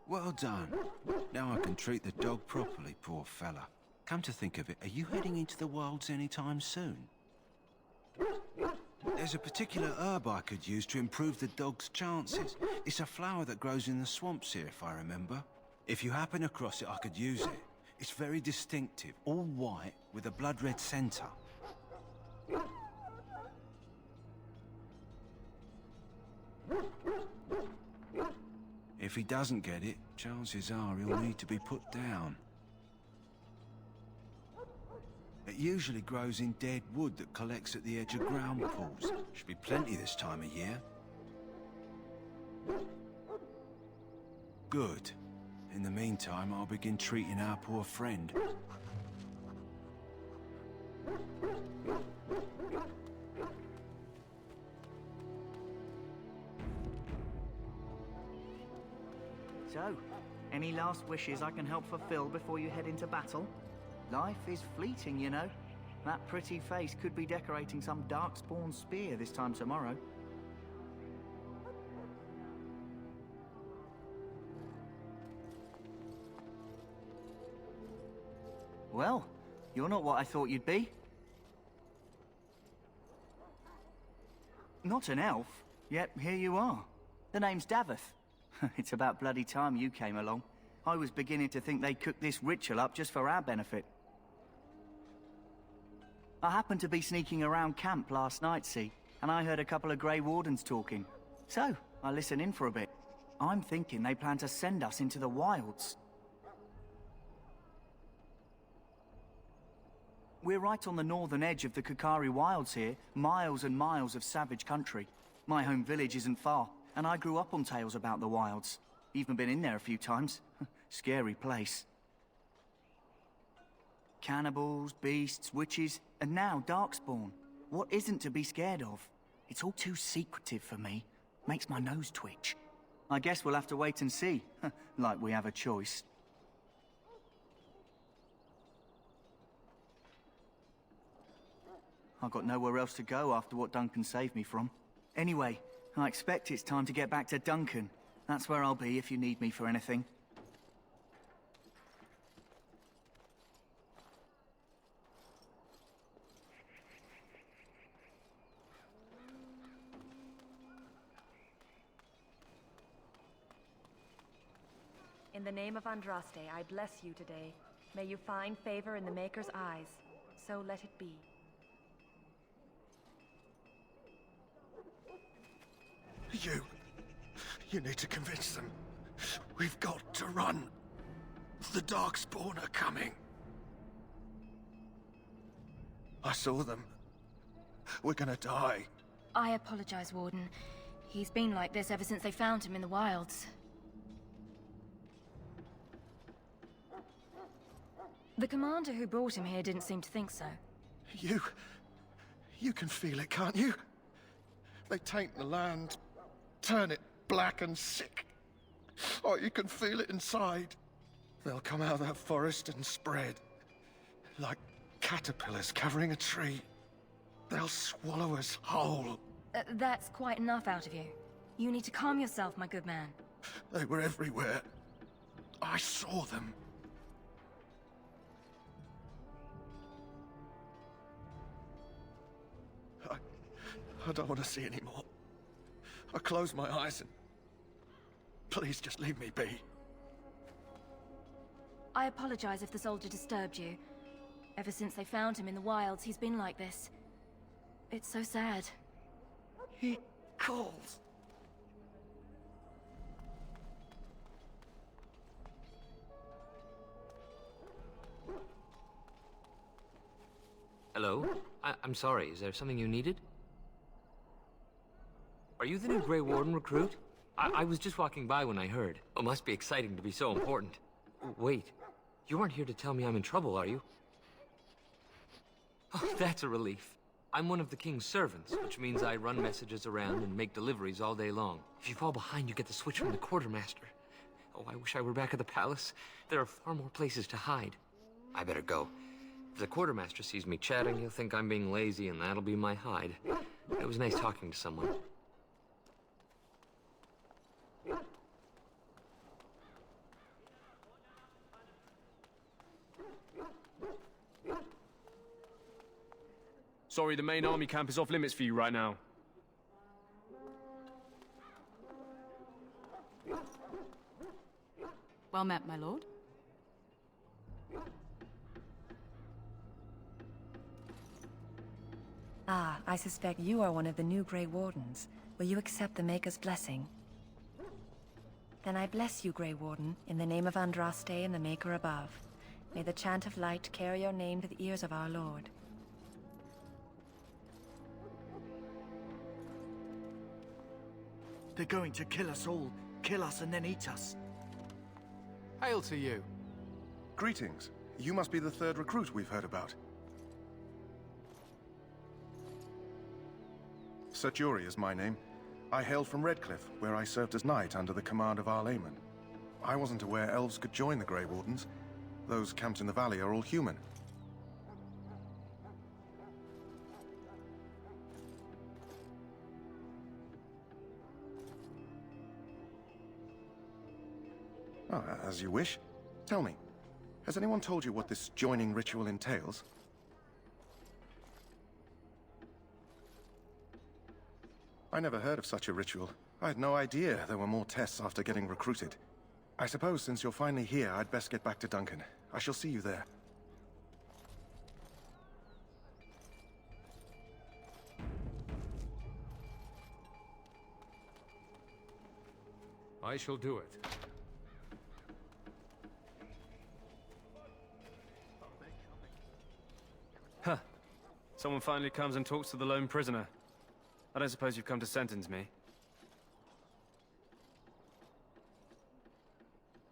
Well done. Now I can treat the dog properly, poor fella. Come to think of it, are you heading into the wilds anytime soon? There's a particular herb I could use to improve the dog's chances. It's a flower that grows in the swamps here, if I remember. If you happen across it, I could use it. It's very distinctive, all white, with a blood-red centre. If he doesn't get it, chances are he'll need to be put down. It usually grows in dead wood that collects at the edge of ground pools. Should be plenty this time of year. Good. In the meantime, I'll begin treating our poor friend. So, any last wishes I can help fulfill before you head into battle? Life is fleeting, you know. That pretty face could be decorating some Darkspawn spear this time tomorrow. Well, you're not what I thought you'd be. Not an elf, yet here you are. The name's Daveth. It's about bloody time you came along. I was beginning to think they'd cooked this ritual up just for our benefit. I happened to be sneaking around camp last night, see, and I heard a couple of Grey Wardens talking. So, I listened in for a bit. I'm thinking they plan to send us into the wilds. We're right on the northern edge of the Kukari Wilds here, miles and miles of savage country. My home village isn't far, and I grew up on tales about the wilds. Even been in there a few times. Scary place. Cannibals, beasts, witches, and now Darkspawn. What isn't to be scared of? It's all too secretive for me. Makes my nose twitch. I guess we'll have to wait and see. Like we have a choice. I've got nowhere else to go after what Duncan saved me from. Anyway, I expect it's time to get back to Duncan. That's where I'll be if you need me for anything. In the name of Andraste, I bless you today. May you find favor in the Maker's eyes. So let it be. You need to convince them. We've got to run. The Darkspawn are coming. I saw them. We're gonna die. I apologize, Warden. He's been like this ever since they found him in the wilds. The commander who brought him here didn't seem to think so. You can feel it, can't you? They taint the land, turn it black and sick. Oh, you can feel it inside. They'll come out of that forest and spread. Like caterpillars covering a tree. They'll swallow us whole. That's quite enough out of you. You need to calm yourself, my good man. They were everywhere. I saw them. I don't want to see anymore. I close my eyes and... Please just leave me be. I apologize if the soldier disturbed you. Ever since they found him in the wilds, he's been like this. It's so sad. He calls. Hello? I'm sorry, is there something you needed? Are you the new Grey Warden recruit? I was just walking by when I heard. It must be exciting to be so important. Wait, you aren't here to tell me I'm in trouble, are you? Oh, that's a relief. I'm one of the king's servants, which means I run messages around and make deliveries all day long. If you fall behind, you get the switch from the quartermaster. Oh, I wish I were back at the palace. There are far more places to hide. I better go. If the quartermaster sees me chatting, he'll think I'm being lazy, and that'll be my hide. It was nice talking to someone. Sorry, the main army camp is off limits for you right now. Well met, my lord. Ah, I suspect you are one of the new Grey Wardens. Will you accept the Maker's blessing? Then I bless you, Grey Warden, in the name of Andraste and the Maker above. May the chant of light carry your name to the ears of our Lord. They're going to kill us all. Kill us and then eat us. Hail to you. Greetings. You must be the third recruit we've heard about. Sir Jury is my name. I hail from Redcliffe, where I served as knight under the command of Arl Aemon. I wasn't aware elves could join the Grey Wardens. Those camped in the valley are all human. Oh, as you wish. Tell me, has anyone told you what this joining ritual entails? I never heard of such a ritual. I had no idea there were more tests after getting recruited. I suppose since you're finally here, I'd best get back to Duncan. I shall see you there. I shall do it. Huh. Someone finally comes and talks to the lone prisoner. I don't suppose you've come to sentence me.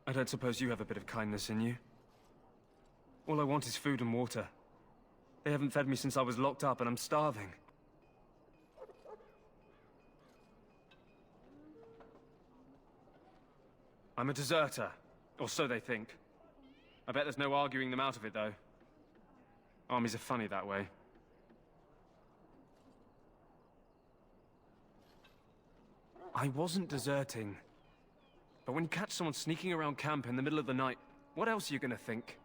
I don't suppose you have a bit of kindness in you. All I want is food and water. They haven't fed me since I was locked up and I'm starving. I'm a deserter. Or so they think. I bet there's no arguing them out of it, though. Armies are funny that way. I wasn't deserting. But when you catch someone sneaking around camp in the middle of the night, what else are you gonna think?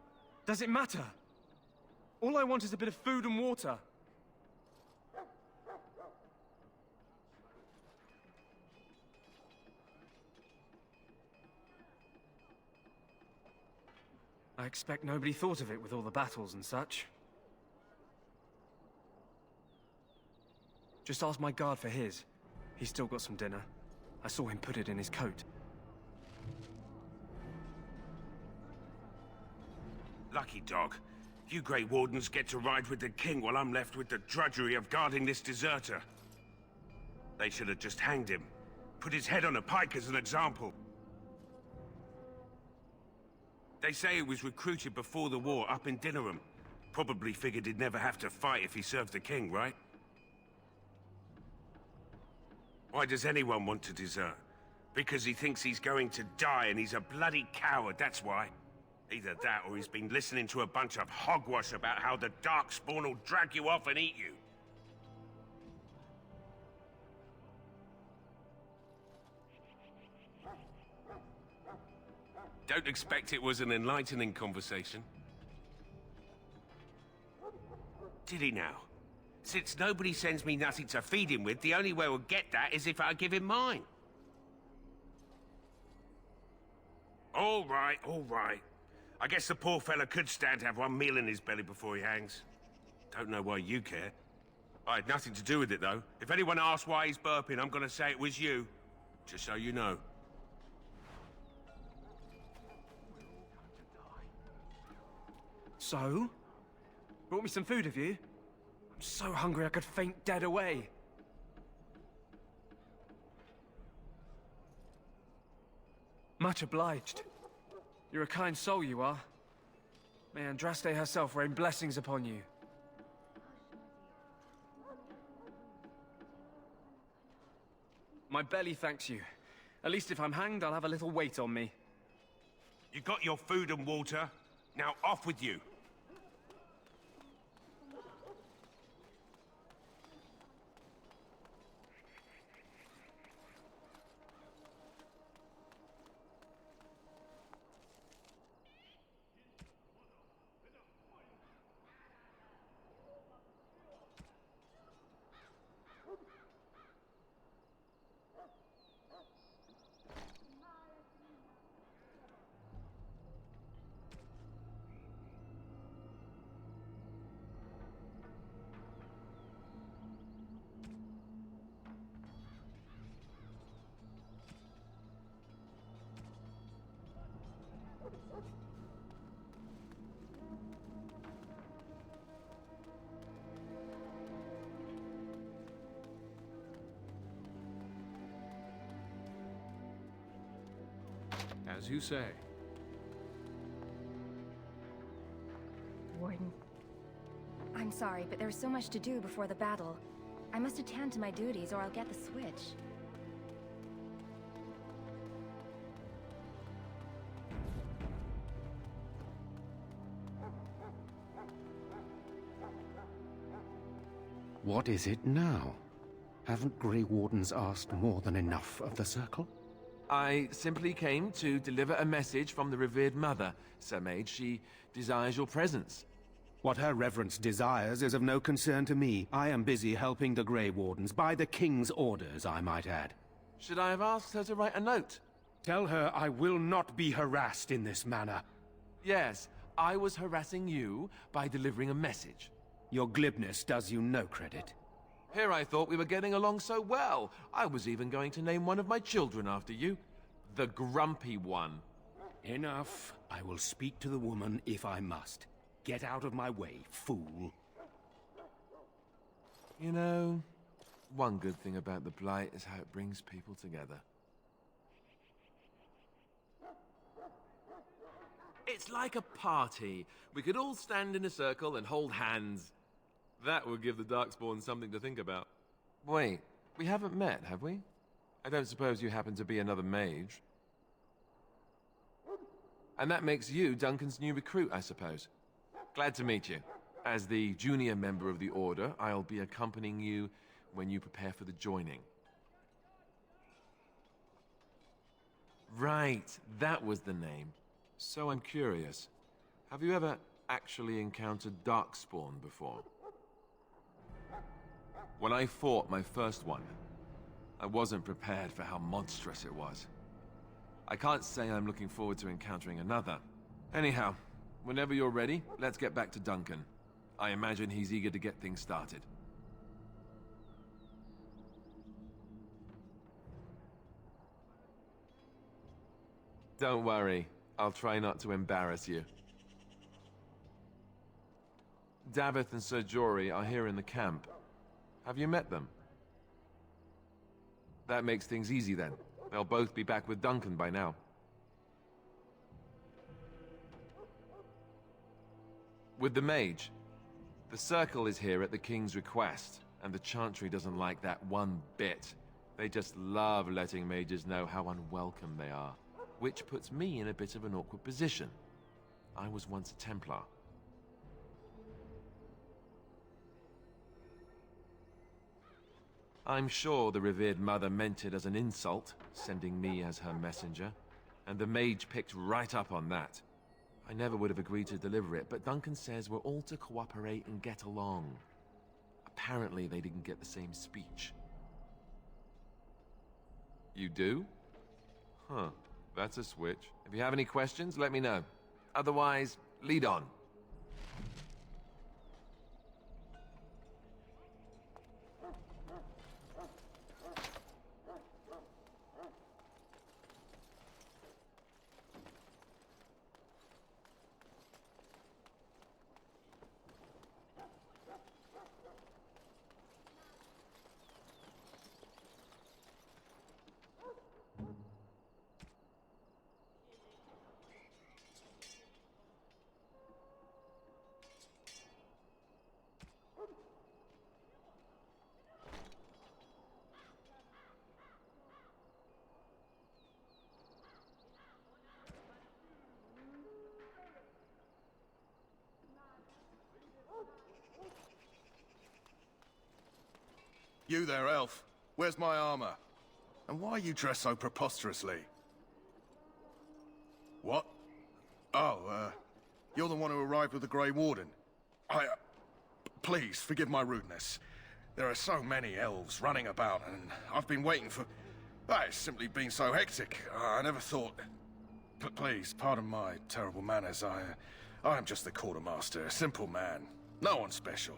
Does it matter? All I want is a bit of food and water. I expect nobody thought of it with all the battles and such. Just ask my guard for his. He's still got some dinner. I saw him put it in his coat. Lucky dog. You Grey Wardens get to ride with the king while I'm left with the drudgery of guarding this deserter. They should have just hanged him. Put his head on a pike as an example. They say he was recruited before the war up in Dinnerham. Probably figured he'd never have to fight if he served the king, right? Why does anyone want to desert? Because he thinks he's going to die and he's a bloody coward, that's why. Either that or he's been listening to a bunch of hogwash about how the Darkspawn will drag you off and eat you. Don't expect it was an enlightening conversation. Did he now? Since nobody sends me nothing to feed him with, the only way we'll get that is if I give him mine. All right, all right. I guess the poor fella could stand to have one meal in his belly before he hangs. Don't know why you care. I had nothing to do with it, though. If anyone asks why he's burping, I'm gonna say it was you. Just so you know. So? Brought me some food, have you? I'm so hungry I could faint dead away. Much obliged. You're a kind soul, you are. May Andraste herself rain blessings upon you. My belly thanks you. At least if I'm hanged, I'll have a little weight on me. You got your food and water. Now off with you. As you say. Warden. I'm sorry, but there's so much to do before the battle. I must attend to my duties or I'll get the switch. What is it now? Haven't Grey Wardens asked more than enough of the Circle? I simply came to deliver a message from the revered mother, Sir Mage. She desires your presence. What her reverence desires is of no concern to me. I am busy helping the Grey Wardens, by the King's orders, I might add. Should I have asked her to write a note? Tell her I will not be harassed in this manner. Yes, I was harassing you by delivering a message. Your glibness does you no credit. Here I thought we were getting along so well. I was even going to name one of my children after you. The Grumpy One. Enough. I will speak to the woman if I must. Get out of my way, fool. You know, one good thing about the Blight is how it brings people together. It's like a party. We could all stand in a circle and hold hands. That would give the Darkspawn something to think about. Wait, we haven't met, have we? I don't suppose you happen to be another mage? And that makes you Duncan's new recruit, I suppose. Glad to meet you. As the junior member of the Order, I'll be accompanying you when you prepare for the joining. Right, that was the name. So I'm curious. Have you ever actually encountered Darkspawn before? When I fought my first one, I wasn't prepared for how monstrous it was. I can't say I'm looking forward to encountering another. Anyhow, whenever you're ready, let's get back to Duncan. I imagine he's eager to get things started. Don't worry, I'll try not to embarrass you. Davith and Sir Jory are here in the camp. Have you met them? That makes things easy then. They'll both be back with Duncan by now. With the Mage, the Circle is here at the King's request, and the Chantry doesn't like that one bit. They just love letting mages know how unwelcome they are, which puts me in a bit of an awkward position. I was once a Templar. I'm sure the revered mother meant it as an insult, sending me as her messenger, and the Mage picked right up on that. I never would have agreed to deliver it, but Duncan says we're all to cooperate and get along. Apparently they didn't get the same speech. You do? Huh, that's a switch. If you have any questions, let me know. Otherwise, lead on. You there, elf. Where's my armor? And why are you dressed so preposterously? What? Oh, you're the one who arrived with the Grey Warden. Please, forgive my rudeness. There are so many elves running about, and I've been waiting for... It's simply been so hectic. I never thought... Please, pardon my terrible manners. I am just the quartermaster, a simple man. No one special.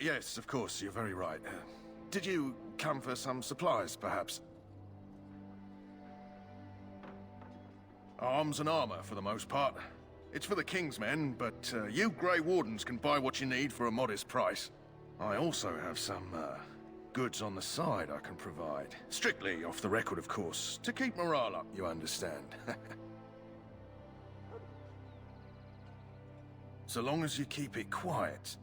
Yes, of course, you're very right. Did you come for some supplies, perhaps? Arms and armor, for the most part. It's for the King's men, but you Grey Wardens can buy what you need for a modest price. I also have some, goods on the side I can provide. Strictly off the record, of course, to keep morale up, you understand. So long as you keep it quiet.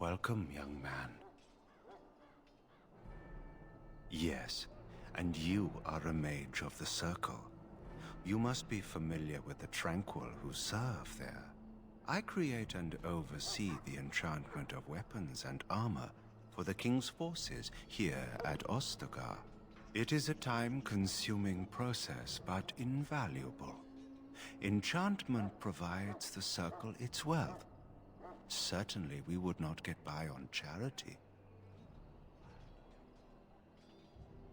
Welcome, young man. Yes, and you are a mage of the Circle. You must be familiar with the Tranquil who serve there. I create and oversee the enchantment of weapons and armor for the King's forces here at Ostagar. It is a time-consuming process, but invaluable. Enchantment provides the Circle its wealth. Certainly we would not get by on charity.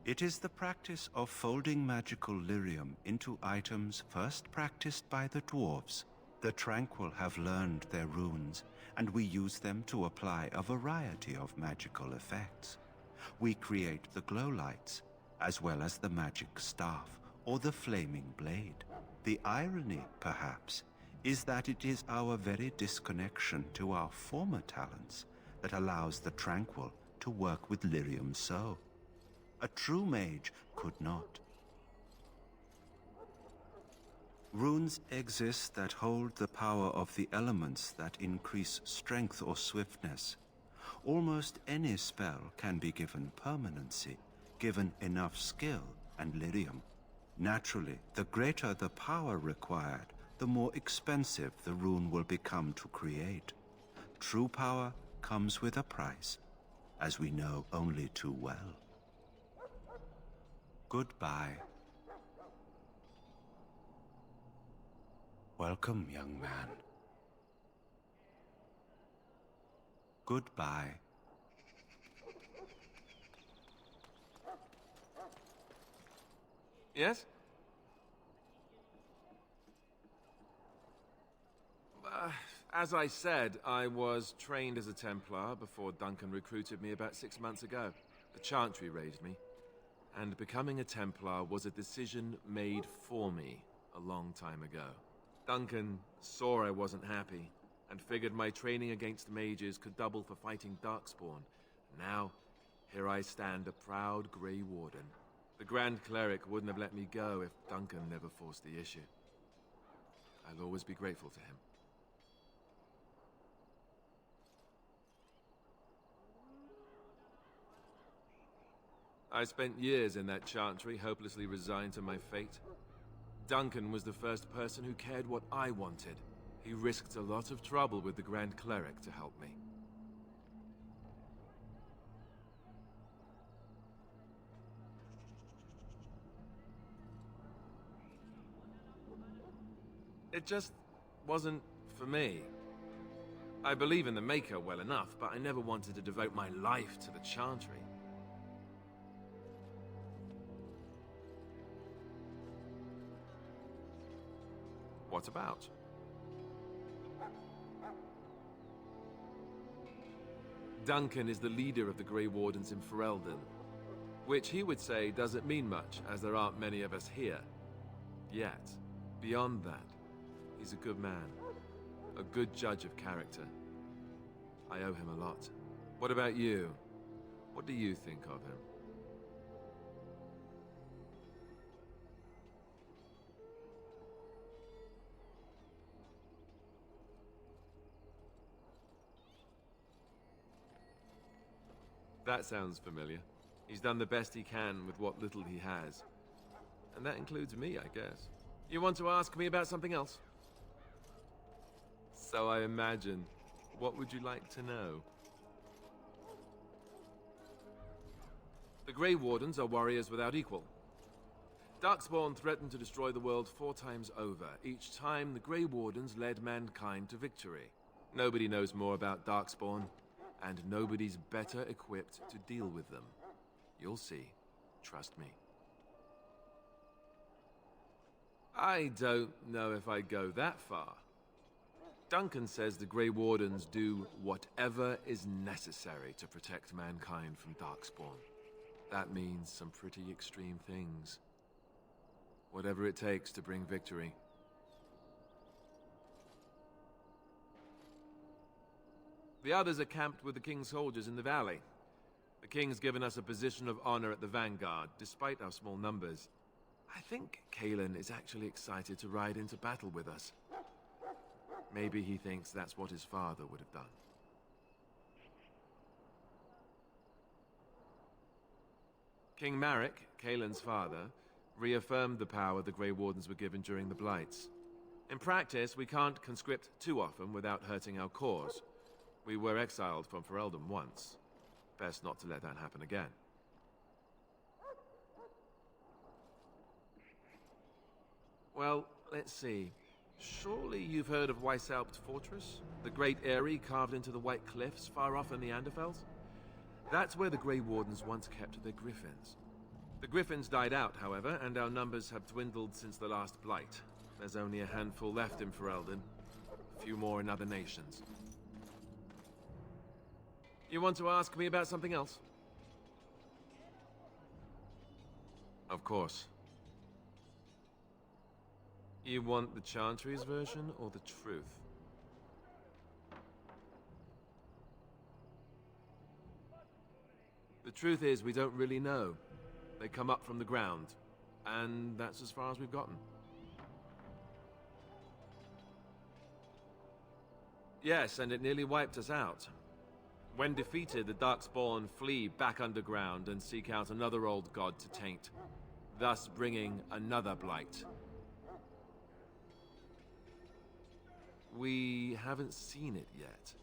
It is the practice of folding magical lyrium into items first practiced by the dwarves. The Tranquil have learned their runes, and we use them to apply a variety of magical effects. We create the glow lights, as well as the magic staff or the flaming blade. The irony, perhaps, is that it is our very disconnection to our former talents that allows the Tranquil to work with lyrium so. A true mage could not. Runes exist that hold the power of the elements that increase strength or swiftness. Almost any spell can be given permanency, given enough skill and lyrium. Naturally, the greater the power required, the more expensive the rune will become to create. True power comes with a price, as we know only too well. Goodbye. Welcome, young man. Goodbye. Yes? As I said, I was trained as a Templar before Duncan recruited me about 6 months ago. The Chantry raised me. And becoming a Templar was a decision made for me a long time ago. Duncan saw I wasn't happy, and figured my training against mages could double for fighting Darkspawn. Now, here I stand, a proud Grey Warden. The Grand Cleric wouldn't have let me go if Duncan never forced the issue. I'll always be grateful to him. I spent years in that Chantry, hopelessly resigned to my fate. Duncan was the first person who cared what I wanted. He risked a lot of trouble with the Grand Cleric to help me. It just wasn't for me. I believe in the Maker well enough, but I never wanted to devote my life to the Chantry. What about? Duncan is the leader of the Grey Wardens in Ferelden, which he would say doesn't mean much, as there aren't many of us here. Yet, beyond that, he's a good man, a good judge of character. I owe him a lot. What about you? What do you think of him? That sounds familiar. He's done the best he can with what little he has. And that includes me, I guess. You want to ask me about something else? So I imagine. What would you like to know? The Grey Wardens are warriors without equal. Darkspawn threatened to destroy the world 4 times over. Each time, the Grey Wardens led mankind to victory. Nobody knows more about Darkspawn, and nobody's better equipped to deal with them. You'll see. Trust me. I don't know if I'd go that far. Duncan says the Grey Wardens do whatever is necessary to protect mankind from Darkspawn. That means some pretty extreme things. Whatever it takes to bring victory. The others are camped with the King's soldiers in the valley. The King's given us a position of honor at the vanguard, despite our small numbers. I think Kalen is actually excited to ride into battle with us. Maybe he thinks that's what his father would have done. King Marek, Kaelin's father, reaffirmed the power the Grey Wardens were given during the Blights. In practice, we can't conscript too often without hurting our cause. We were exiled from Ferelden once. Best not to let that happen again. Well, let's see. Surely you've heard of Weishaupt Fortress? The great eyrie carved into the White Cliffs far off in the Anderfels? That's where the Grey Wardens once kept their griffins. The griffins died out, however, and our numbers have dwindled since the last Blight. There's only a handful left in Ferelden. A few more in other nations. You want to ask me about something else? Of course. You want the Chantry's version or the truth? The truth is, we don't really know. They come up from the ground, and that's as far as we've gotten. Yes, and it nearly wiped us out. When defeated, the Darkspawn flee back underground and seek out another old god to taint, thus bringing another Blight. We haven't seen it yet.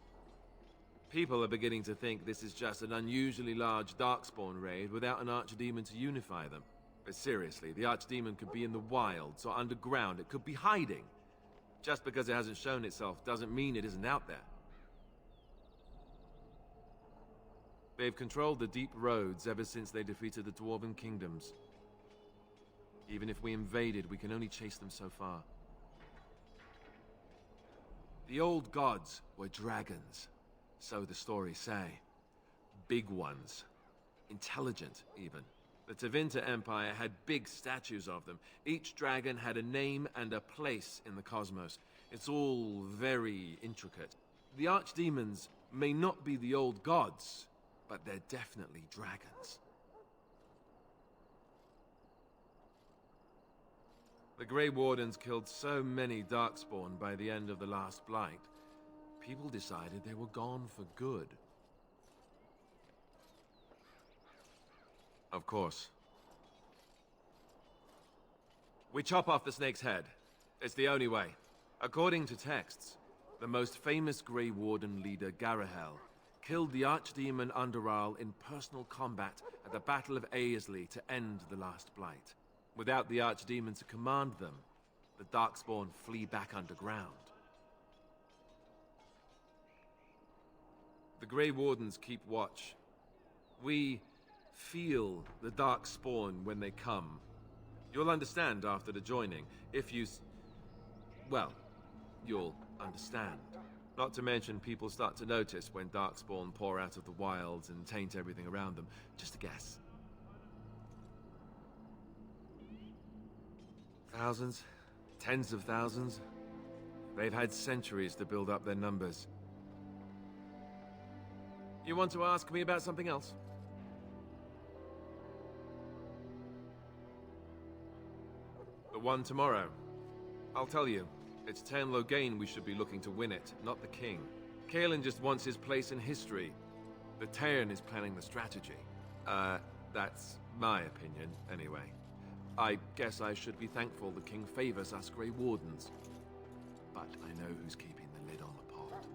People are beginning to think this is just an unusually large Darkspawn raid without an Archdemon to unify them. But seriously, the Archdemon could be in the wilds or underground. It could be hiding. Just because it hasn't shown itself doesn't mean it isn't out there. They've controlled the deep roads ever since they defeated the Dwarven kingdoms. Even if we invaded, we can only chase them so far. The old gods were dragons, so the stories say. Big ones. Intelligent, even. The Tevinter Empire had big statues of them. Each dragon had a name and a place in the cosmos. It's all very intricate. The Archdemons may not be the old gods, but they're definitely dragons. The Grey Wardens killed so many Darkspawn by the end of the last Blight, people decided they were gone for good. Of course. We chop off the snake's head. It's the only way. According to texts, the most famous Grey Warden leader, Garahel, killed the Archdemon Underal in personal combat at the Battle of Aesley to end the last Blight. Without the Archdemon to command them, the Darkspawn flee back underground. The Grey Wardens keep watch. We feel the Darkspawn when they come. You'll understand after the joining, if you well, you'll understand. Not to mention people start to notice when Darkspawn pour out of the wilds and taint everything around them. Just a guess. Thousands? Tens of thousands? They've had centuries to build up their numbers. You want to ask me about something else? The one tomorrow. I'll tell you. It's Tairn Loghain we should be looking to win it, not the king. Kaelin just wants his place in history. The Tairn is planning the strategy. That's my opinion, anyway. I guess I should be thankful the king favors us Grey Wardens. But I know who's keeping the lid on the pot.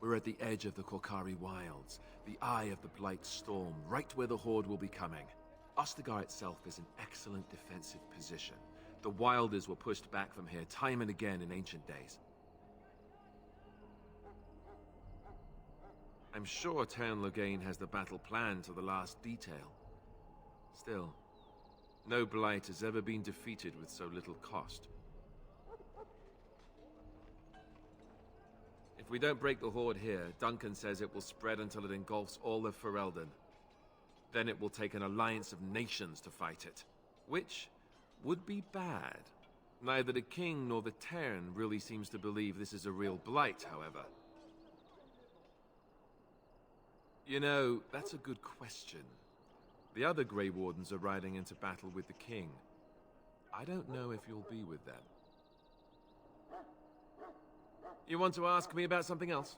We're at the edge of the Korkari Wilds, the eye of the Blight Storm, right where the Horde will be coming. Ostagar itself is an excellent defensive position. The Wilders were pushed back from here time and again in ancient days. I'm sure Tairn Loghain has the battle planned to the last detail. Still, no Blight has ever been defeated with so little cost. If we don't break the Horde here, Duncan says it will spread until it engulfs all of Ferelden. Then it will take an alliance of nations to fight it, which would be bad. Neither the king nor the Tairn really seems to believe this is a real Blight, however. You know, that's a good question. The other Grey Wardens are riding into battle with the king. I don't know if you'll be with them. You want to ask me about something else?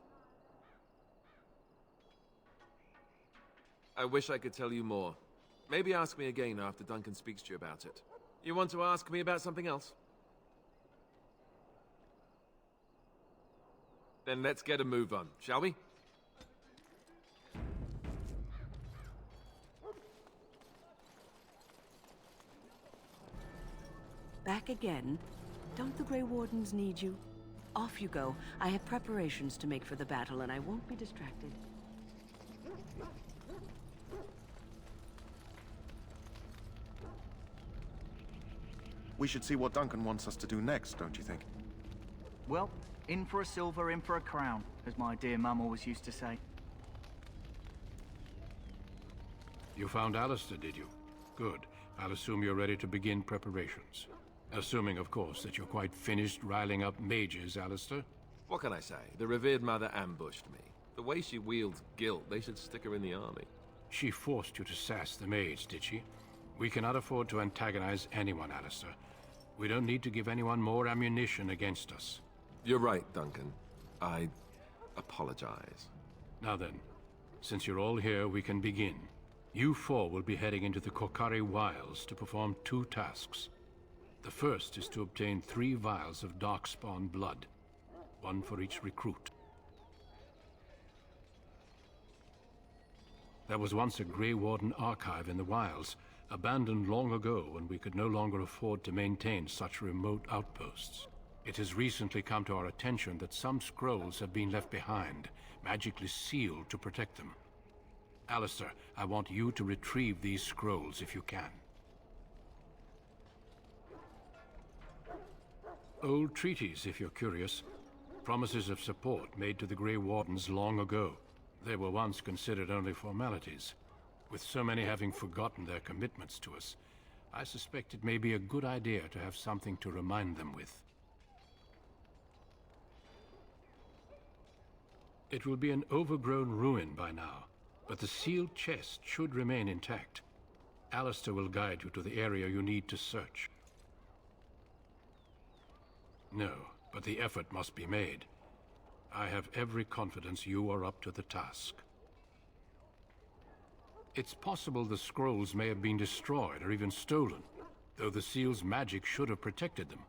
I wish I could tell you more. Maybe ask me again after Duncan speaks to you about it. You want to ask me about something else? Then let's get a move on, shall we? Back again? Don't the Grey Wardens need you? Off you go. I have preparations to make for the battle, and I won't be distracted. We should see what Duncan wants us to do next, don't you think? Well, in for a silver, in for a crown, as my dear mum always used to say. You found Alistair, did you? Good. I'll assume you're ready to begin preparations. Assuming, of course, that you're quite finished riling up mages, Alistair. What can I say? The revered mother ambushed me. The way she wields guilt, they should stick her in the army. She forced you to sass the mage, did she? We cannot afford to antagonize anyone, Alistair. We don't need to give anyone more ammunition against us. You're right, Duncan. I apologize. Now then, since you're all here, we can begin. You four will be heading into the Kokari Wilds to perform 2 tasks. The first is to obtain 3 vials of Darkspawn blood, 1 for each recruit. There was once a Grey Warden archive in the wilds, abandoned long ago when we could no longer afford to maintain such remote outposts. It has recently come to our attention that some scrolls have been left behind, magically sealed to protect them. Alistair, I want you to retrieve these scrolls if you can. Old treaties, if you're curious. Promises of support made to the Grey Wardens long ago. They were once considered only formalities. With so many having forgotten their commitments to us, I suspect it may be a good idea to have something to remind them with. It will be an overgrown ruin by now, but the sealed chest should remain intact. Alistair will guide you to the area you need to search. No, but the effort must be made. I have every confidence you are up to the task. It's possible the scrolls may have been destroyed or even stolen, though the seal's magic should have protected them.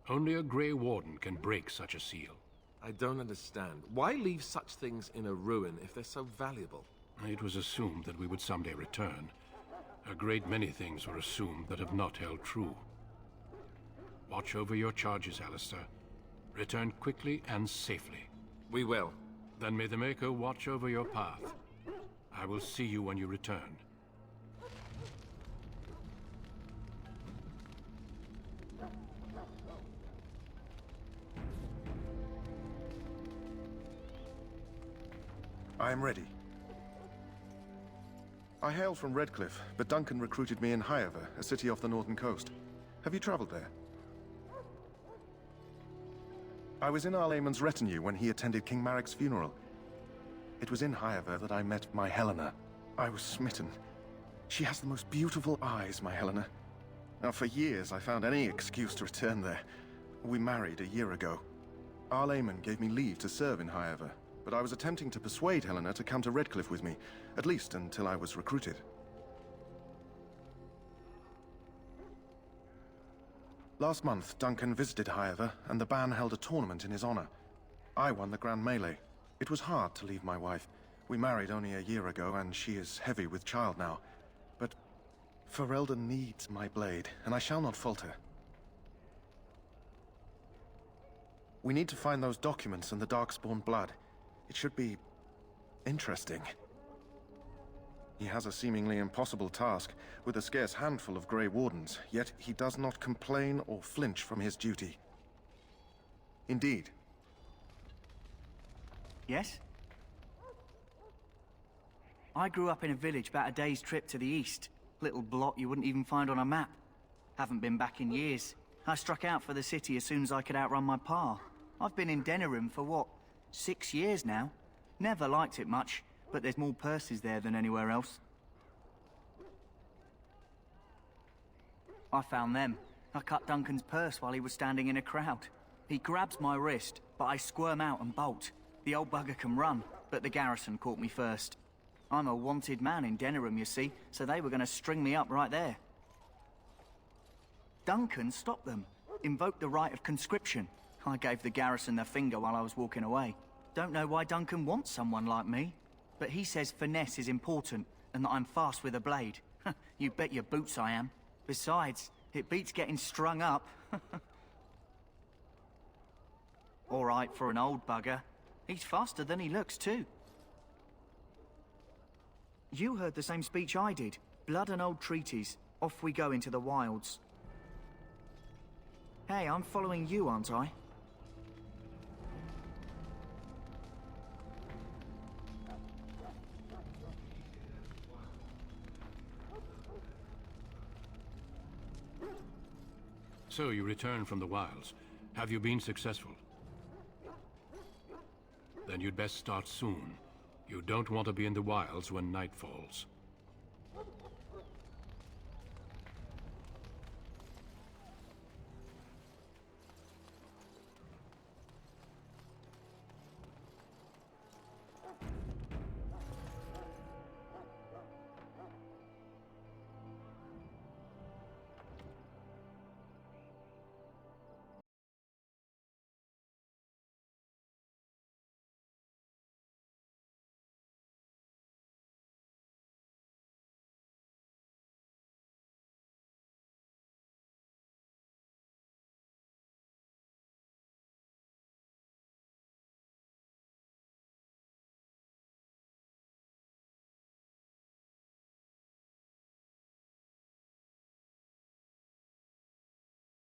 Only a Grey Warden can break such a seal. I don't understand. Why leave such things in a ruin if they're so valuable? It was assumed that we would someday return. A great many things were assumed that have not held true. Watch over your charges, Alistair. Return quickly and safely. We will. Then may the Maker watch over your path. I will see you when you return. I am ready. I hail from Redcliffe, but Duncan recruited me in Highever, a city off the northern coast. Have you traveled there? I was in Arlayman's retinue when he attended King Maric's funeral. It was in Highever that I met my Helena. I was smitten. She has the most beautiful eyes, my Helena. Now, for years, I found any excuse to return there. We married a year ago. Arlayman gave me leave to serve in Highever, but I was attempting to persuade Helena to come to Redcliffe with me, at least until I was recruited. Last month, Duncan visited Highever, and the band held a tournament in his honor. I won the Grand Melee. It was hard to leave my wife. We married only a year ago, and she is heavy with child now. But Ferelden needs my blade, and I shall not falter. We need to find those documents and the Darkspawn blood. It should be interesting. He has a seemingly impossible task, with a scarce handful of Grey Wardens, yet he does not complain or flinch from his duty. Indeed. Yes? I grew up in a village about a day's trip to the east. Little blot you wouldn't even find on a map. Haven't been back in years. I struck out for the city as soon as I could outrun my pa. I've been in Denerim for what, 6 years now? Never liked it much, but there's more purses there than anywhere else. I found them. I cut Duncan's purse while he was standing in a crowd. He grabs my wrist, but I squirm out and bolt. The old bugger can run, but the garrison caught me first. I'm a wanted man in Denerim, you see, so they were going to string me up right there. Duncan stopped them, invoked the right of conscription. I gave the garrison the finger while I was walking away. Don't know why Duncan wants someone like me, but he says finesse is important and that I'm fast with a blade. You bet your boots I am. Besides, it beats getting strung up. All right for an old bugger. He's faster than he looks, too. You heard the same speech I did. Blood and old treaties. Off we go into the wilds. Hey, I'm following you, aren't I? So you return from the wilds. Have you been successful? Then you'd best start soon. You don't want to be in the wilds when night falls.